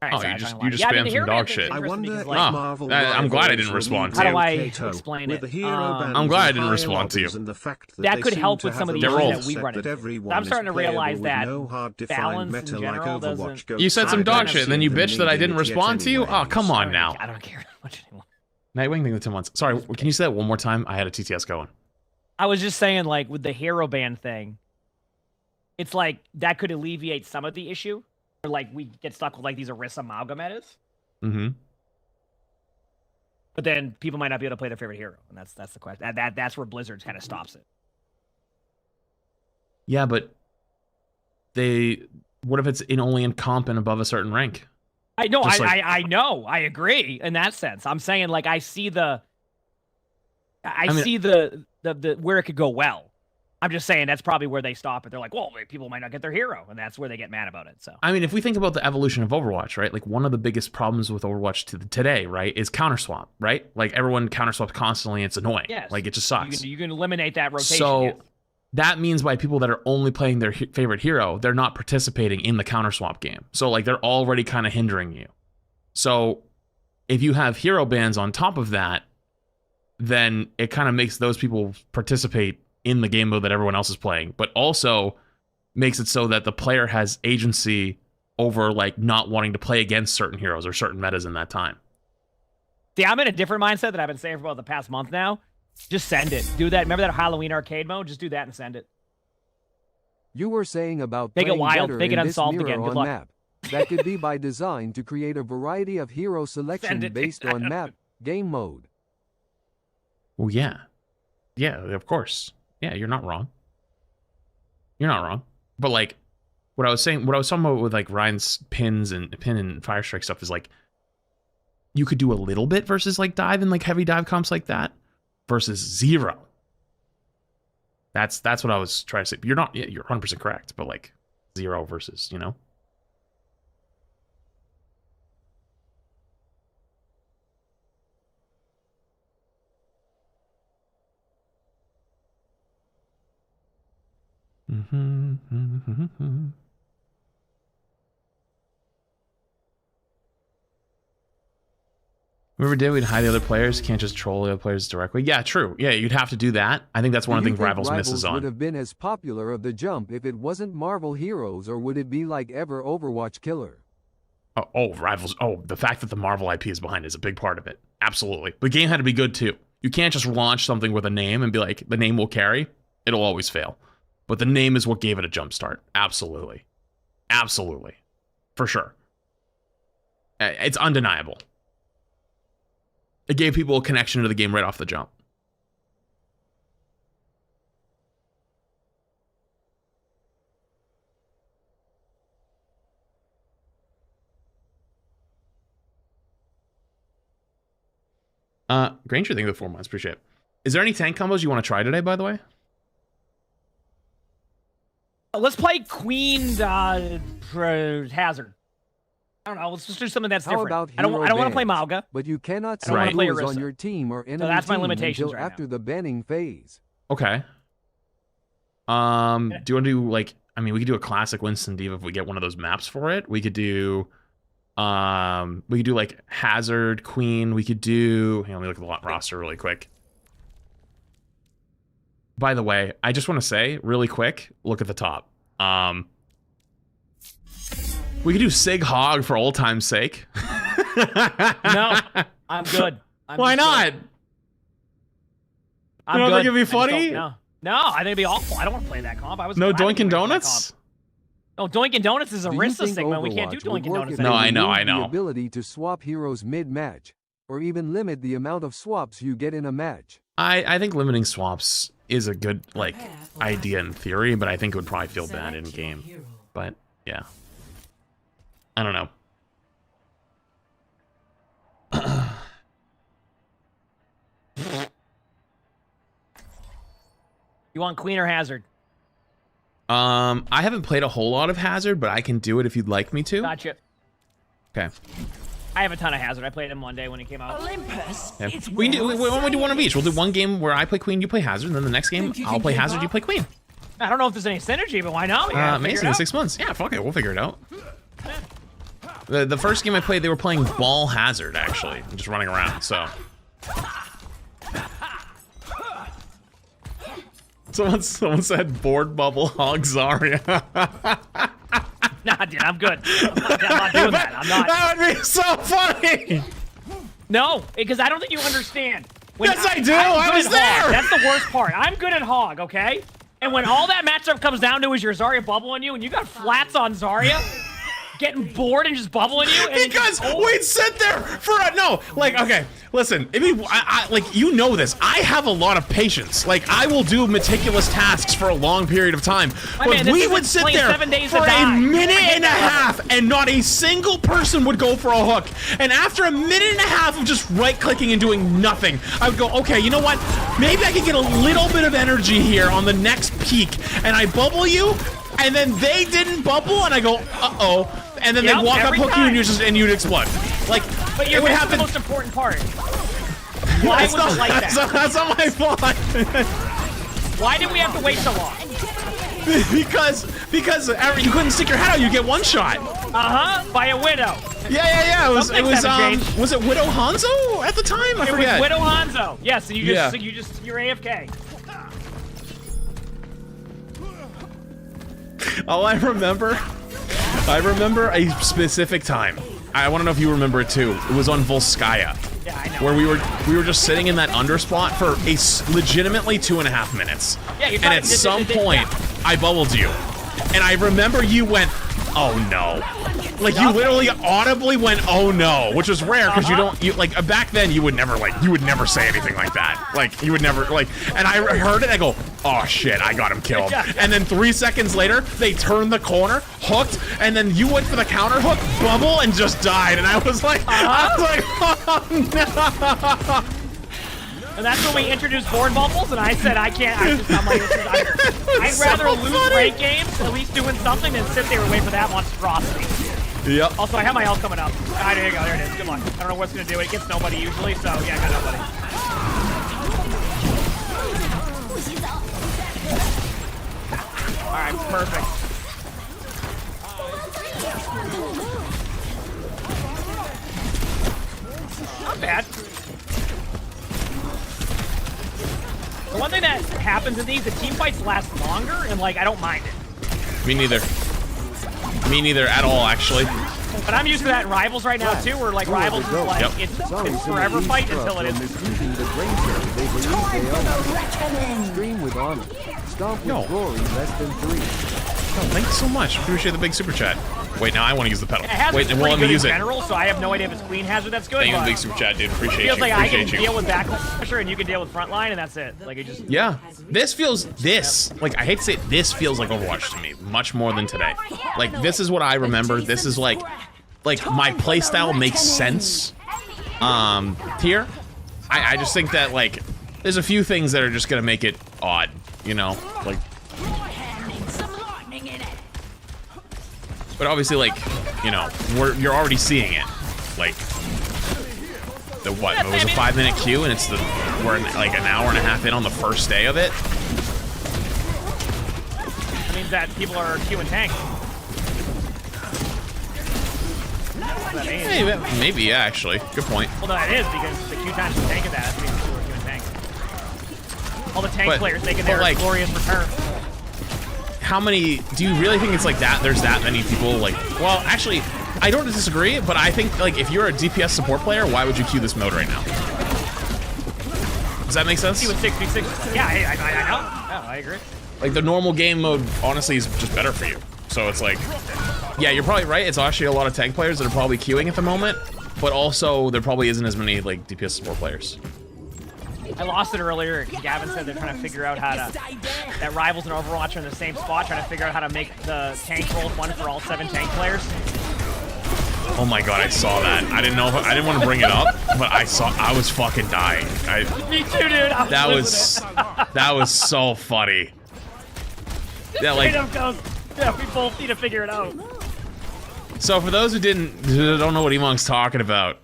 Right, oh, you just spammed some dog shit. I wonder if like, Marvel I'm glad I didn't respond to you. How do I explain it? I'm glad I didn't respond to you. That could help with some of the issues that we run into. I'm starting to realize that balance in general doesn't... You said some dog shit, and then you bitched that I didn't respond to you? Oh, come on now. I don't care much anymore. Nightwing thing the 2 months. Sorry, can you say that one more time? I had a TTS going. I was just saying, like, with the hero ban thing, it's like, that could alleviate some of the issue. Or like we get stuck with like these Orisa amalgam edits. But then people might not be able to play their favorite hero, and that's the question. That's where Blizzard kind of stops it. Yeah, but what if it's only in comp and above a certain rank? I know, I know, I agree in that sense. I'm saying like I see the where it could go well. I'm just saying that's probably where they stop it. They're like, well, people might not get their hero, and that's where they get mad about it. So I mean, if we think about the evolution of Overwatch, right? Like one of the biggest problems with Overwatch today, right, is counter swap, right? Like everyone counter swaps constantly, and it's annoying. Yes. Like it just sucks. You can eliminate that rotation. So that means by people that are only playing their favorite hero, they're not participating in the counter swap game. So like they're already kind of hindering you. So if you have hero bans on top of that, then it kind of makes those people participate in the game mode that everyone else is playing, but also makes it so that the player has agency over like not wanting to play against certain heroes or certain metas in that time. See, I'm in a different mindset that I've been saying for about the past month now. Just send it. Do that. Remember that Halloween arcade mode? Just do that and send it. You were saying about make it playing wild. better Make it in unsolved this mirror again. Good on luck. map. That could be by design to create a variety of hero selection based on map game mode. Well, yeah, of course. Yeah, you're not wrong. You're not wrong. But like, what I was talking about with like Ryan's pin and fire strike stuff is like, you could do a little bit versus like dive and like heavy dive comps like that, versus zero. That's what I was trying to say. You're 100% correct, but like zero versus, you know. Remember, we'd hide the other players. Can't just troll the other players directly. Yeah, true. Yeah, you'd have to do that. I think that's one of the things Rivals misses on. Would have been as popular of the jump if it wasn't Marvel Heroes, or would it be like ever Overwatch killer? Rivals. Oh, the fact that the Marvel IP is behind is a big part of it. Absolutely. The game had to be good too. You can't just launch something with a name and be like, the name will carry. It'll always fail. But the name is what gave it a jump start. Absolutely. Absolutely. For sure. It's undeniable. It gave people a connection to the game right off the jump. Granger, thank you for the 4 months. Appreciate it. Is there any tank combos you want to try today, by the way? Let's play Queen Hazard. I don't know. Let's just do something that's How different. about I don't want to play Hero Mauga. But you cannot I don't wanna sell play duels on Orisa. your team or enemy that's my team limitations until right after now. the banning phase. Okay. Do you want to do like? I mean, we could do a classic Winston Diva if we get one of those maps for it. We could do, like Hazard, Queen. We could do. Hang on, let me look at the roster really quick. By the way, I just want to say really quick. Look at the top. We could do Sig Hog for old time's sake. No, I'm good. Why not? Good. You don't think it'd be funny? No, I think it'd be awful. I don't want to play that comp. I was No I didn't Doinkin' wanna play that Donuts? comp. No, Doinkin' Donuts is a Do you Rista think segment. We can't do Overwatch would Doinkin' work Donuts. if No, they I know, removed I know. The ability to swap heroes mid-match, or even limit the amount of swaps you get in a match. I think limiting swaps is a good like idea in theory, but I think it would probably feel bad in game. But yeah, I don't know. You want Queen or Hazard? I haven't played a whole lot of Hazard, but I can do it if you'd like me to. Gotcha. Okay. I have a ton of Hazard. I played him one day when he came out. Olympus. Yeah. We can do. Why don't we do one of each? We'll do one game where I play Queen, you play Hazard, and then the next game I'll play Hazard, you play Queen. I don't know if there's any synergy, but why not? We gotta figure Amazing. it In out. 6 months. Yeah, fuck it. We'll figure it out. The first game I played, they were playing Ball Hazard, actually. Just running around, so. Someone said board bubble hog Zarya. Nah, dude, I'm good. I'm not doing that. I'm not. That would be so funny. No, because I don't think you understand. Yes, I do. I'm I good was at there. Hog. That's the worst part. I'm good at Hog, okay? And when all that matchup comes down to is your Zarya bubbling you, and you got flats on Zarya, getting bored and just bubbling you. And Because we'd sit there for okay, listen, like, you know this, I have a lot of patience. Like, I will do meticulous tasks for a long period of time. My But man, this we isn't would sit playing there 7 days for to a die. minute and a half, and not a single person would go for a hook. And after a minute and a half of just right-clicking and doing nothing, I would go, okay, you know what? Maybe I could get a little bit of energy here on the next peak. And I bubble you, and then they didn't bubble, and I go, uh-oh. And then they walk up, hook you, and you'd explode. Like, But it would that's happen. the most important part. Why was it like that? That's not my fault. Why did we have to wait so long? because you couldn't stick your head out. You get one shot. By a Widow. Yeah. It was Some things haven't changed. was it Widow Hanzo at the time? I forget. It was Widow Hanzo. Yes, and you're AFK. All I remember a specific time. I want to know if you remember it too. It was on Volskaya. Yeah, I know. Where we were just sitting in that under spot for legitimately 2.5 minutes. Yeah, you're and trying at to- some point, I bubbled you. And I remember you went, oh no. Like, you literally audibly went, oh no, which was rare because back then you would never say anything like that. Like, you would never, and I heard it, I go, oh shit, I got him killed. Yeah. And then 3 seconds later, they turned the corner, hooked, and then you went for the counter hook, bubble, and just died. And I was like, oh no. And that's when we introduced board bubbles, and I said, I'd rather lose rank games, at least doing something, than sit there and wait for that monstrosity. Yep. Also, I have my health coming up. There you go, there it is. Good luck. I don't know what's going to do it. It gets nobody usually, so yeah, got nobody. Alright, perfect. Not bad. The one thing that happens in these, the team fights last longer, and I don't mind it. Me neither. Me neither at all, actually. But I'm used to that in Rivals right now too, where Rivals is it's forever fight until it is. Stream with honor. Stomp with glory less than 3. Oh, thanks so much. Appreciate the big super chat. Wait, now I want to use the pedal. It has Wait, been and we'll let me pretty good use in it. general, so I have no idea if it's queen hazard that's good. Thank you for But the big super chat, dude. Appreciate it feels you. like I Appreciate can you. deal with back pressure and you can deal with front line, and that's it. Like it just. Yeah, this feels like I hate to say it, this feels like Overwatch to me much more than today. Like this is what I remember. This is like my playstyle makes sense. Here, I just think that like there's a few things that are just gonna make it odd, you know, like. But obviously, like, you know, you're already seeing it, like. The what? It was a 5-minute queue, and we're like an hour and a half in on the first day of it. That means that people are queuing tank. Hey, maybe, yeah, actually. Good point. Well, no, it is because the queue times for tank of that means people are queuing tank. All the tank players making their like, glorious return. How many? Do you really think it's like that? There's that many people like? Well, actually, I don't disagree, but I think like if you're a DPS support player, why would you queue this mode right now? Does that make sense? Queue with 6v6. Yeah, I know. Yeah, I agree. Like the normal game mode, honestly, is just better for you. So it's like, yeah, you're probably right. It's actually a lot of tank players that are probably queuing at the moment, but also there probably isn't as many like DPS support players. I lost it earlier. Gavin said they're trying to figure out how to, that Rivals and Overwatch are in the same spot, trying to figure out how to make the tank role fun for all 7 tank players. Oh my god, I saw that. I didn't know if I didn't want to bring it up, but I was fucking dying. Me too, dude. That was so funny. Yeah, like goes, yeah, we both need to figure it out. So for those who don't know what Emong's talking about,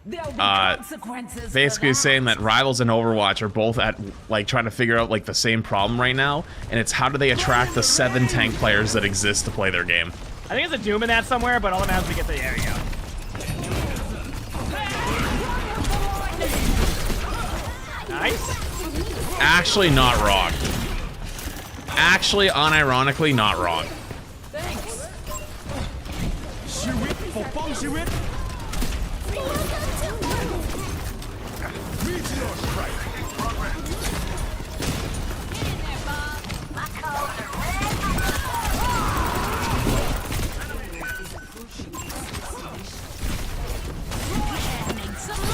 basically saying that Rivals and Overwatch are both at like trying to figure out like the same problem right now, and it's how do they attract the 7 tank players that exist to play their game. I think there's a Doom in that somewhere, but all that matters is we get the, there we go. Nice. Actually not wrong. Actually, unironically not wrong.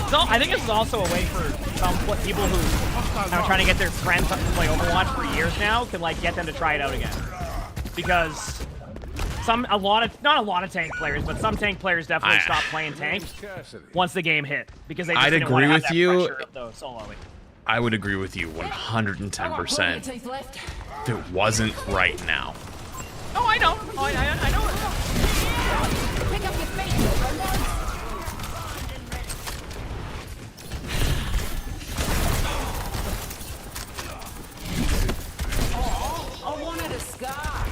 So I think this is also a way for people who are trying to get their friends to play Overwatch for years now can like get them to try it out again, because not a lot of tank players, but some tank players definitely stopped playing tank once the game hit because they just didn't want to have that pressure of the soloing. I would agree with you 110%. If it wasn't right now. Oh, I know. Oh, I know. Pick up your face. I wanted a scar.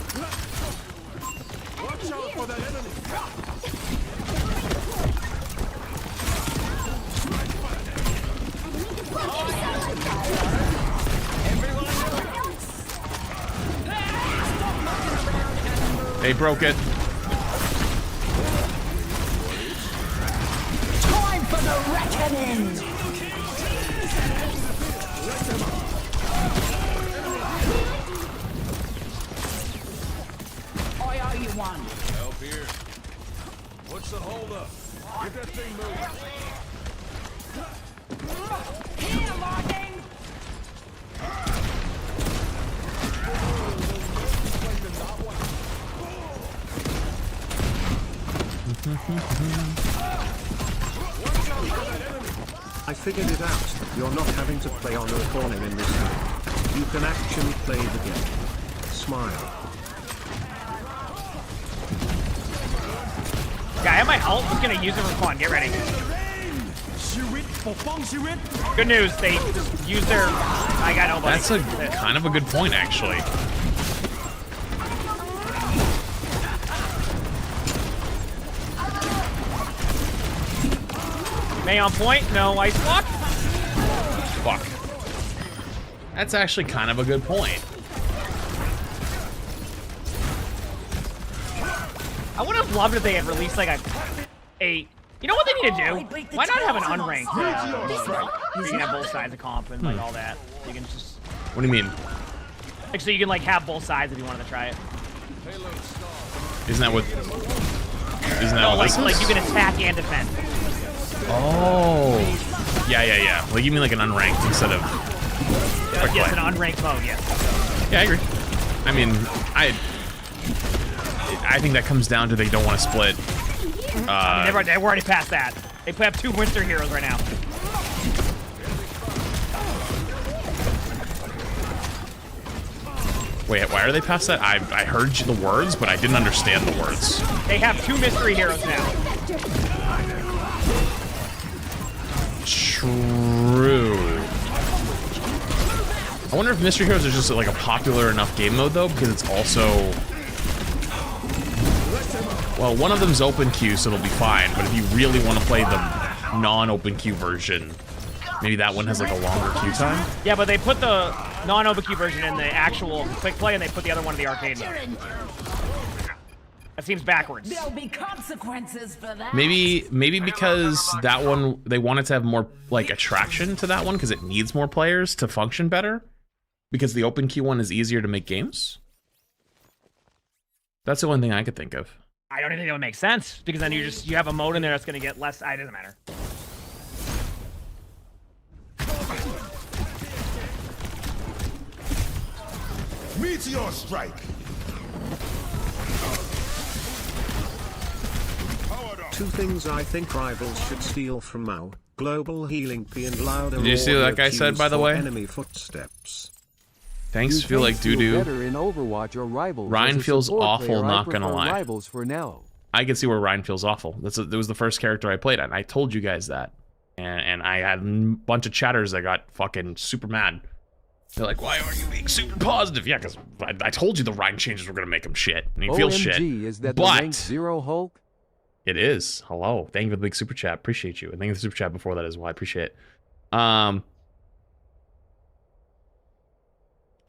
Watch out for that enemy. They broke it. Time for the reckoning. I owe you one. Help here. What's the hold up? Get that thing moving. Here, logging. I figured it out. You're not having to play on a corner in this game. You can actually play the game. Smile. Yeah, I have my ult. I'm gonna use it for fun. Get ready. Good news. They just use their. I got nobody. That's a kind of a good point, actually. May on point. No ice block. Fuck. That's actually kind of a good point. I would have loved if they had released like a. You know what they need to do? Why not have an unranked? You can have both sides of comp and like all that. You can just. What do you mean? Like so you can like have both sides if you wanted to try it. Isn't that what? Isn't that No, what this like is? you can attack and defend. Oh. Yeah. Like you mean like an unranked instead of. Yes, an unranked mode. Yes. Yeah, I agree. I mean, I think that comes down to they don't want to split. I mean, they're already past that. They have 2 winter heroes right now. Wait, why are they past that? I heard the words, but I didn't understand the words. They have 2 mystery heroes now. True. I wonder if Mystery Heroes is just like a popular enough game mode though, because it's also... Well, one of them's open queue, so it'll be fine, but if you really want to play the non-open queue version, maybe that one has like a longer queue time? Yeah, but they put the non-open queue version in the actual quick play, and they put the other one in the arcade mode. That seems backwards. There'll be consequences for that. Maybe because that one, they wanted to have more like attraction to that one because it needs more players to function better. Because the open queue one is easier to make games. That's the one thing I could think of. I don't even think that would make sense because then you have a mode in there that's going to get less. It doesn't matter. Meteor strike. Two things I think rivals should steal from Mao: global healing P and louder. Did you see what that guy said, by the way? Enemy footsteps. Thanks, You feel like feel doo-doo. better in Overwatch or Rivals. Ryan As a feels support awful, player, not I gonna prefer lie. Rivals for now. I can see where Ryan feels awful. It was the first character I played, and I told you guys that. And I had a bunch of chatters that got fucking super mad. They're like, why aren't you being super positive? Yeah, because I told you the Ryan changes were going to make him shit. And he feels shit. Is that the But rank 0 Hulk? it is. Hello. Thank you for the big super chat. Appreciate you. And thank you for the super chat before that as well. I appreciate it. I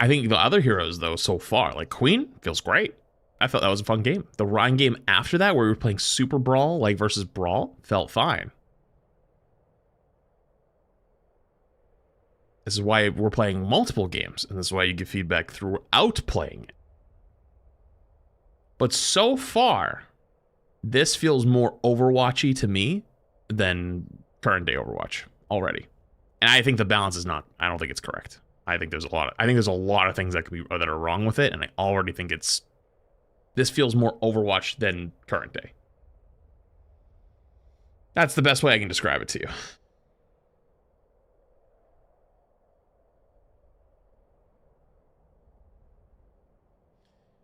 think the other heroes, though, so far, like Queen, feels great. I thought that was a fun game. The Ryan game after that, where we were playing Super Brawl, like versus Brawl, felt fine. This is why we're playing multiple games, and this is why you get feedback throughout playing it. But so far, this feels more Overwatchy to me than current day Overwatch already. And I think the balance is not, I don't think it's correct. I think there's a lot of things that that are wrong with it, and I already think this feels more Overwatch than current day. That's the best way I can describe it to you.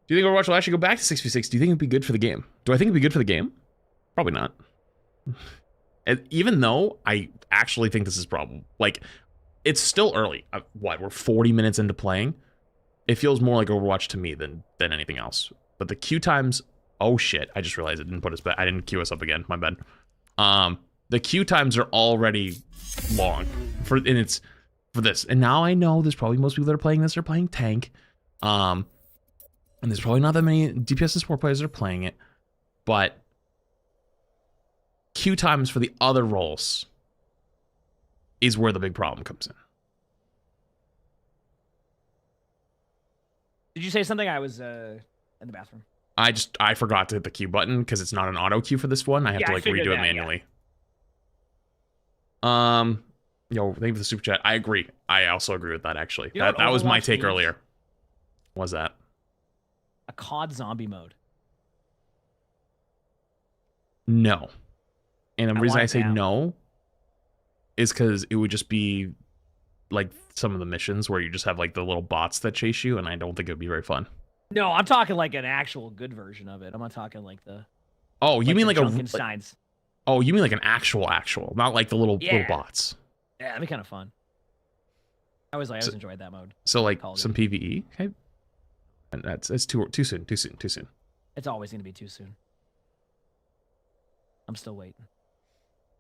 Do you think Overwatch will actually go back to 6v6? Do you think it'd be good for the game? Do I think it'd be good for the game? Probably not. And even though I actually think this is probably, like, it's still early. We're 40 minutes into playing. It feels more like Overwatch to me than anything else. But the queue times, oh shit, I just realized it didn't put us back. I didn't queue us up again, my bad. The queue times are already long for this. And now I know there's probably most people that are playing this are playing tank. And there's probably not that many DPS and support players that are playing it, but queue times for the other roles is where the big problem comes in. Did you say something? I was in the bathroom. I forgot to hit the queue button because it's not an auto queue for this one. I have to like redo it manually. Yeah. Yo, thank you for the super chat. I agree. I also agree with that actually. You know that was my Overwatch take needs? earlier. What was that? A COD zombie mode. No. And the reason want I it say now. no is because it would just be like some of the missions where you just have like the little bots that chase you, and I don't think it would be very fun. No, I'm talking like an actual good version of it. I'm not talking like the. Oh, you mean like Junkensteins. Oh, you mean like an actual, not like the little bots. Yeah, that'd be kind of fun. I always enjoyed that mode. So like Call of some PvE, okay? And it's too soon. It's always gonna be too soon. I'm still waiting.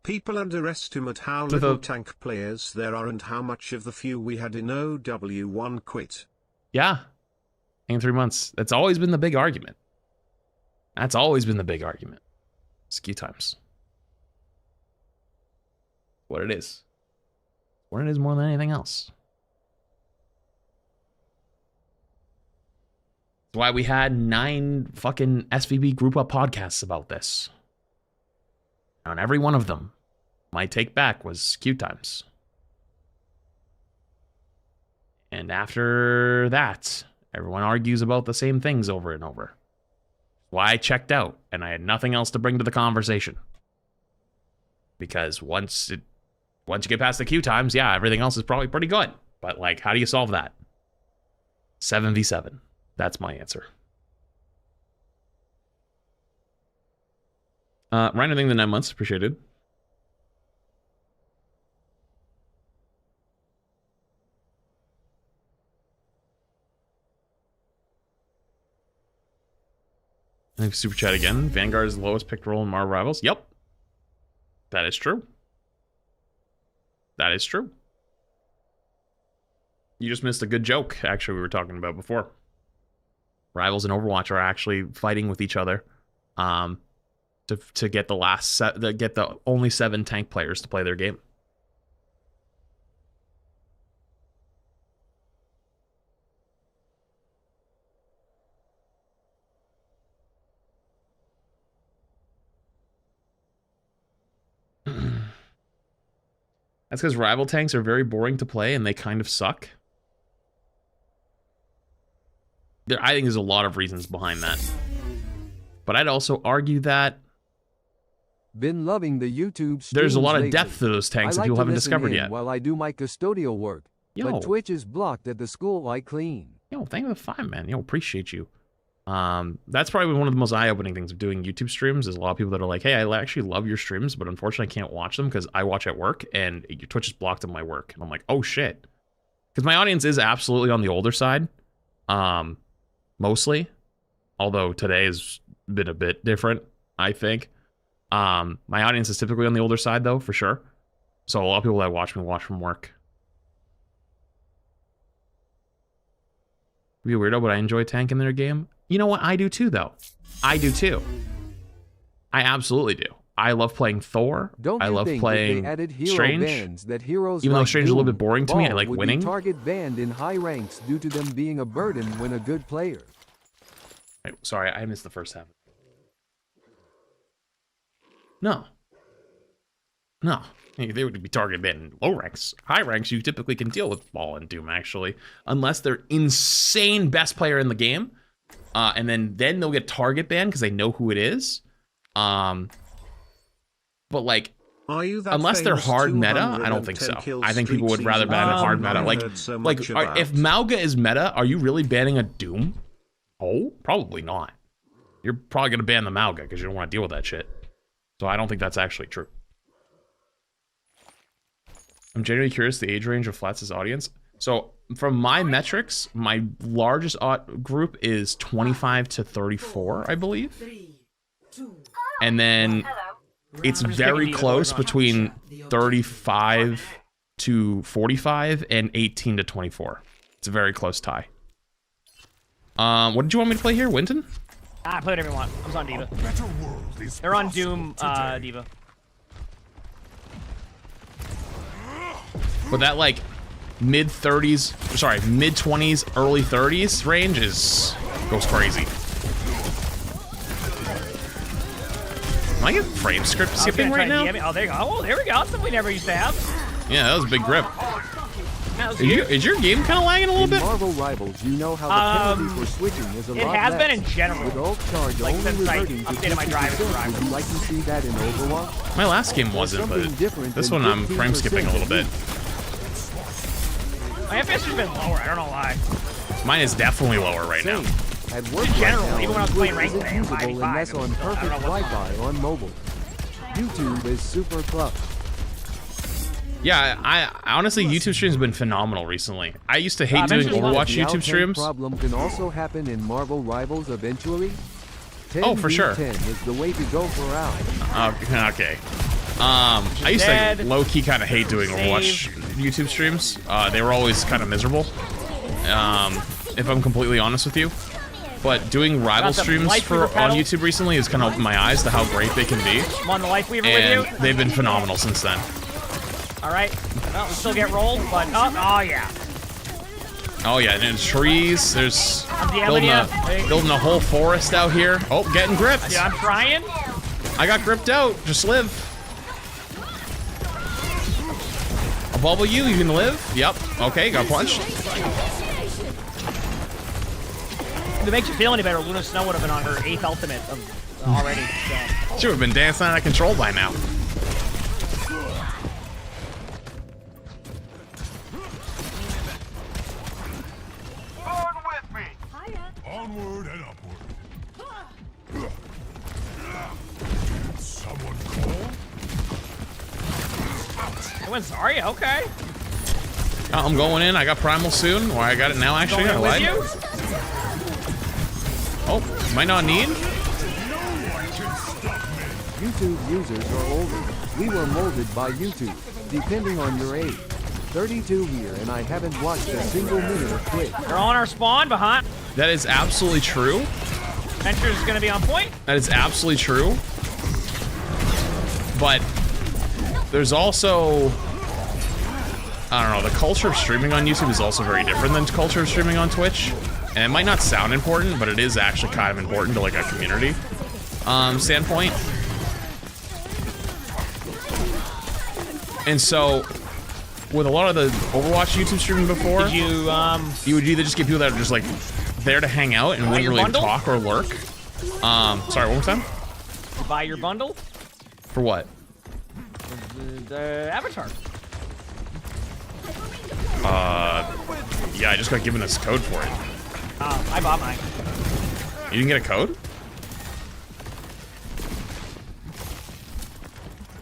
People underestimate how little tank players there are and how much of the few we had in OW1 quit. Yeah. In 3 months. That's always been the big argument. Ski times. What it is. What it is more than anything else. That's why we had 9 fucking SVB group up podcasts about this. And every one of them, my take back was queue times. And after that, everyone argues about the same things over and over. Why I checked out, and I had nothing else to bring to the conversation. Because once you get past the queue times, yeah, everything else is probably pretty good. But, like, how do you solve that? 7v7. That's my answer. Ryan, I think the 9 months, appreciated. I think super chat again. Vanguard is the lowest picked role in Marvel Rivals. Yep. That is true. That is true. You just missed a good joke, actually, we were talking about before. Rivals and Overwatch are actually fighting with each other to get the only 7 tank players to play their game. That's because rival tanks are very boring to play and they kind of suck. I think there's a lot of reasons behind that. But I'd also argue that been loving the YouTube there's a lot of lately. depth to those tanks that people haven't discovered yet. While I do my custodial work, but Twitch is blocked at the school I clean. Yo, thank you for the 5, man. Yo, appreciate you. That's probably one of the most eye-opening things of doing YouTube streams is a lot of people that are like, hey, I actually love your streams, but unfortunately I can't watch them because I watch at work and your Twitch is blocked in my work. And I'm like, oh shit. Because my audience is absolutely on the older side. Mostly. Although today has been a bit different, I think. My audience is typically on the older side though, for sure. So a lot of people that watch me watch from work. Be a weirdo, but I enjoy tanking their game. You know what? I do too, though. I do too. I absolutely do. I love playing Thor. I love playing Strange. Even though Strange is a little bit boring to me, I like winning. Target banned in high ranks due to them being a burden when a good player. Right, sorry, I missed the first half. No. No. They would be target banned in low ranks. High ranks, you typically can deal with Ball and Doom, actually. Unless they're insane best player in the game. And then they'll get target banned because they know who it is. But like, unless they're hard meta, I don't think so. I think people would rather ban a hard meta. If Mauga is meta, are you really banning a Doom? Oh, probably not. You're probably going to ban the Mauga because you don't want to deal with that shit. So I don't think that's actually true. I'm genuinely curious the age range of Flats' audience. So from my metrics, my largest group is 25 to 34, I believe. And then it's very close between 35 to 45 and 18 to 24. It's a very close tie. What did you want me to play here, Winton? I play whatever you want. I was on Diva. They're on Doom, Diva. But that like mid 20s, early 30s range goes crazy. Am I getting frame script skipping right now? Oh, there you go. Oh, there we go. Something we never used to have. Yeah, that was a big grip. Is your game kind of lagging a little bit? Marvel Rivals, you know how the penalty for switching is a lot It has less. been in general. Like since I updated my drive to Rivals. Would you like to see that in Overwatch? My last game wasn't, but this one I'm frame skipping a little bit. My FPS has been lower. I don't know why. Mine is definitely lower right now. At work In general, right now, even when I was playing ranked, isn't usable unless on perfect Wi-Fi on mobile. YouTube is super clutch. Yeah, I honestly, YouTube streams have been phenomenal recently. I used to hate doing Overwatch YouTube streams. Problem can also happen in Marvel Rivals eventually. 10 oh, for sure. 10 is the way to go for out. Okay. I used to low-key kind of hate doing Overwatch YouTube streams. They were always kind of miserable, if I'm completely honest with you. But doing rival streams on YouTube recently has kind of opened my eyes to how great they can be. I'm on the Life Weaver and with you. They've been phenomenal since then. All right. Well, we still get rolled, but oh yeah. Oh yeah, and there's trees. There's building a whole forest out here. Oh, getting gripped. Yeah, I'm trying. I got gripped out. Just live. I'll bubble you. You can live. Yep. Okay, got punched. If it makes you feel any better, Luna Snow would have been on her 8th ultimate already. So. She would have been dancing out of control by now. Onward and upward. Someone call? It went Zarya, okay. I'm going in. I got Primal soon. Or I got it now, actually. I lied. Oh, might not need. YouTube users are older. We were molded by YouTube, depending on your age. 32 here, and I haven't watched a single minute of Twitch. They're on our spawn behind. That is absolutely true. Venture's gonna be on point. That is absolutely true. But there's also, I don't know, the culture of streaming on YouTube is also very different than the culture of streaming on Twitch. And it might not sound important, but it is actually kind of important to like a community standpoint. And so, with a lot of the Overwatch YouTube streaming before, did you would either just get people that are just like there to hang out and wouldn't really talk or lurk. Sorry, one more time. You buy your bundle? For what? The avatar. Yeah, I just got given this code for it. I bought mine. You didn't get a code?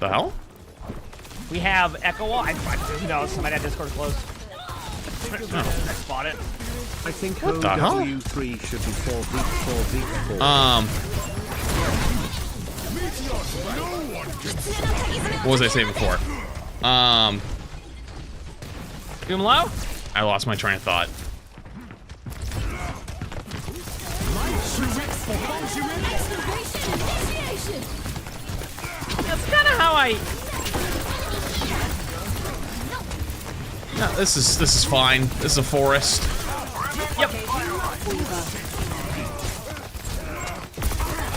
The hell? We have Echo Wall. Who knows? Somebody had Discord closed. I bought it. I think What the hell? OW3 should be 4v4v4. What was I saying before? Doom low? I lost my train of thought. That's kind of how I. No, this is fine. This is a forest. Yep.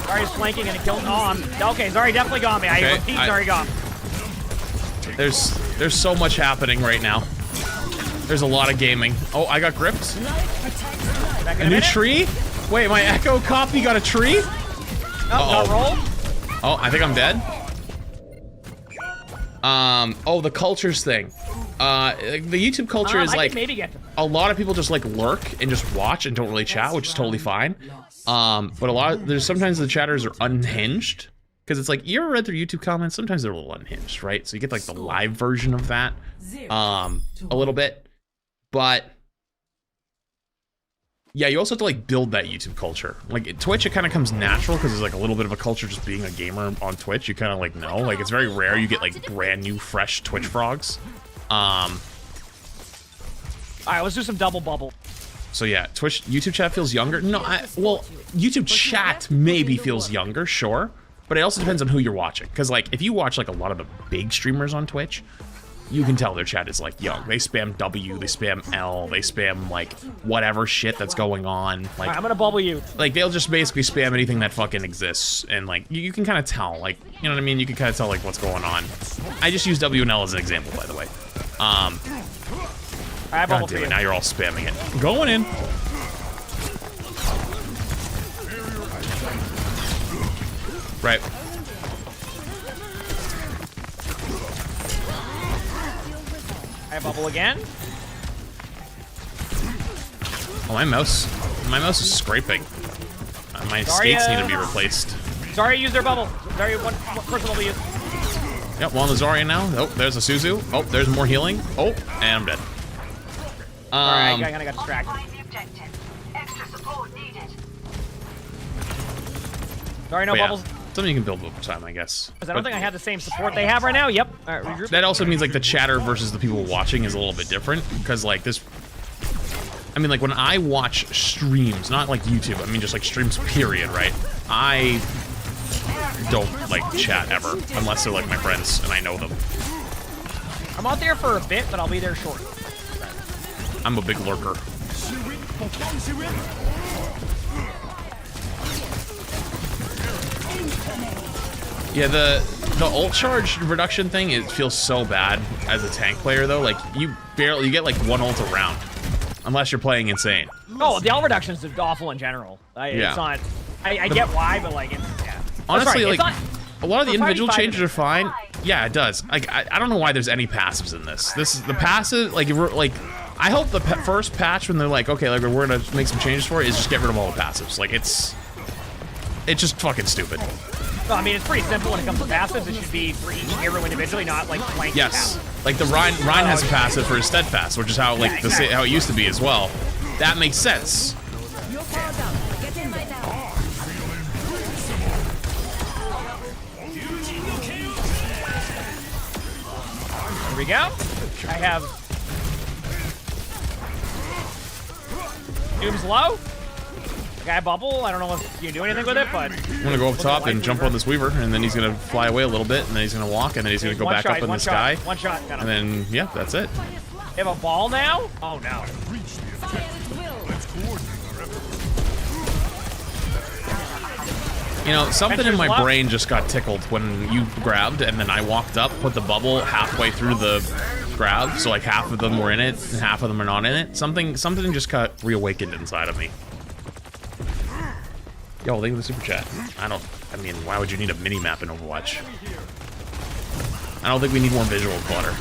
Zarya's flanking and it killed. Okay, Zarya definitely got me. I repeat, Zarya got me. There's so much happening right now. There's a lot of gaming. Oh, I got gripped. A new tree? Wait, my Echo copy got a tree? Got rolled. Oh, I think I'm dead. Oh, the cultures thing. The YouTube culture is like maybe get a lot of people just like lurk and just watch and don't really chat, which is totally fine. But there's sometimes the chatters are unhinged because it's like, you ever read their YouTube comments? Sometimes they're a little unhinged, right? So you get like the live version of that, a little bit, but yeah, you also have to like build that YouTube culture. Like at Twitch, it kind of comes natural because there's like a little bit of a culture just being a gamer on Twitch. You kind of like know, like it's very rare you get like brand new, fresh Twitch frogs. All right, let's do some double bubble. So yeah, YouTube chat feels younger. No, well, YouTube chat maybe feels younger, sure, but it also depends on who you're watching. Because like, if you watch like a lot of the big streamers on Twitch, you can tell their chat is like young. They spam W, they spam L, they spam like whatever shit that's going on. Like, right, I'm gonna bubble you. Like they'll just basically spam anything that fucking exists, and like you can kind of tell, like, you know what I mean? You can kind of tell like what's going on. I just use W and L as an example, by the way. I God damn it, now you're all spamming it. Going in. Right. I bubble again. Oh, my mouse is scraping. My skates need to be replaced. Zarya used their bubble. Zarya, one person bubble used. Yep, one on the Zarya now. Oh, there's a Suzu. Oh, there's more healing. Oh, and I'm dead. Alright, I kinda got distracted. Sorry, no bubbles. Something you can build over time, I guess. Because I don't think I have the same support they have right now. Yep. Alright, regroup. That also means like the chatter versus the people watching is a little bit different. Because like this, I mean, like when I watch streams, not like YouTube, I mean just like streams period, right? I don't like chat ever, unless they're like my friends and I know them. I'm out there for a bit, but I'll be there short. I'm a big lurker. Yeah, the ult charge reduction thing, it feels so bad as a tank player though. Like you get like 1 ult a round, unless you're playing insane. Oh, the ult reductions are awful in general. It's not. I get why, but like, yeah. Honestly, like a lot of the individual changes are fine. Yeah, it does. Like I don't know why there's any passives in this. This is the passive. Like I hope the first patch when they're like, okay, like we're gonna make some changes for it, is just get rid of all the passives. Like it's just fucking stupid. No, I mean, it's pretty simple when it comes to passives. It should be for each hero individually, not like blanket. Yes, like the Ryan has a passive for his steadfast, which is how like how it used to be as well. That makes sense. Here we go. I have Doom's low. The guy bubble. I don't know if you can do anything with it, but I'm gonna go up top and jump on this Weaver, and then he's gonna fly away a little bit, and then he's gonna walk, and then he's gonna go back up in the sky. One shot. And then yeah, that's it. They have a ball now. Oh no. You know, something in my brain just got tickled when you grabbed, and then I walked up, put the bubble halfway through the grab, so like half of them were in it, and half of them are not in it. Something just got reawakened inside of me. Yo, thank you for the super chat. I mean, why would you need a mini map in Overwatch? I don't think we need more visual clutter.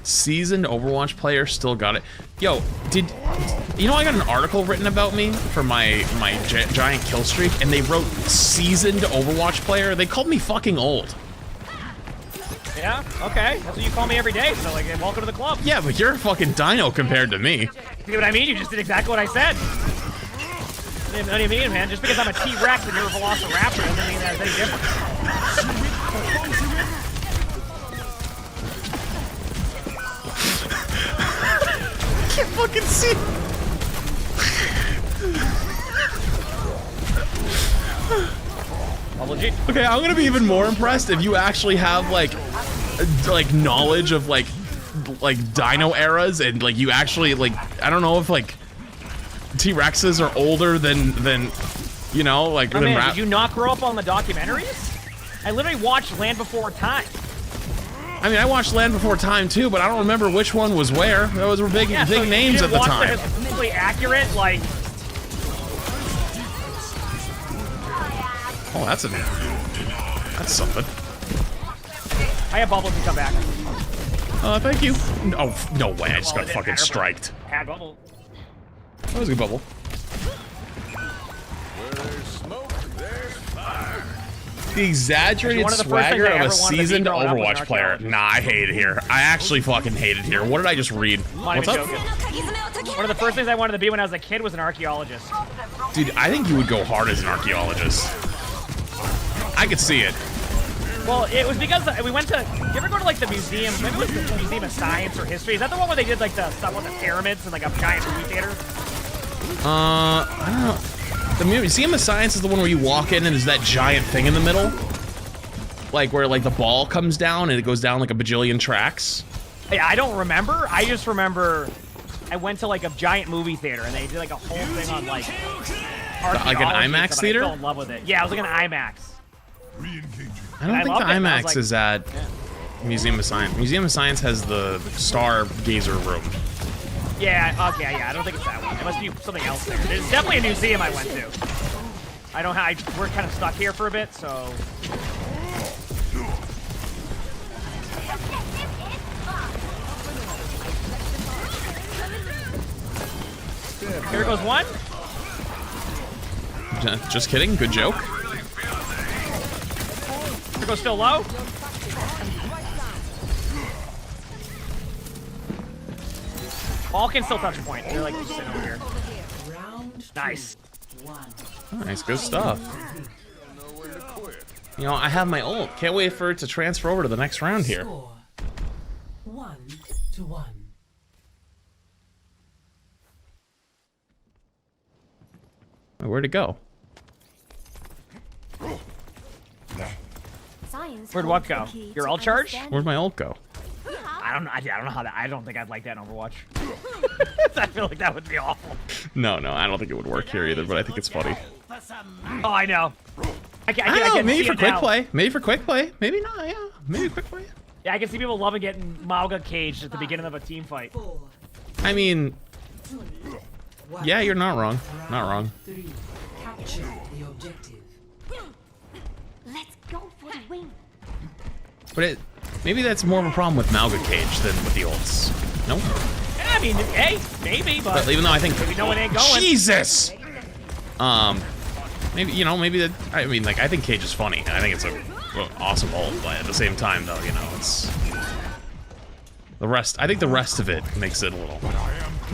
Seasoned Overwatch player still got it. Yo, you know I got an article written about me for my giant kill streak, and they wrote seasoned Overwatch player. They called me fucking old. Yeah, okay. That's what you call me every day, so like, welcome to the club. Yeah, but you're a fucking dino compared to me. See what I mean? You just did exactly what I said. What do you mean, man? Just because I'm a T-Rex and you're a Velociraptor doesn't mean that's any different. I can't fucking see. Okay, I'm gonna be even more impressed if you actually have like knowledge of like dino eras, and like you actually like, I don't know if like T-Rexes are older than you know, like. Oh, man, did you not grow up on the documentaries? I literally watched Land Before Time. I mean, I watched Land Before Time too, but I don't remember which one was where. Those were big names at the time. It's completely accurate, like. Oh, that's something. I have bubbles to come back. Thank you. Oh, no way! I just got fucking striked. Had bubble. That was a good bubble. Where there's smoke, there's fire. The exaggerated swagger of a seasoned Overwatch player. Nah, I hate it here. I actually fucking hate it here. What did I just read? What's up? One of the first things I wanted to be when I was a kid was an archaeologist. Dude, I think you would go hard as an archaeologist. I could see it. Well, it was because we went to. You ever go to like the museum? Maybe it was the Museum of Science or History. Is that the one where they did like the stuff with the pyramids and like a giant movie theater? I don't know. The Museum of Science is the one where you walk in and there's that giant thing in the middle, like where like the ball comes down and it goes down like a bajillion tracks. Yeah, I don't remember. I just remember I went to like a giant movie theater and they did like a whole thing on like an IMAX theater. I fell in love with it. Yeah, it was like an IMAX. I don't think the IMAX is at Museum of Science. Museum of Science has the Stargazer room. Yeah, okay, yeah, I don't think it's that one. It must be something else there. There's definitely a museum I went to. I don't have, we're kind of stuck here for a bit, so. Here goes one. Just kidding, good joke. Here goes still low. All can still touch a point. They're like just sitting over here. Nice. Nice, good stuff. You know, I have my ult. Can't wait for it to transfer over to the next round here. 1-1. where'd it go? Where'd what go? Your ult charge? Where'd my ult go? I don't know. I don't know how that. I don't think I'd like that in Overwatch. I feel like that would be awful. No, I don't think it would work here either, but I think it's funny. Oh, I know. I don't know, maybe for quick play. Maybe for quick play. Maybe not, yeah. Maybe quick play. Yeah, I can see people loving getting Mauga caged at the beginning of a team fight. I mean, yeah, you're not wrong. Not wrong. Let's go for the win. But maybe that's more of a problem with Mauga cage than with the ults. Nope. Yeah, I mean, hey, maybe, but even though I think maybe no one ain't going. Jesus. Maybe maybe that. I mean, like, I think cage is funny. I think it's a awesome ult, but at the same time, though, it's the rest. I think the rest of it makes it a little, Yeah,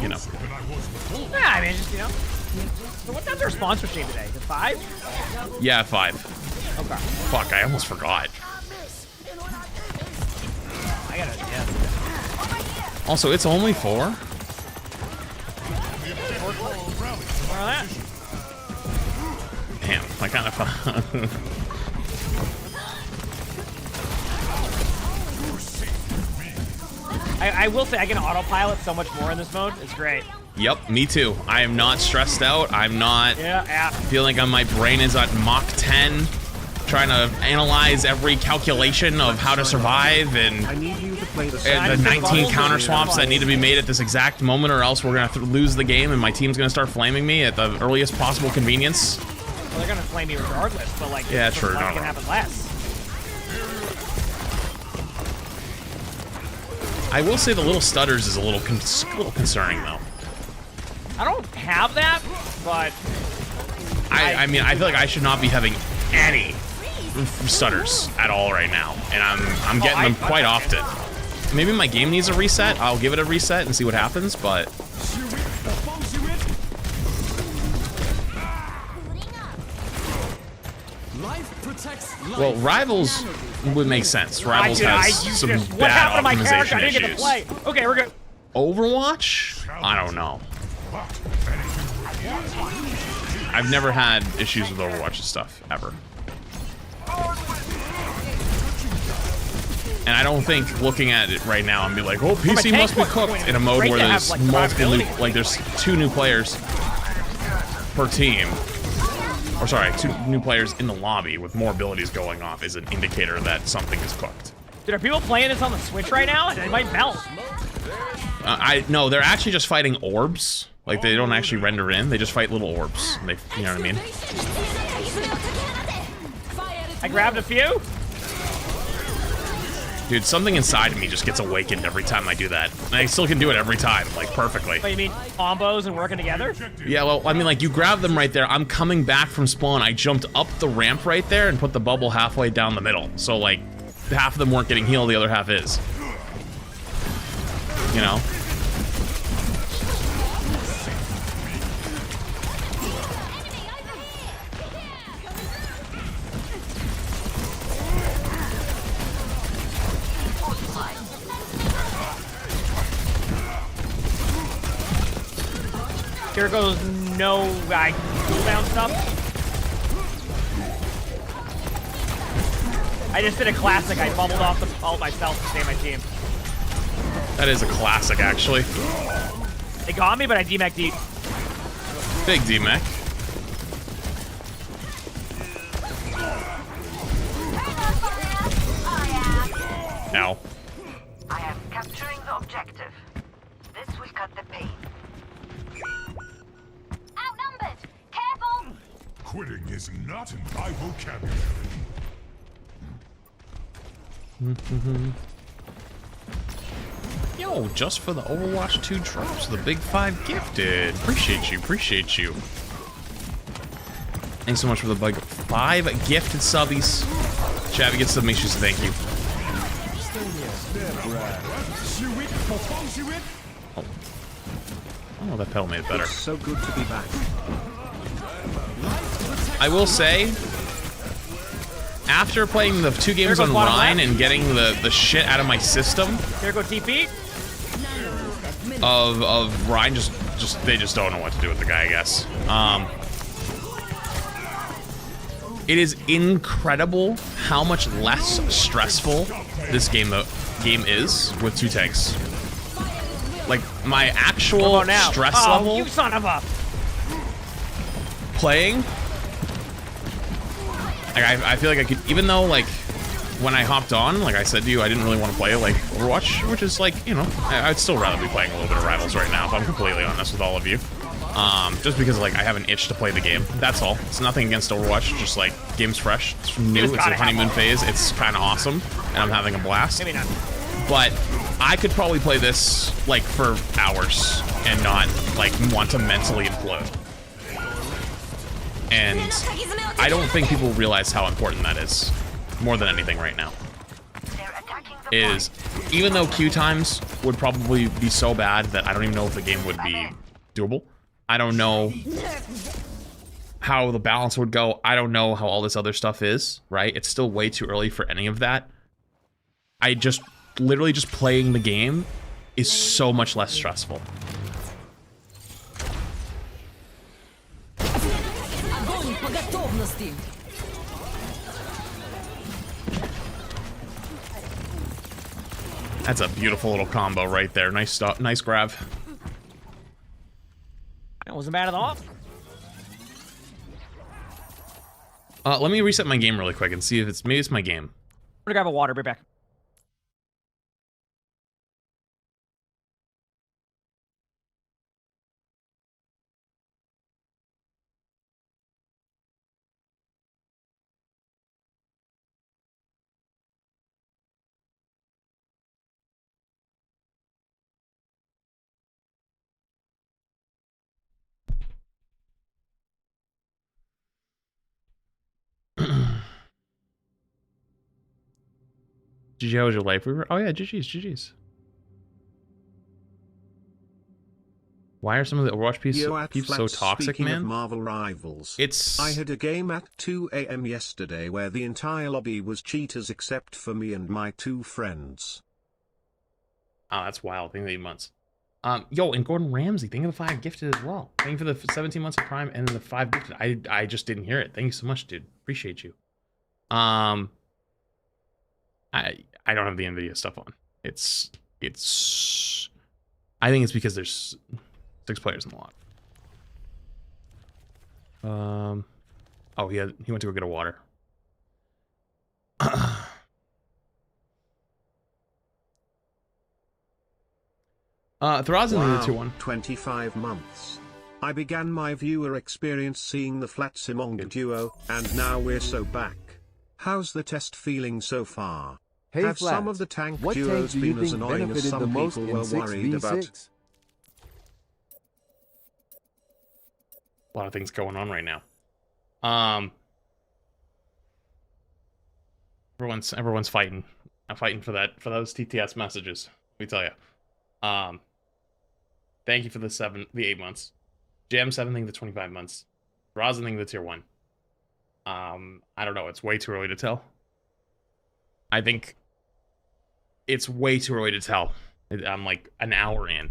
I mean, just, So what time's our sponsor stream today? Is it 5? Yeah, 5. Okay. Fuck, I almost forgot. I gotta, yeah. Also, it's only 4. More of that. Damn, I kind of I will say I can autopilot so much more in this mode. It's great. Yep, me too. I am not stressed out. I'm not feeling like my brain is at Mach 10, trying to analyze every calculation of how to survive and the 19 counter swaps that need to be made at this exact moment, or else we're gonna lose the game and my team's gonna start flaming me at the earliest possible convenience. Well, they're gonna flame me regardless, but like, yeah, true. It can happen less. I will say the little stutters is a little concerning though. I don't have that, but I mean, I feel like I should not be having any stutters at all right now, and I'm getting them quite often. Maybe my game needs a reset. I'll give it a reset and see what happens, but well, Rivals would make sense. Rivals has some bad optimization issues. Okay, we're good. Overwatch? I don't know. I've never had issues with Overwatch stuff, ever. And I don't think looking at it right now and be like, oh, PC must be cooked in a mode where there's multiple there's 2 new players per team. Or sorry, 2 new players in the lobby with more abilities going off is an indicator that something is cooked. Dude, are people playing this on the Switch right now? It might melt. No, they're actually just fighting orbs. Like, they don't actually render in, they just fight little orbs. They, you know what I mean? I grabbed a few. Dude, something inside of me just gets awakened every time I do that. And I still can do it every time, like, perfectly. What, you mean combos and working together? Yeah, well, I mean, like, you grab them right there. I'm coming back from spawn. I jumped up the ramp right there and put the bubble halfway down the middle. So, like, half of them weren't getting healed, the other half is. You know? Here goes no cooldown stuff. I just did a classic. I bubbled off the ult myself to save my team. That is a classic, actually. They got me, but I D-mech deep. Big D-mech. Now. I am capturing the objective. This will cut the pain. Outnumbered! Careful! Quitting is not in my vocabulary. Yo, just for the Overwatch 2 drops, the big 5 gifted. Appreciate you, appreciate you. Thanks so much for the big 5 gifted subbies. Chavy gets some, makes you say thank you. Oh, that pedal made it better. It's so good to be back. I will say, after playing the 2 games on Rhine and getting the shit out of my system, here go TP. Of Rhine, they just don't know what to do with the guy, I guess. It is incredible how much less stressful this game is with 2 tanks. Like, my actual stress level you son of a... playing, like, I feel like I could, even though, like, when I hopped on, like I said to you, I didn't really want to play, like, Overwatch, which is, like, you know, I'd still rather be playing a little bit of Rivals right now, if I'm completely honest with all of you. Just because, like, I have an itch to play the game. That's all. It's nothing against Overwatch, just, like, game's fresh, it's new, it's a honeymoon phase, it's kind of awesome, and I'm having a blast. Maybe not. But I could probably play this, like, for hours and not, like, want to mentally implode. And I don't think people realize how important that is, more than anything right now. Is, even though queue times would probably be so bad that I don't even know if the game would be doable. I don't know how the balance would go. I don't know how all this other stuff is, right? It's still way too early for any of that. I just, literally just playing the game is so much less stressful. That's a beautiful little combo right there. Nice stop, nice grab. That wasn't bad at all. Let me reset my game really quick and see if it's, maybe it's my game. I'm gonna grab a water, be back. GG, how was your life? Oh yeah, GG's. Why are some of the Overwatch peeps so toxic, man? Of Marvel Rivals, it's... I had a game at 2 AM yesterday where the entire lobby was cheaters except for me and my 2 friends. Oh, that's wild. Thank you for the 8 months. Yo, and Gordon Ramsay, thank you for the 5 gifted as well. Thank you for the 17 months of Prime and the 5 gifted. I just didn't hear it. Thank you so much, dude. Appreciate you. I don't have the NVIDIA stuff on. It's I think it's because there's 6 players in the lot. Oh, he went to go get a water. Thraz in the 2-1. 25 months. I began my viewer experience seeing the Flat Simonga duo, and now we're so back. How's the test feeling so far? Hey, Have Flats, some of the tank what duos tank do you been as think annoying as benefited the some most people in were worried about? 6v6? A lot of things going on right now. Everyone's fighting. I'm fighting for those TTS messages. Let me tell you. Thank you for the 8 months. Jam 7 thing the 25 months. Rosin thing the tier 1. I don't know. It's way too early to tell. I think it's way too early to tell. I'm like an hour in.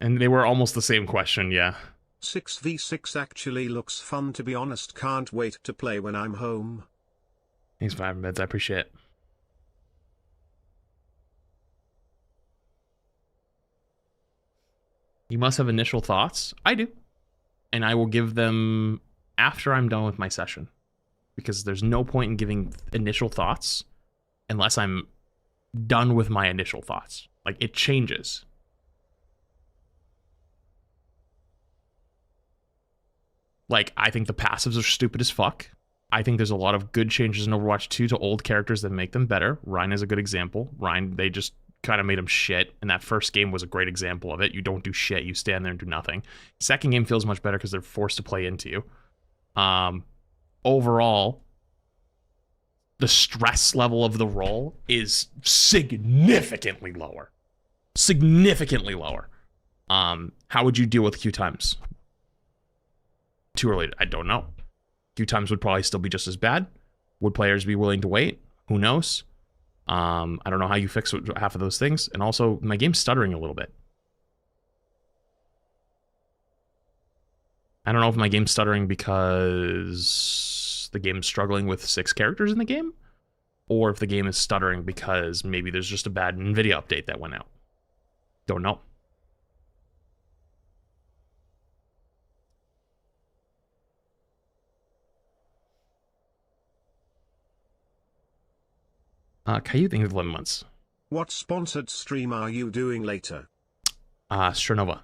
And they were almost the same question, yeah. 6v6 actually looks fun, to be honest. Can't wait to play when I'm home. Thanks for having beds. I appreciate it. You must have initial thoughts. I do. And I will give them after I'm done with my session. Because there's no point in giving initial thoughts unless I'm done with my initial thoughts. Like, it changes. Like, I think the passives are stupid as fuck. I think there's a lot of good changes in Overwatch 2 to old characters that make them better. Ryan is a good example. Ryan, they just kind of made him shit, and that first game was a great example of it. You don't do shit, you stand there and do nothing. Second game feels much better because they're forced to play into you. Overall, the stress level of the role is significantly lower. Significantly lower. How would you deal with queue times? Too early, I don't know. Queue times would probably still be just as bad. Would players be willing to wait? Who knows? I don't know how you fix half of those things. And also, my game's stuttering a little bit. I don't know if my game's stuttering because the game's struggling with 6 characters in the game, or if the game is stuttering because maybe there's just a bad NVIDIA update that went out. Don't know. Caillou, thank you for 11 months. What sponsored stream are you doing later? Stranova.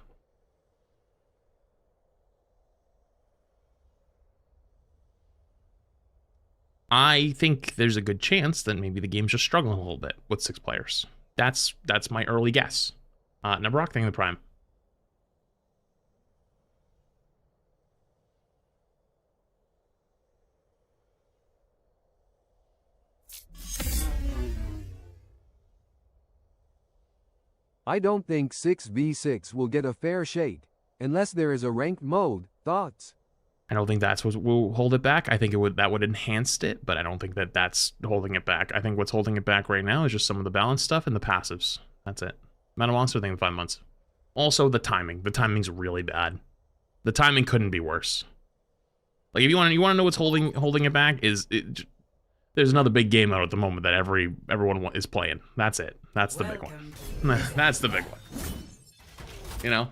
I think there's a good chance that maybe the game's just struggling a little bit with 6 players. That's my early guess. Nabrock, thank you for the Prime. I don't think 6v6 will get a fair shake, unless there is a ranked mode. Thoughts? I don't think that's what will hold it back. I think that would enhance it, but I don't think that that's holding it back. I think what's holding it back right now is just some of the balance stuff and the passives. That's it. Mana Monster, thing in 5 months. Also, the timing. The timing's really bad. The timing couldn't be worse. Like, if you want to know what's holding it back there's another big game out at the moment that everyone is playing. That's it. That's the big one. That's the big one. You know?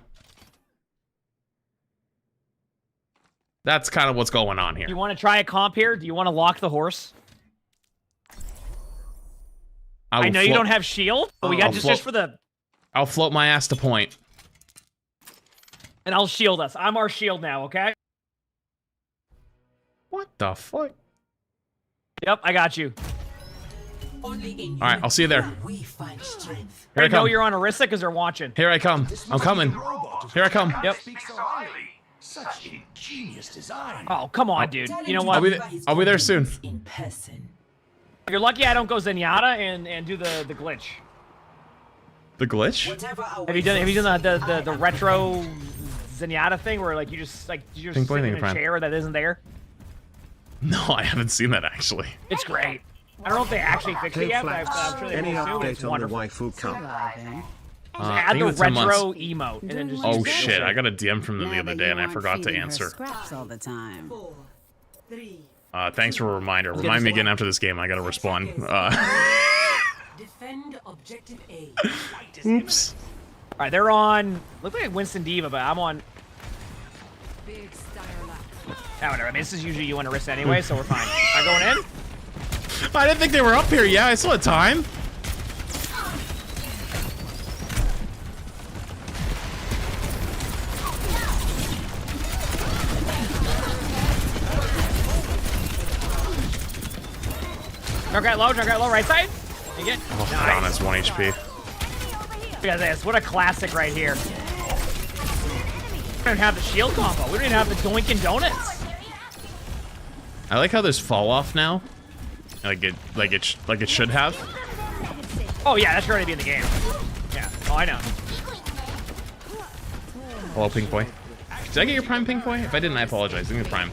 That's kind of what's going on here. You want to try a comp here? Do you want to lock the horse? I know you don't have shield, but we got just for the... I'll float my ass to point. And I'll shield us. I'm our shield now, okay? What the fuck? Yep, I got you. Alright, I'll see you there. Here I know you're on Orisa because they're watching. Here I come. I'm coming. Here I come. Yep. Such ingenious design. Oh, come on, dude. You know what? I'll be there soon. If you're lucky I don't go Zenyatta and do the glitch. The glitch? Have you done the retro Zenyatta thing where like you just sit in a chair that isn't there? No, I haven't seen that actually. It's great. I don't know if they actually fixed it yet, but I'm sure they Any will soon. It's update on the wonderful. waifu cup? Just add the retro emote and then just oh shit, I got a DM from them the other day and I forgot to answer. All the time. Thanks for a reminder. Remind me again after this game, I gotta respond. Defend objective A. Oops. Alright, they're on... Look like Winston Diva, but I'm on... Oh, whatever. I mean, this is usually you want to risk anyway, so we're fine. Am I going in? I didn't think they were up here. Yeah, I still had time. Junkrat low, right side. You get? Oh, nice. That's 1 HP. Look at this. What a classic right here. We don't even have the shield combo. We don't even have the Doinkin' Donuts. I like how there's fall off now. Like it should have. Oh yeah, that should already be in the game. Yeah. Oh, I know. Hello, Pink Boy. Did I get your Prime, Pink Boy? If I didn't, I apologize. Give me the Prime.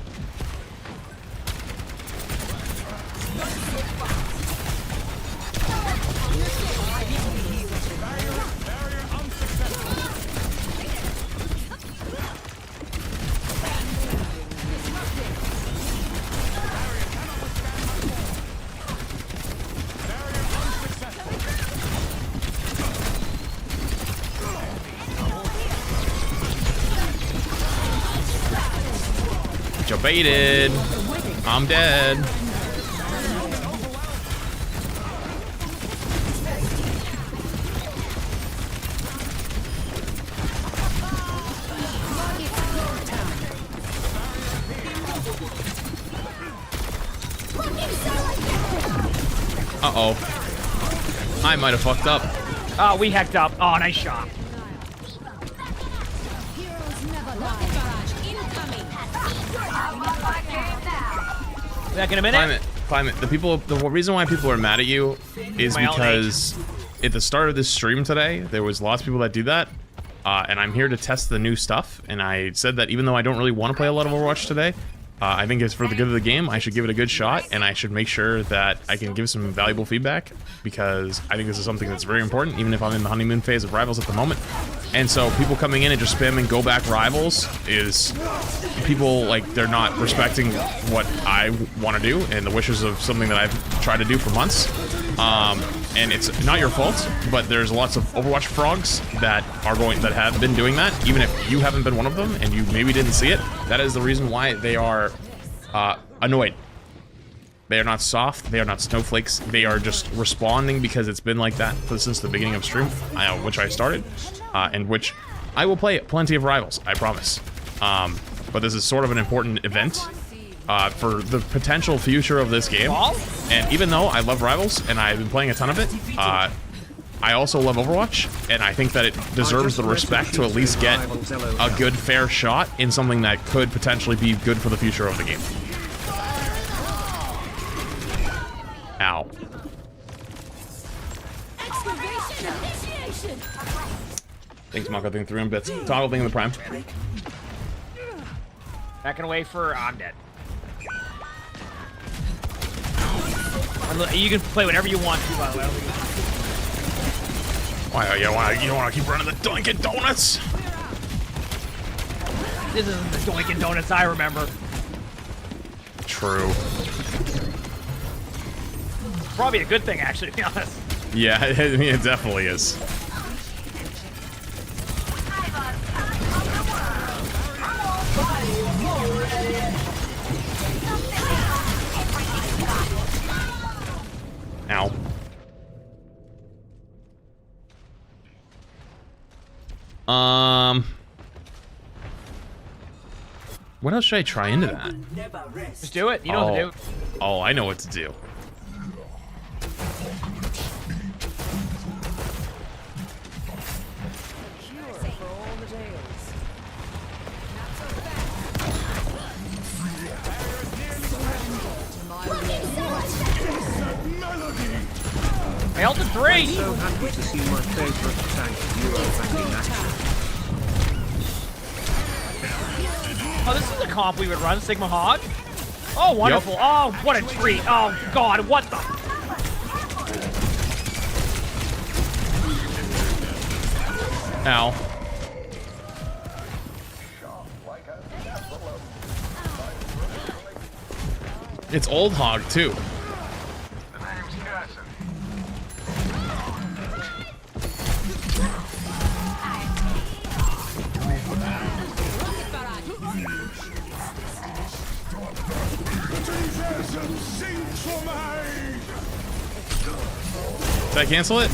Baited. I'm dead. Uh-oh. I might have fucked up. Oh, we hecked up. Oh, nice shot. Back in a minute. Climb it. The reason why people are mad at you is because at the start of this stream today, there was lots of people that do that. And I'm here to test the new stuff. And I said that even though I don't really want to play a lot of Overwatch today, I think it's for the good of the game. I should give it a good shot, and I should make sure that I can give some valuable feedback, because I think this is something that's very important, even if I'm in the honeymoon phase of Rivals at the moment. And so people coming in and just spamming go back Rivals is people, like, they're not respecting what I want to do and the wishes of something that I've tried to do for months. And it's not your fault, but there's lots of Overwatch frogs that have been doing that. Even if you haven't been one of them and you maybe didn't see it, that is the reason why they are annoyed. They are not soft. They are not snowflakes. They are just responding because it's been like that since the beginning of stream, which I started, and which I will play plenty of Rivals, I promise. But this is sort of an important event for the potential future of this game. And even though I love Rivals and I've been playing a ton of it, I also love Overwatch, and I think that it deserves the respect to at least get a good, fair shot in something that could potentially be good for the future of the game. Ow. Thanks, Mako. Thing 3 bits. Toggle thing in the prime. Backing away for... I'm dead. You can play whatever you want to, by the way. Why, you don't want to keep running the Dunkin' Donuts? This isn't the Dunkin' Donuts I remember. True. Probably a good thing, actually, to be honest. Yeah, it definitely is. Ow. What else should I try into that? Just do it. You know what to do. Oh, I know what to do. I ulted 3! So happy to see my favorite tank duo back in action. Oh, this is a comp we would run, Sigma Hog. Oh, wonderful. Yep. Oh, what a treat. Oh, God, what the... Ow. It's old Hog, too. Did I cancel it?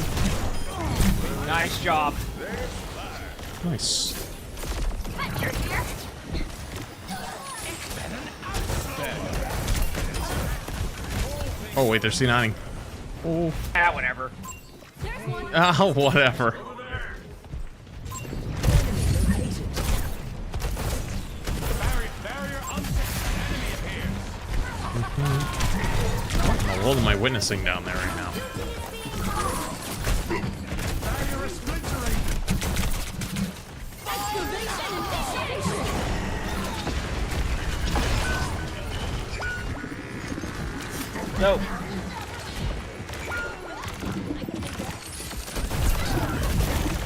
Nice job. Nice. Oh wait, they're C9ing. Oh. Ah, whatever. Oh, whatever. What in the world am I witnessing down there right now? No.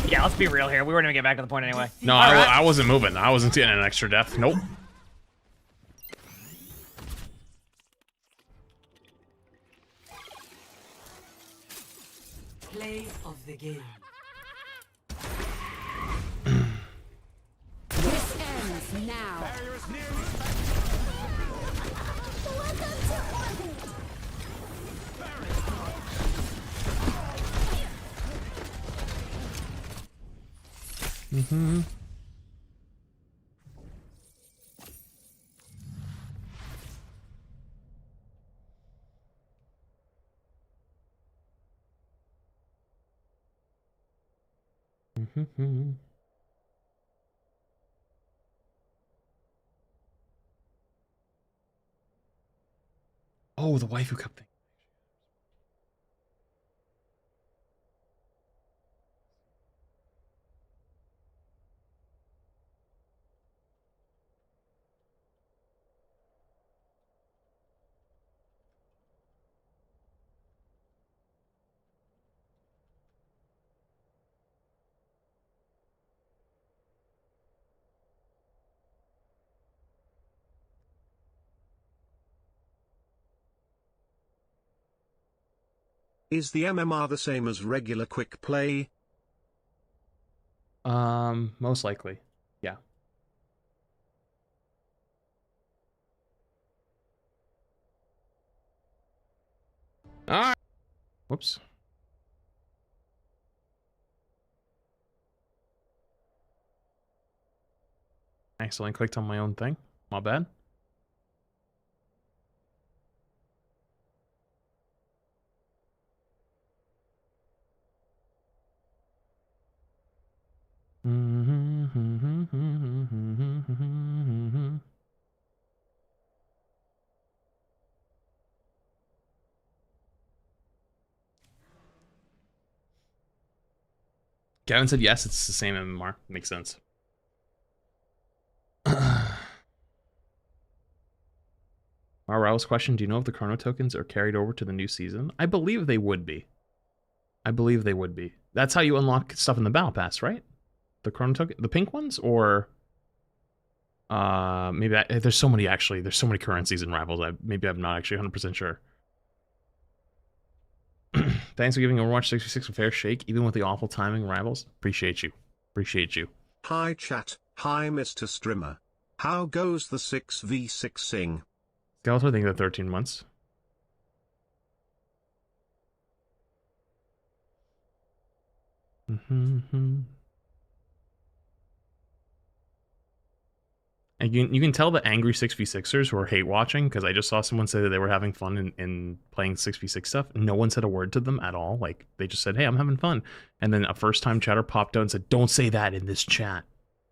Yeah, let's be real here. We weren't gonna get back to the point anyway. No, I wasn't moving. I wasn't getting an extra death. Nope. Play of the game. This ends now. Mm-hmm. Mm-hmm. Oh, the waifu cup thing. Is the MMR the same as regular quick play? Most likely. Yeah. Alright. Whoops. I accidentally clicked on my own thing. My bad. Gavin said yes, it's the same MMR. Makes sense. Raul's question, do you know if the chrono tokens are carried over to the new season? I believe they would be. I believe they would be. That's how you unlock stuff in the battle pass, right? The chrono token, the pink ones, or maybe there's so many actually. There's so many currencies in Rivals. Maybe I'm not actually 100% sure. Thanks for giving Overwatch 66 a fair shake, even with the awful timing. Rivals, appreciate you. Appreciate you. Hi chat. Hi Mr. Streamer. How goes the 6v6ing? Skeletor, I think the 13 months. And you can tell the angry 6v6ers who are hate watching, because I just saw someone say that they were having fun in playing 6v6 stuff. No one said a word to them at all. Like, they just said, hey, I'm having fun. And then a first-time chatter popped out and said, don't say that in this chat.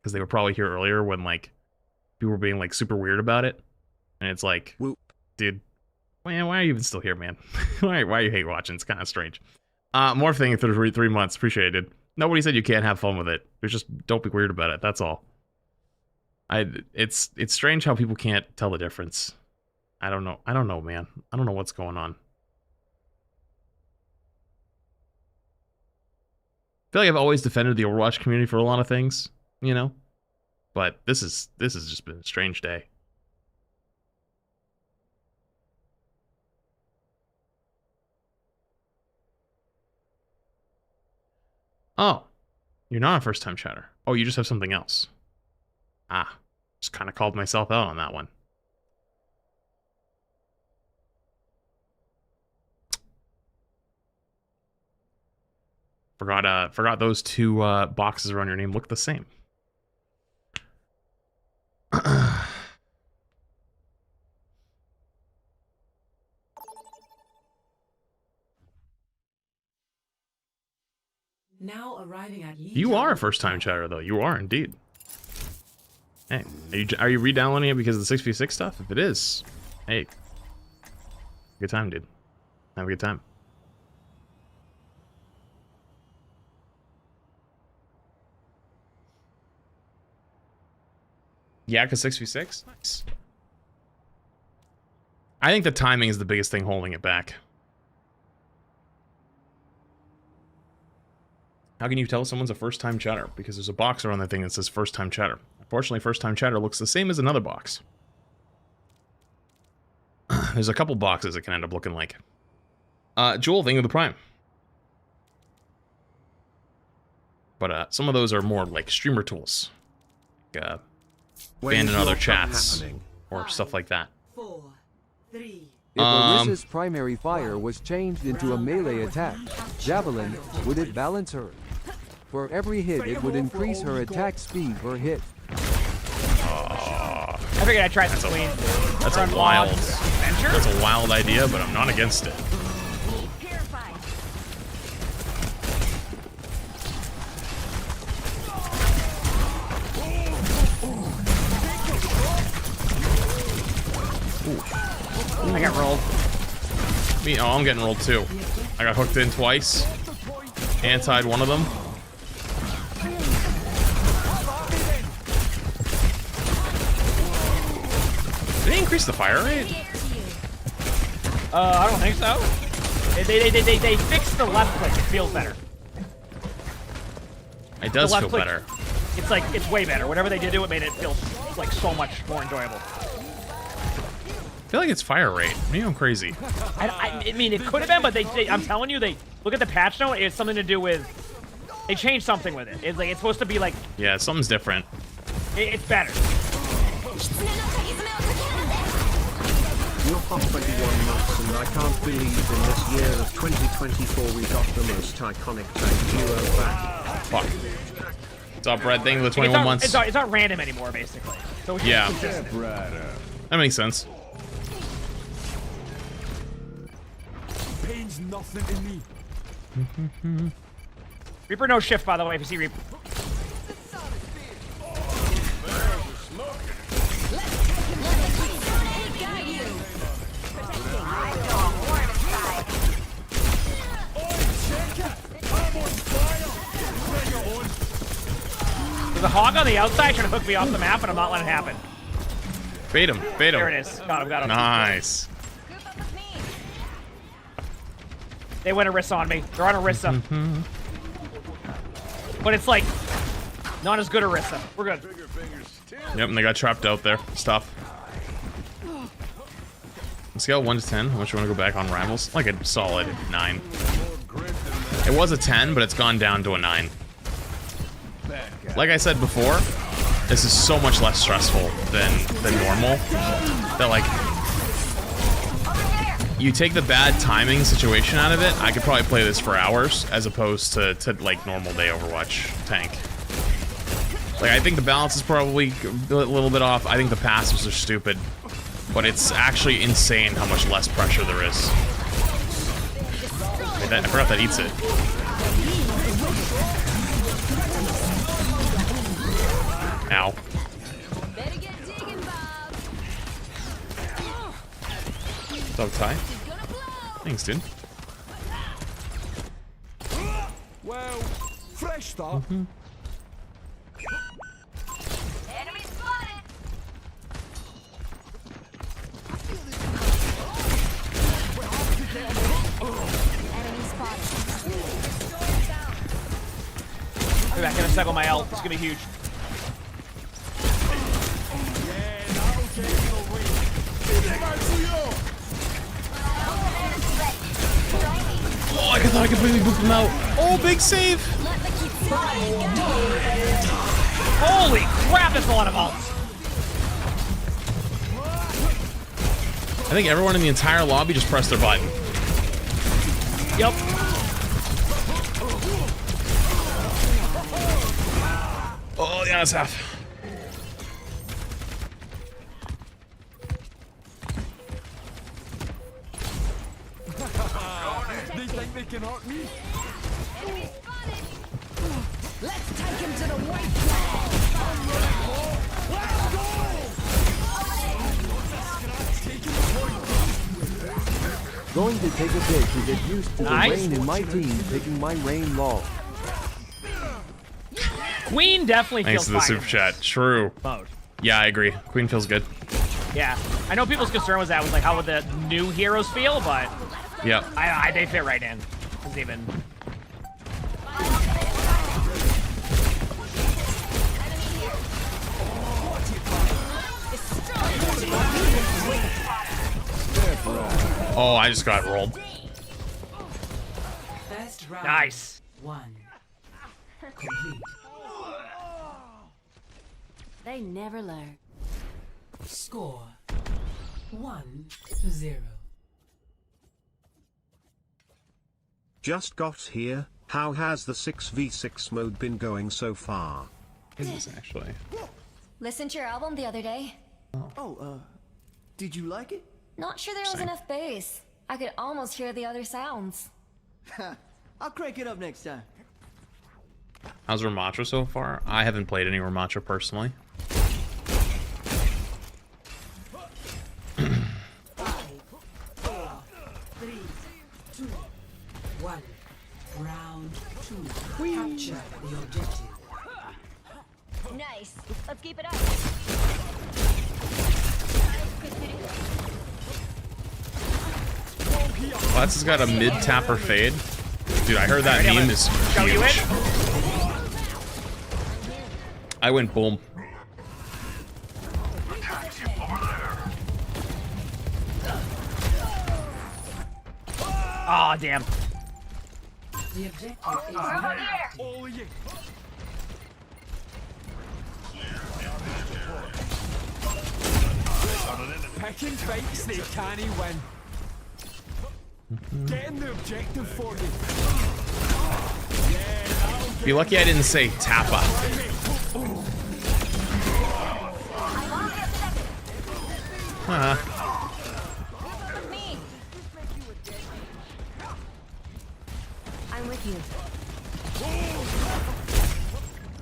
Because they were probably here earlier when, like, people were being, like, super weird about it. And it's like, whoop, dude, why are you even still here, man? why are you hate watching? It's kind of strange. More thing for 3 months. Appreciate it. Nobody said you can't have fun with it. It's just, don't be weird about it. That's all. It's strange how people can't tell the difference. I don't know, man. I don't know what's going on. I feel like I've always defended the Overwatch community for a lot of things, you know? But this has just been a strange day. Oh, you're not a first-time chatter. Oh, you just have something else. Ah, just kind of called myself out on that one. Forgot those two boxes around your name look the same. Now arriving at You are a first-time chatter, though. You are indeed. Hey, are you re-downloading it because of the 6v6 stuff? If it is, hey, good time, dude. Have a good time. Yeah, because 6v6? Nice. I think the timing is the biggest thing holding it back. How can you tell someone's a first-time chatter? Because there's a box around that thing that says first-time chatter. Unfortunately, first-time chatter looks the same as another box. There's a couple boxes it can end up looking like. Joel, thank you for the Prime. But some of those are more like streamer tools. Like, ban in other chats or stuff like that. 4, 3. If Arissa's primary fire was changed into a melee attack, Javelin, would it balance her? For every hit, it would increase her attack speed per hit. I figured I'd try the queen. That's a wild idea, but I'm not against it. I got rolled. I'm getting rolled too. I got hooked in twice. Antied one of them. Did they increase the fire rate? I don't think so. They fixed the left click. It feels better. It does feel better. It's way better. Whatever they did to it made it feel like so much more enjoyable. feel like it's fire rate. Maybe I'm crazy. I mean, it could have been, but I'm telling you, they look at the patch note. It's something to do with they changed something with it. It's like it's supposed to be like Yeah, something's different. It's better. You're past 21 months and I can't believe in this year of 2024 we got the most iconic tank duo back. Fuck. What's up, Brad? Thank you for the 21 months. It's not random anymore, basically. So it's yeah. consistent. That makes sense. Pain's nothing in me. Reaper no shift, by the way, if you see Reaper. There's a hog on the outside trying to hook me off the map, and I'm not letting it happen. Bait him, bait him. There it is. Got him. Nice. They went Orisa on me. They're on Orisa. But it's like, not as good Orisa. We're good. Yep, and they got trapped out there. Stop. Scale 1 to 10. How much you want to go back on rivals? Like a solid 9. It was a 10, but it's gone down to a 9. Like I said before, this is so much less stressful than normal. That like, you take the bad timing situation out of it, I could probably play this for hours as opposed to like normal day Overwatch tank. Like I think the balance is probably a little bit off. I think the passives are stupid, but it's actually insane how much less pressure there is. Wait, I forgot that eats it. Ow. What's up, Ty? Thanks, dude. Well, fresh start. Enemy spotted. Enemy spotted. I'll be back in a second with my ult. It's gonna be huge. Oh, I thought I completely booped him out. Oh, big save! Holy crap, that's a lot of ults. I think everyone in the entire lobby just pressed their button. Yep. Oh, yeah, that's half. They think they can hurt me? Enemy spotted. Let's take him to the white flag. Going to take a bit to get used to Nice. the rain in my team taking my rain law. Queen definitely Thanks feels to the fine super in chat. True. mode. Yeah, I agree. Queen feels good. Yeah. I know people's concern was that was like how would the new heroes feel, but Yep. they fit right in. It's even. Oh, I just got rolled. First round. Nice. 1. Complete. They never learn. Score 1-0. Just got here. How has the 6v6 mode been going so far? Is this actually? Listened to your album the other day. Oh, did you like it? Not sure there was Same. enough bass. I could almost hear the other sounds. I'll crank it up next time. How's Ramatra so far? I haven't played any Ramatra personally. 3, 2, 1. Round 2. Capture the objective. Nice. Let's keep it up. Platts has got a mid-tapper fade. Dude, I heard that meme is Show you huge. it? I went boom. Oh, damn. The objective is not active. Picking fights they can't win. Getting the objective for you. Be lucky I didn't say Tappa. I'm with you.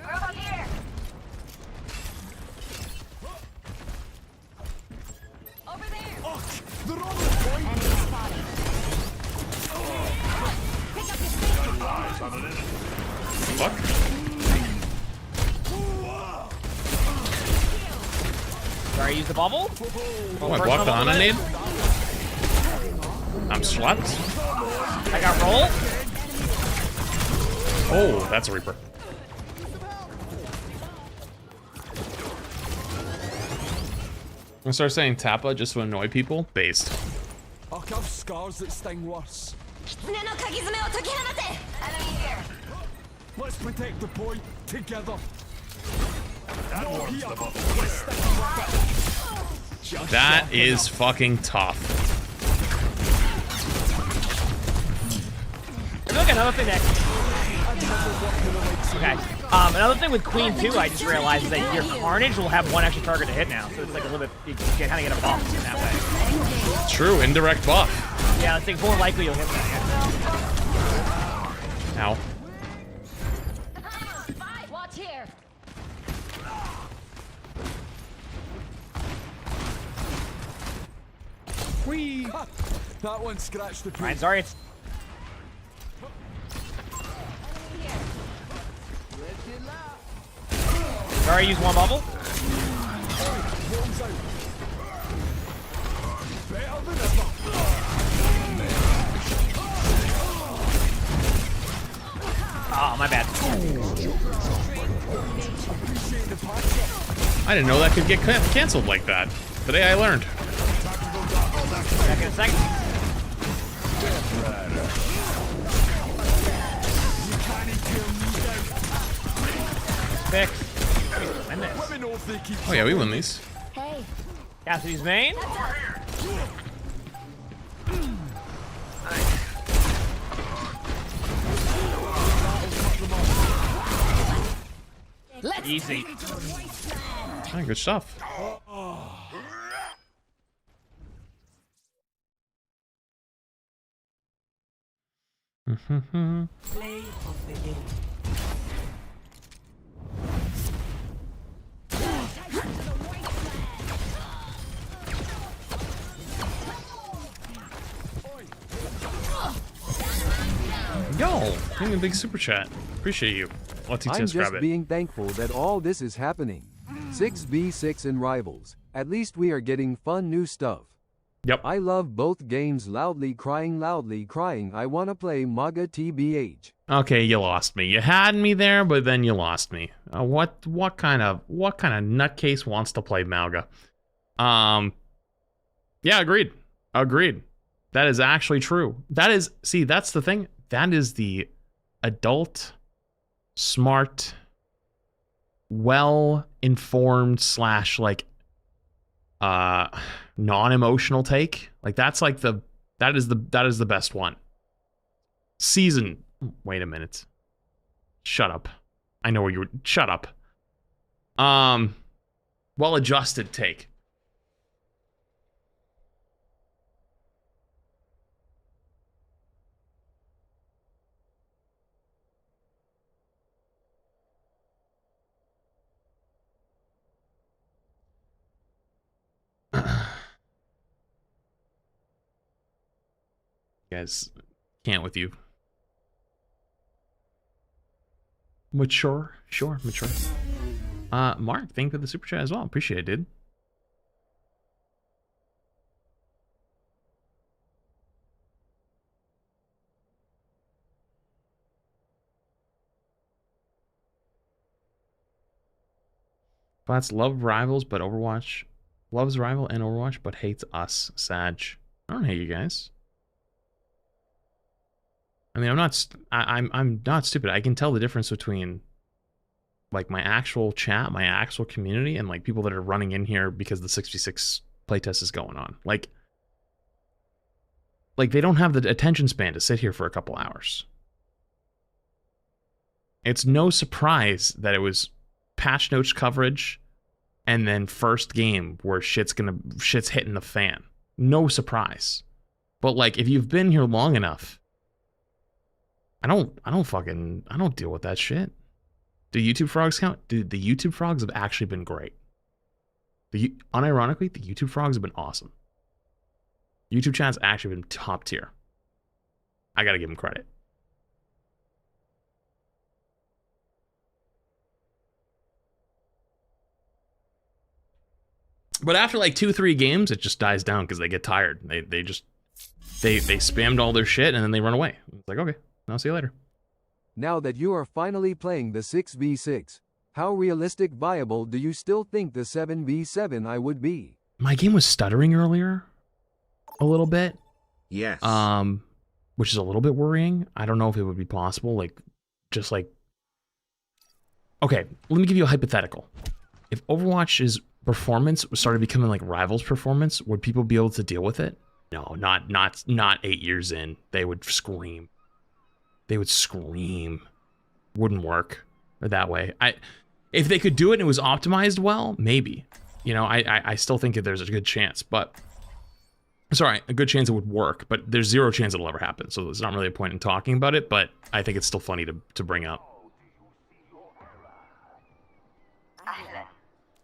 Over here. Over there. They're on the point. Enemy spotted. Pick up your safety. Fuck. Sorry, use the bubble. Oh, I blocked the Ana nade. I'm slept. I got roll. Oh, that's a Reaper. I'm gonna start saying Tappa just to annoy people. Based. I'll have scars that sting worse. Enemy here. Let's protect the point together. That is fucking tough. I feel like another thing that. Okay. Another thing with Queen too, I just realized is that your Carnage will have one extra target to hit now, so it's like a little bit. You kind of get a buff in that way. True, indirect buff. Yeah, it's like more likely you'll hit that. Yeah. Ow. Watch here. Whee! That one scratched the Ryan, sorry, it's. Sorry, use one bubble. Oh, my bad. I didn't know that could get canceled like that. Today I learned. Back in a second. Fix. Win this. Oh yeah, we win these. Hey. Cassidy's main. Easy. Oh, good stuff. Play of the game. Yo, give me a big super chat. Appreciate you. Let's I'm just grab just it. being thankful that all this is happening. 6v6 in Rivals. At least we are getting fun new stuff. Yep. I love both games. Loudly crying. I wanna play MAGA TBH. Okay, you lost me. You had me there, but then you lost me. What kind of nutcase wants to play MAGA? Yeah, agreed. That is actually true. That's the thing. That is the adult, smart, well-informed / like non-emotional take. Like that is the best one. Wait a minute. Shut up. I know where you were. Shut up. Well-adjusted take. Guys, can't with you. Mature, sure, mature. Mark, thank you for the super chat as well. Appreciate it, dude. Flats love rivals, but Overwatch loves rival and Overwatch, but hates us. Sag. I don't hate you guys. I mean, I'm not stupid. I can tell the difference between like my actual chat, my actual community, and like people that are running in here because the 6v6 playtest is going on. Like they don't have the attention span to sit here for a couple hours. It's no surprise that it was patch notes coverage and then first game where shit's hitting the fan. No surprise. But like if you've been here long enough, I don't deal with that shit. Do YouTube frogs count? Dude, the YouTube frogs have actually been great. Unironically, the YouTube frogs have been awesome. YouTube chat's actually been top tier. I gotta give them credit. But after like 2-3 games, it just dies down because they get tired. They spammed all their shit and then they run away. It's like, okay, I'll see you later. Now that you are finally playing the 6v6, how realistic viable do you still think the 7v7 I would be? My game was stuttering earlier a little bit. Yes. Which is a little bit worrying. I don't know if it would be possible. Like, just like... Okay, let me give you a hypothetical. If Overwatch's performance started becoming like Rivals' performance, would people be able to deal with it? No, not 8 years in. They would scream. They would scream. Wouldn't work that way. If they could do it and it was optimized well, maybe. You know, I still think that there's a good chance, but... Sorry, a good chance it would work, but there's zero chance it'll ever happen, so there's not really a point in talking about it, but I think it's still funny to bring up.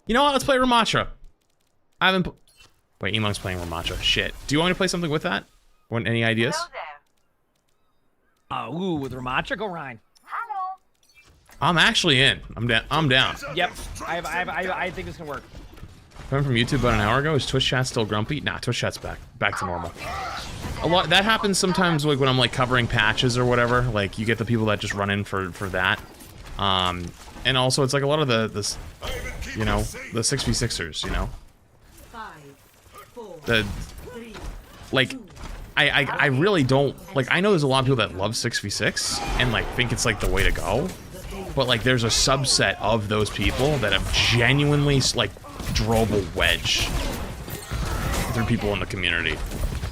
You know what? Let's play Ramatra. I haven't... Wait, Emong's playing Ramatra. Shit. Do you want me to play something with that? Want any ideas? Ooh, with Ramatra, go Ryan. I'm actually in. I'm down. Yep, I think this can work. Coming from YouTube about an hour ago, is Twitch chat still grumpy? Nah, Twitch chat's back to normal. A lot that happens sometimes, like when I'm like covering patches or whatever. Like you get the people that just run in for that. And also it's like a lot of the you know, the 6v6ers, you know. Like I really don't like. I know there's a lot of people that love 6v6 and like think it's like the way to go, but like there's a subset of those people that have genuinely like drove a wedge through people in the community.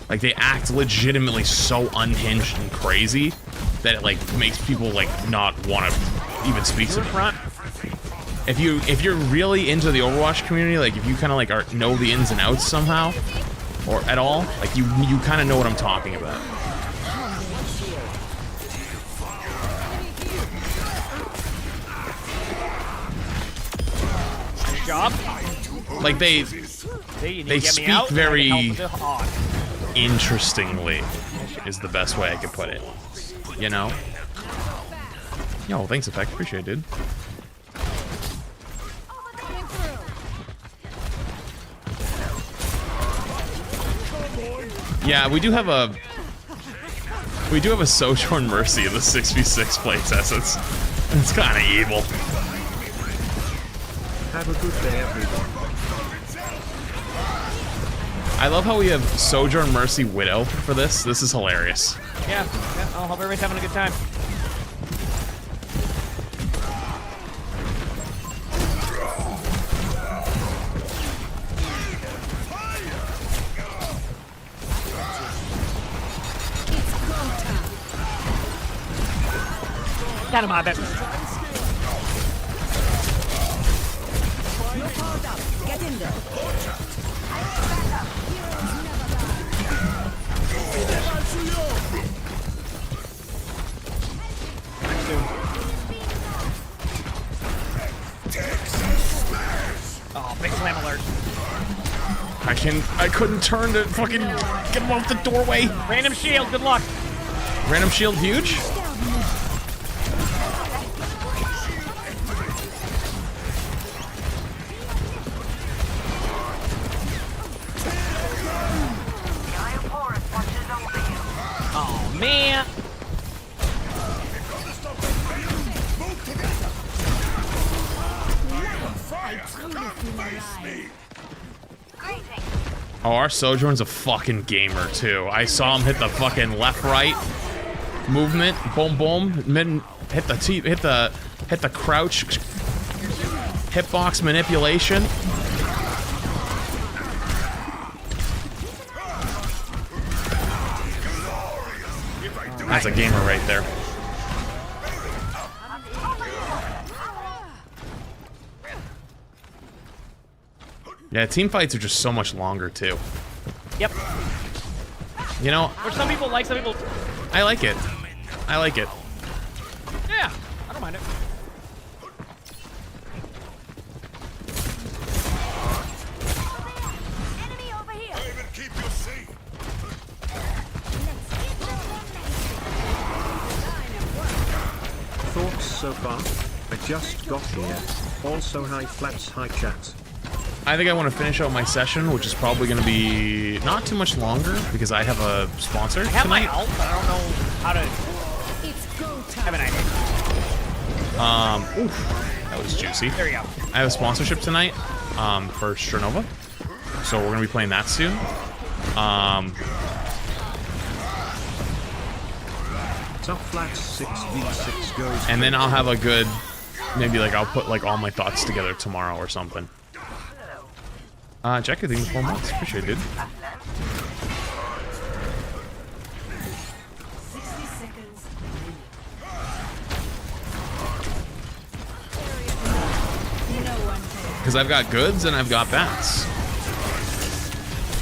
Like they act legitimately so unhinged and crazy that it like makes people like not want to even speak to them. If you're really into the Overwatch community, like if you kind of like know the ins and outs somehow, or at all, like you kind of know what I'm talking about. Good job. Like they speak very interestingly, is the best way I could put it. You know? Yo, thanks, Effect. Appreciate it, dude. Yeah, we do have a Sojourn Mercy in the 6v6 playtest. It's kind of evil. Have a good day, everyone. I love how we have Sojourn Mercy Widow for this. This is hilarious. Yeah. I hope everybody's having a good time. Got him on it. Get in there. Oh, big slam alert. I couldn't turn to fucking get him off the doorway. Random shield, good luck. Random shield huge? Oh man. Oh, our Sojourn's a fucking gamer too. I saw him hit the fucking left, right movement, boom, boom, hit the crouch, hitbox manipulation. That's a gamer right there. Yeah, team fights are just so much longer too. Yep. You know, which some people like, some people. I like it. I like it. Yeah, I don't mind it. Enemy over here. Even keep your seat. Thoughts so far? I just got here. Also, hi Flats, hi chat. I think I want to finish out my session, which is probably going to be not too much longer because I have a sponsor I have tonight. my ult, but I don't know how to. It's go time. Have an idea. Oof, that was juicy. There you go. I have a sponsorship tonight, for Chernova, so we're gonna be playing that soon. Top Flats 6v6 goes. And then I'll have a good, maybe like I'll put like all my thoughts together tomorrow or something. Check your things 4 months. Appreciate it, dude. 60 seconds. Because I've got goods and I've got bats.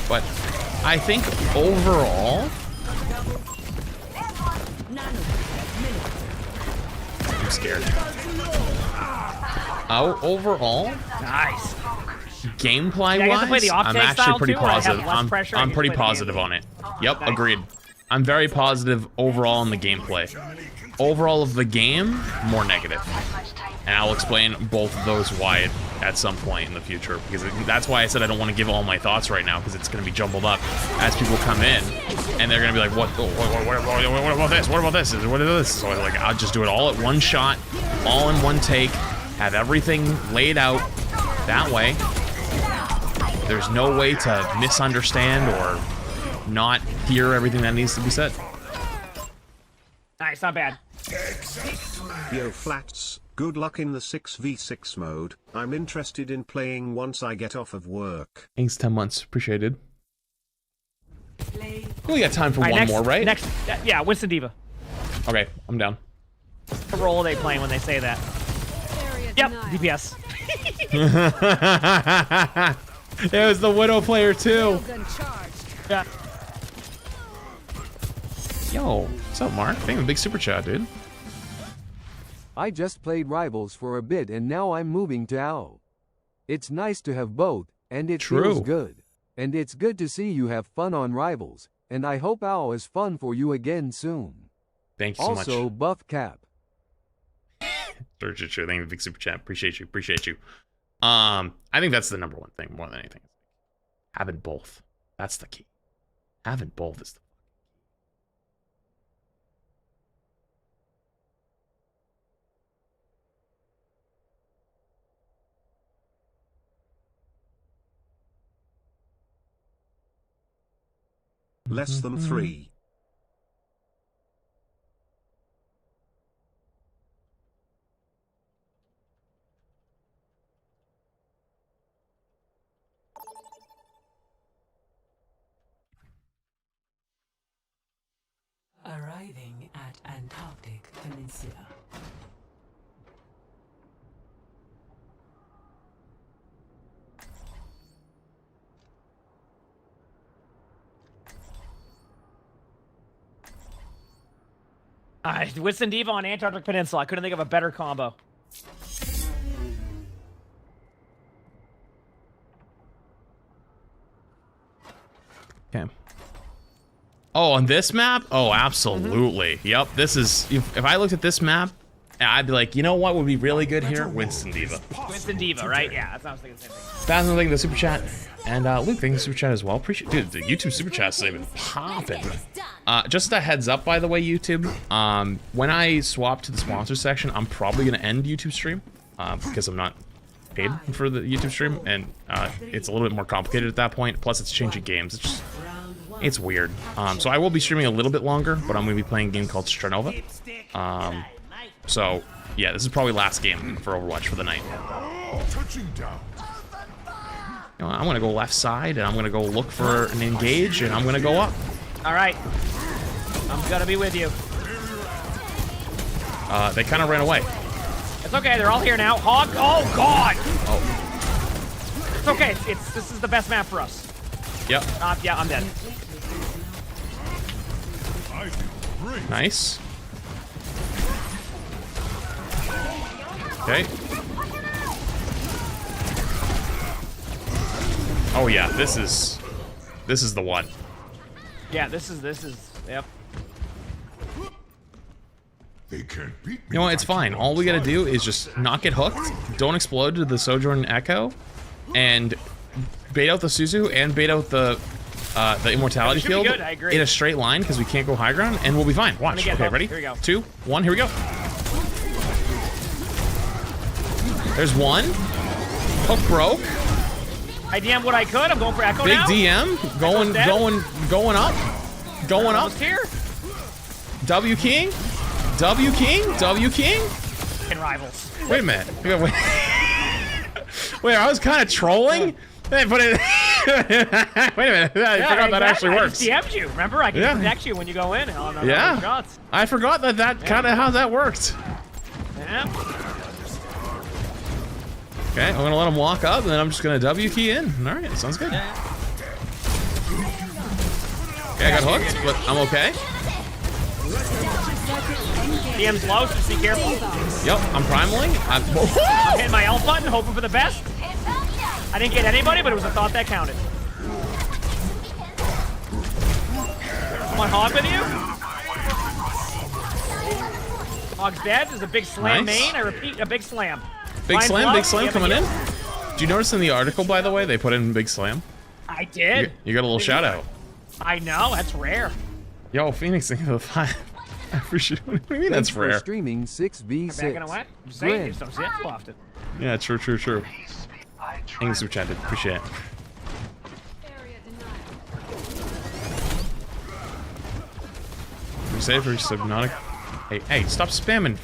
But I think overall, I'm scared. Overall, Nice. gameplay Yeah, I get to play wise, the I'm Octane actually style pretty too, where I have positive. less pressure, I I'm get to pretty play the positive game. on it. Yep, Nice. agreed. I'm very positive overall in the gameplay. Overall of the game, more negative. And I'll explain both of those why at some point in the future, because that's why I said I don't want to give all my thoughts right now, because it's going to be jumbled up as people come in, and they're going to be like, what about this? What about this? What is this? So like, I'll just do it all at one shot, all in one take, have everything laid out that way. There's no way to misunderstand or not hear everything that needs to be said. Nice, not bad. Yo Flats, good luck in the 6v6 mode. I'm interested in playing once I get off of work. Thanks, 10 months. Appreciated. We got time for one next, more, right? Next, yeah, Winston Diva. Okay, I'm down. What role are they playing when they say that? Yep, DPS. It was the Widow player too. Yeah. Yo, what's up, Mark? Thank you, big super chat, dude. I just played Rivals for a bit and now I'm moving to AO. It's nice to have both, and it feels good. And it's good to see you have fun on Rivals, and I hope AO is fun for you again soon. Thank you so much. Also, buff cap. Thank you, big super chat. Appreciate you. Appreciate you. I think that's the number one thing more than anything. Having both. That's the key. Having both is the Less than 3. Arriving at Antarctic Peninsula. Winston Diva on Antarctic Peninsula. I couldn't think of a better combo. Okay. Oh, on this map? Oh, absolutely. Yep, this is... If I looked at this map, I'd be like, you know what would be really good here? Winston Diva. Winston Diva, right? Yeah, that's what I was thinking the same thing. That's another thing, the super chat. And Luke, thank you super chat as well. Appreciate, dude, the YouTube super chat's even popping. Just a heads up, by the way, YouTube. When I swap to the sponsor section, I'm probably gonna end YouTube stream because I'm not paid for the YouTube stream, and it's a little bit more complicated at that point. Plus, it's changing games. It's just It's weird. So I will be streaming a little bit longer, but I'm going to be playing a game called Stranova. So, yeah, this is probably last game for Overwatch for the night. You know, I'm going to go left side, and I'm going to go look for an engage, and I'm going to go up. All right. I'm going to be with you. They kind of ran away. It's okay. They're all here now. Hog. Oh, God. Oh. It's okay. This is the best map for us. Yep. Yeah, I'm dead. Nice. Okay. Oh yeah, this is the one. Yeah, this is yep. They can't beat me. You know what? It's fine. All we gotta do is just not get hooked, don't explode to the Sojourn Echo, and bait out the Suzu and bait out the Immortality Field in a straight line because we can't go high ground, and we'll be fine. Watch. Okay, ready? Here we go. 2, 1. Here we go. There's one. Hook broke. I DM'd what I could. I'm going for Echo Big now. DM. Going up. Going up. Here. W King. W King. W King. And rivals. Wait a minute. Wait, I was kind of trolling. But it, wait a minute. I forgot that actually works. I just DM'd you. Remember, I can protect you when you go in. Yeah. Shots. I forgot that kind of how that worked. Yeah. Okay, I'm gonna let him walk up, and then I'm just gonna W key in. All right, sounds good. Okay, I got hooked, but I'm okay. DM's low, so just be careful. Yep, I'm primaling. I'm hitting my L button, hoping for the best. I didn't get anybody, but it was a thought that counted. I'm on Hog with you. Hog's dead. There's a big slam main. I repeat, a big slam. Big slam coming in. Do you notice in the article, by the way, they put in big slam? I did. You got a little shout out. I know, that's rare. Yo, Phoenix, thank you for the 5. I appreciate it. What do you mean that's rare? Streaming 6v6. Back in a what? I'm saying you just don't see it too often. Yeah, true. Thanks for chatted. Appreciate it. You say for Subnautic. Hey, stop spamming.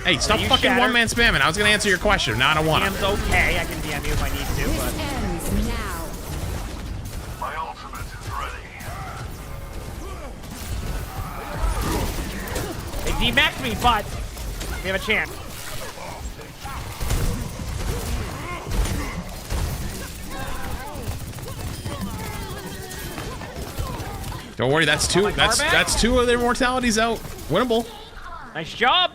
Hey, stop fucking one-man spamming. I was gonna answer your question. Now I don't want to. DM's okay. I can DM you if I need to, but... My ultimate is ready. They D-maxed me, but we have a chance. Don't worry, that's two. That's 2 of their mortalities out. Winnable. Nice job.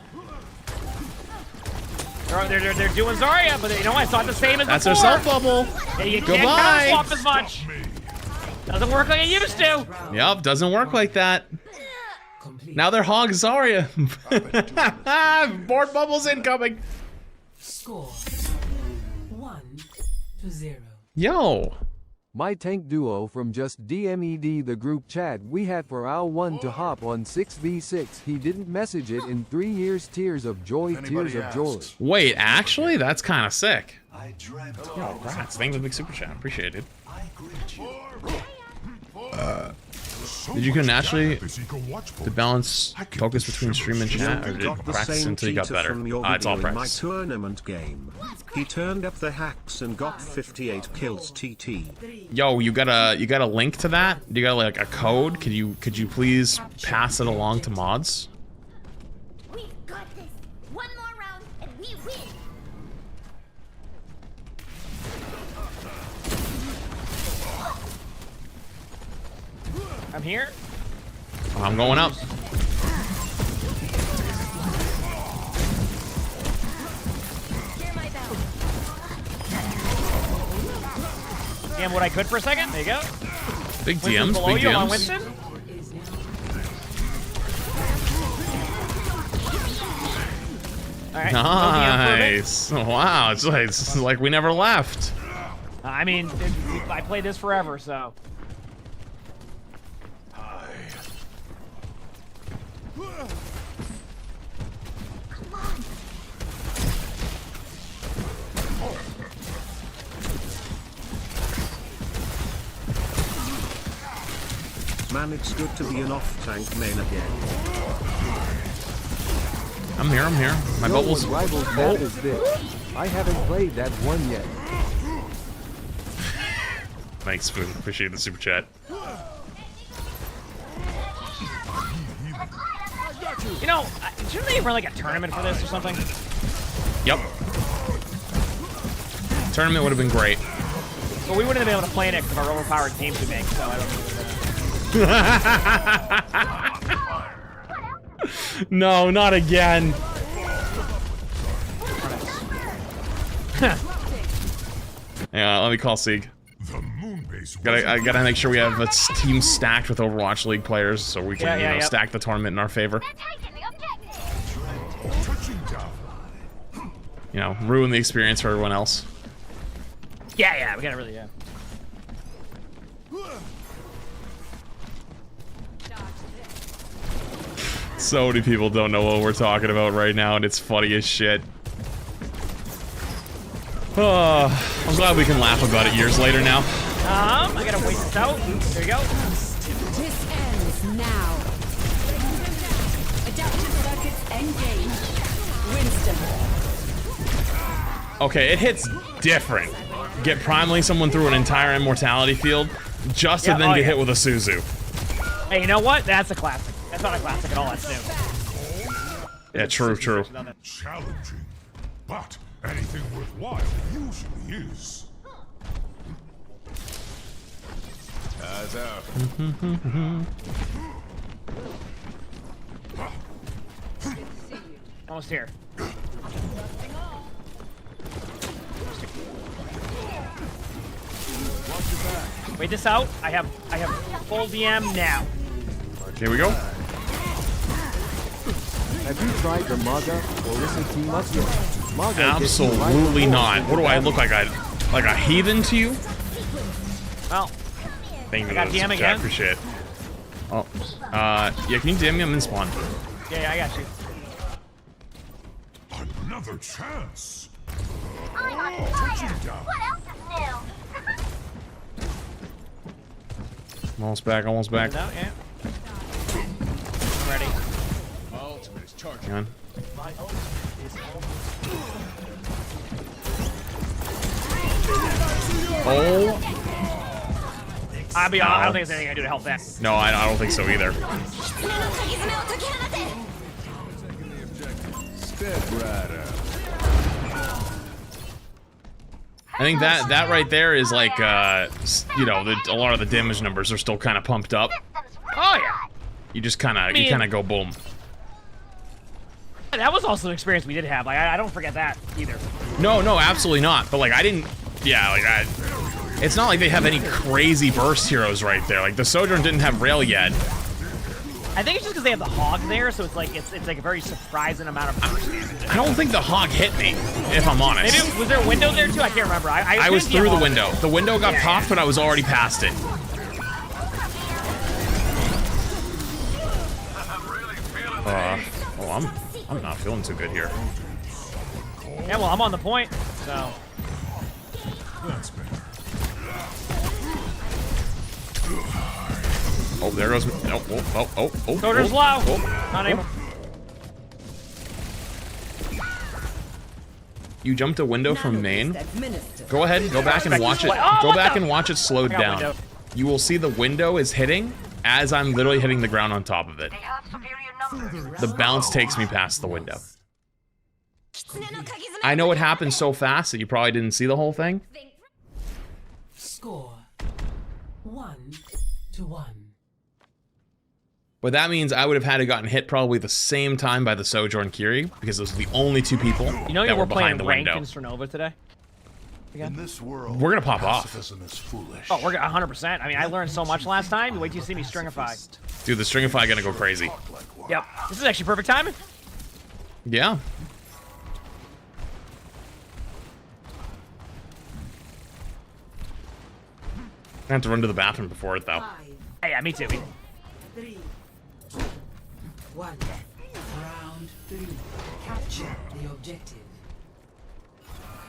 They're doing Zarya, but you know what? It's not the same as that's before. Their self bubble. Yeah, you Goodbye. can't swap as much. Doesn't work like it used to. Yep, doesn't work like that. Now they're Hog Zarya. Board bubbles incoming. Score 1-0. Yo. My tank duo from just DMED the group chat we had for our one to hop on 6v6. He didn't message it in 3 years. Tears of joy, tears of joy. Wait, actually, that's kind of sick. Yo, congrats. Thanks for the big super chat. Appreciate it. Did you naturally to balance focus between stream and chat, or did you practice until you got better? It's all practice. My tournament game. He turned up the hacks and got 58 kills. TT. Yo, you got a link to that? You got like a code? Could you please pass it along to mods? We got this. One more round and we win. I'm here. I'm going up. DM what I could for a second. There you go. Big Winston's DMs, below big you. DMs. I'm on Winston. All right. Nice. Wow, it's like we never left. I mean, I played this forever, so. Man, it's good to be an off-tank main again. I'm here. My bubbles. Rivals map is this. I haven't played that one yet. Thanks, Spoon. Appreciate the super chat. You know, shouldn't they run like a tournament for this or something? Yep. Tournament would have been great. But we wouldn't have been able to play in it because of our overpowered teams we make, so I don't know. No, not again. Yeah, let me call Sieg. I gotta make sure we have a team stacked with Overwatch League players so we can stack the tournament in our favor. You know, ruin the experience for everyone else. Yeah, we gotta really, So many people don't know what we're talking about right now, and it's funny as shit. I'm glad we can laugh about it years later now. I gotta wait this out. There you go. This ends now. Adaptive circuits engaged. Winston. Okay, it hits different. Get primaling someone through an entire immortality field just to then get hit with a Suzu. Hey, you know what? That's a classic. That's not a classic at all. That's new. Yeah, true. Challenging, but anything worthwhile usually is. Almost here. Wait this out. I have full DM now. Here we go. Have you tried the Maga or listen team up yet? Maga Absolutely not. What do I look like? Like a heathen to you? Well, thank you. I got DM again. I appreciate it. Oh, yeah. Can you DM me? I'm in spawn. Yeah, I got you. Another chance. I'm on fire. What else is new? Almost back. Out, yeah. I'm ready. Hang on. Oh. I don't think there's anything I do to help that. No, I don't think so either. I think that right there is like, you know, a lot of the damage numbers are still kind of pumped up. Oh yeah. You just kind of go boom. That was also an experience we did have. Like I don't forget that either. No, absolutely not. But like I didn't. Yeah, like it's not like they have any crazy burst heroes right there. Like the Sojourn didn't have rail yet. I think it's just because they have the hog there, so it's like a very surprising amount of burst damage. I don't think the hog hit me, if I'm honest. Maybe was there a window there too? I can't remember. I was through the window. The window got popped, but I was already past it. I'm not feeling too good here. Yeah, well, I'm on the point, so. That's better. Oh, there goes. Oh. Soldier's low. Not anymore. You jumped a window from main. Go ahead and go back and watch it. Go back and watch it slowed down. You will see the window is hitting as I'm literally hitting the ground on top of it. The bounce takes me past the window. I know it happened so fast that you probably didn't see the whole thing. Score 1-1. But that means I would have had to gotten hit probably the same time by the Sojourn Kiri, because those are the only two people that were behind the window. In Cernova today. In this world, we're gonna pop off. pacifism is foolish. Oh, we're 100%. I mean, I learned so much last time. You wait till you see me stringify. Dude, the stringify gonna go crazy. Yep. This is actually perfect timing. Yeah. I have to run to the bathroom before it, though. Hey, yeah, me too. 3, 2, 1. Round 3. Capture the objective.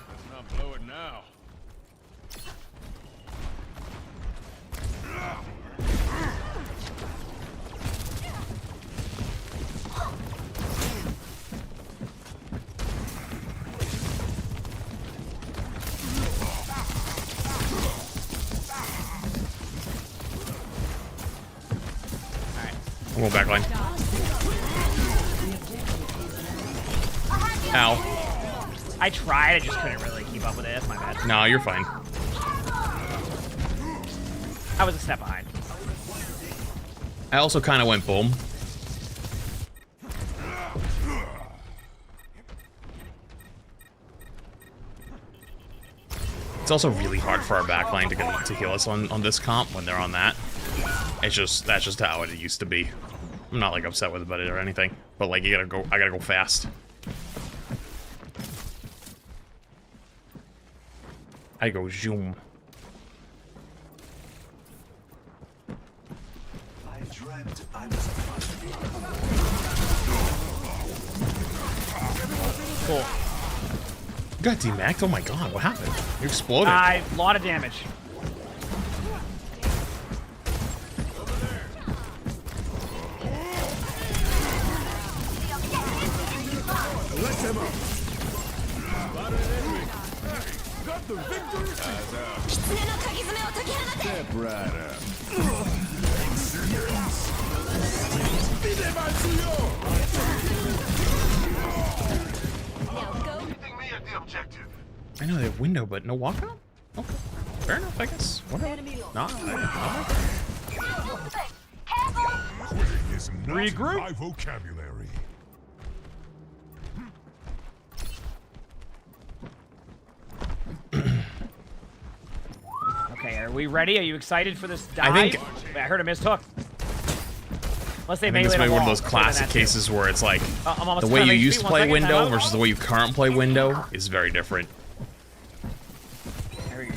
Let's not blow it now. We'll go back line. Ow. I tried, I just couldn't really keep up with it. That's my bad. No, you're fine. I was a step behind. I also kind of went boom. It's also really hard for our backline to heal us on this comp when they're on that. It's just, that's just how it used to be. I'm not like upset with it or anything, but like I gotta go fast. I go zoom. I dreamt I was Cool. You got demacked? Oh my god, what happened? You exploded. A lot of damage. Let him up. Got the victory. Step right up. I know they have window, but no walkout? Okay. Fair enough, I guess. Whatever. Nah, Quitting is not Regroup. my vocabulary. Okay, are we ready? Are you excited for this dive? I think- I heard a missed hook. Unless they I think this melee may be the one of wall. those classic cases where it's like I'm almost the way out of you HP, used to 1 play second, window time out. versus the way you currently play window is very different. There we go.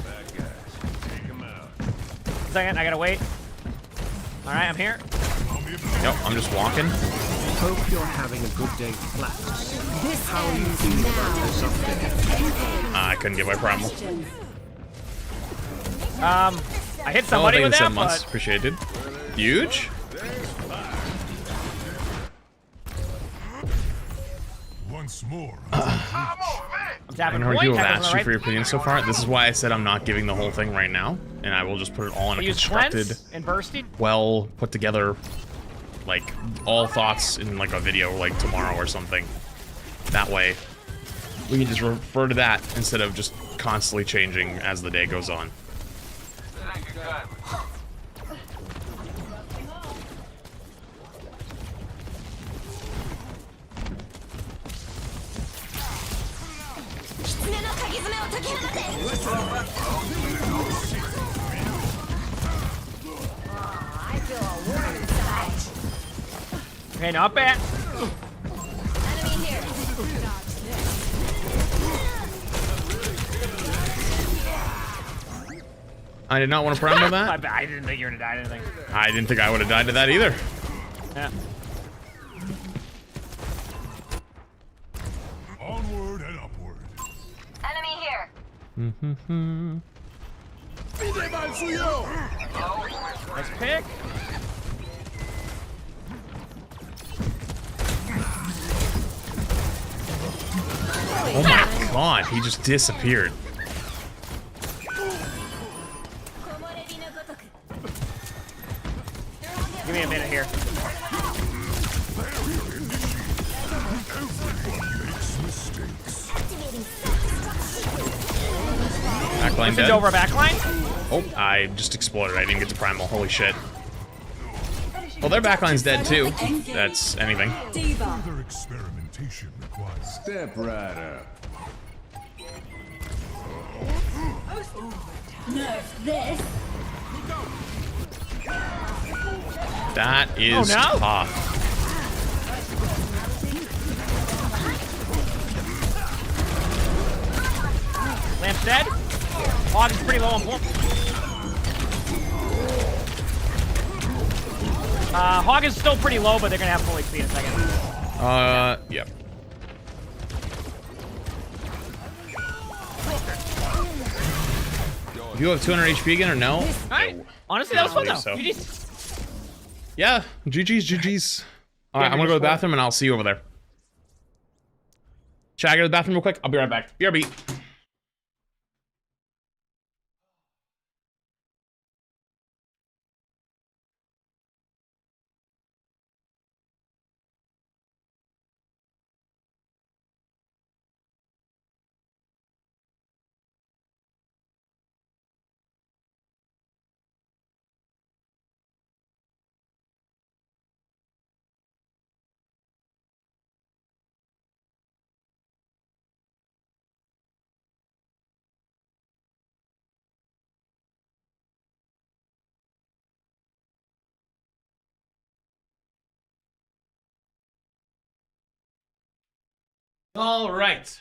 Bad guys. Take him out. Second, I gotta wait. Alright, I'm here. Yep, I'm just walking. Hope you're having a good day, Flats. How are you feeling about this update? I couldn't get my primal. I hit Oh, somebody thank you with for that, 7 months. but Appreciated. Huge. Once more. I'm I tapping know point. you have tapping on asked the you for your right. opinion so far. This is why I said I'm not giving the whole thing right now, and I will just put it all in a I use constructed, cleanse and bursting. well put together, like all thoughts in like a video like tomorrow or something. That way, we can just refer to that instead of just constantly changing as the day goes on. Okay, not bad. I did not want to primal that. I didn't think you were gonna die to anything. I didn't think I would have died to that either. Yeah. Onward and upward. Enemy here. Nice pick. Oh my god, he just disappeared. Give me a minute here. Backline It's dead. over backline. Oh, I just exploded. I didn't get to primal. Holy shit. Well, their backline's dead too. That's anything. Further experimentation required. Step right up. Nerf this. That is Oh, no. tough. Lamp's dead. Hog is pretty low on point. Hog is still pretty low, but they're gonna have full HP in a second. Yep. Do you have 200 HP again or no? Alright. Honestly, that was fun though. So. GG's. Yeah, GG's. Alright, I'm gonna go to the bathroom and I'll see you over there. Should I go to the bathroom real quick? I'll be right back. BRB. All right.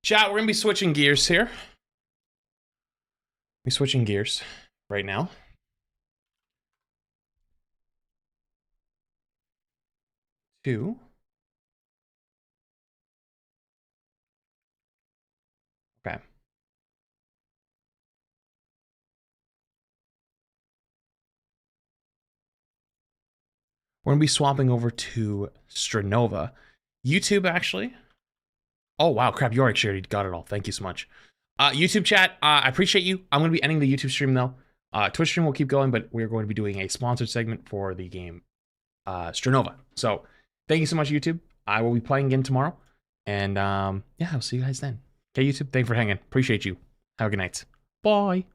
Chat, we're going to be switching gears here. We're switching gears right now. To okay. We're going to be swapping over to Stranova. YouTube, actually. Oh, wow. Crap. You already got it all. Thank you so much. YouTube chat, I appreciate you. I'm going to be ending the YouTube stream, though. Twitch stream will keep going, but we're going to be doing a sponsored segment for the game Stranova. So thank you so much, YouTube. I will be playing again tomorrow. And yeah, I'll see you guys then. Okay, YouTube, thanks for hanging. Appreciate you. Have a good night. Bye.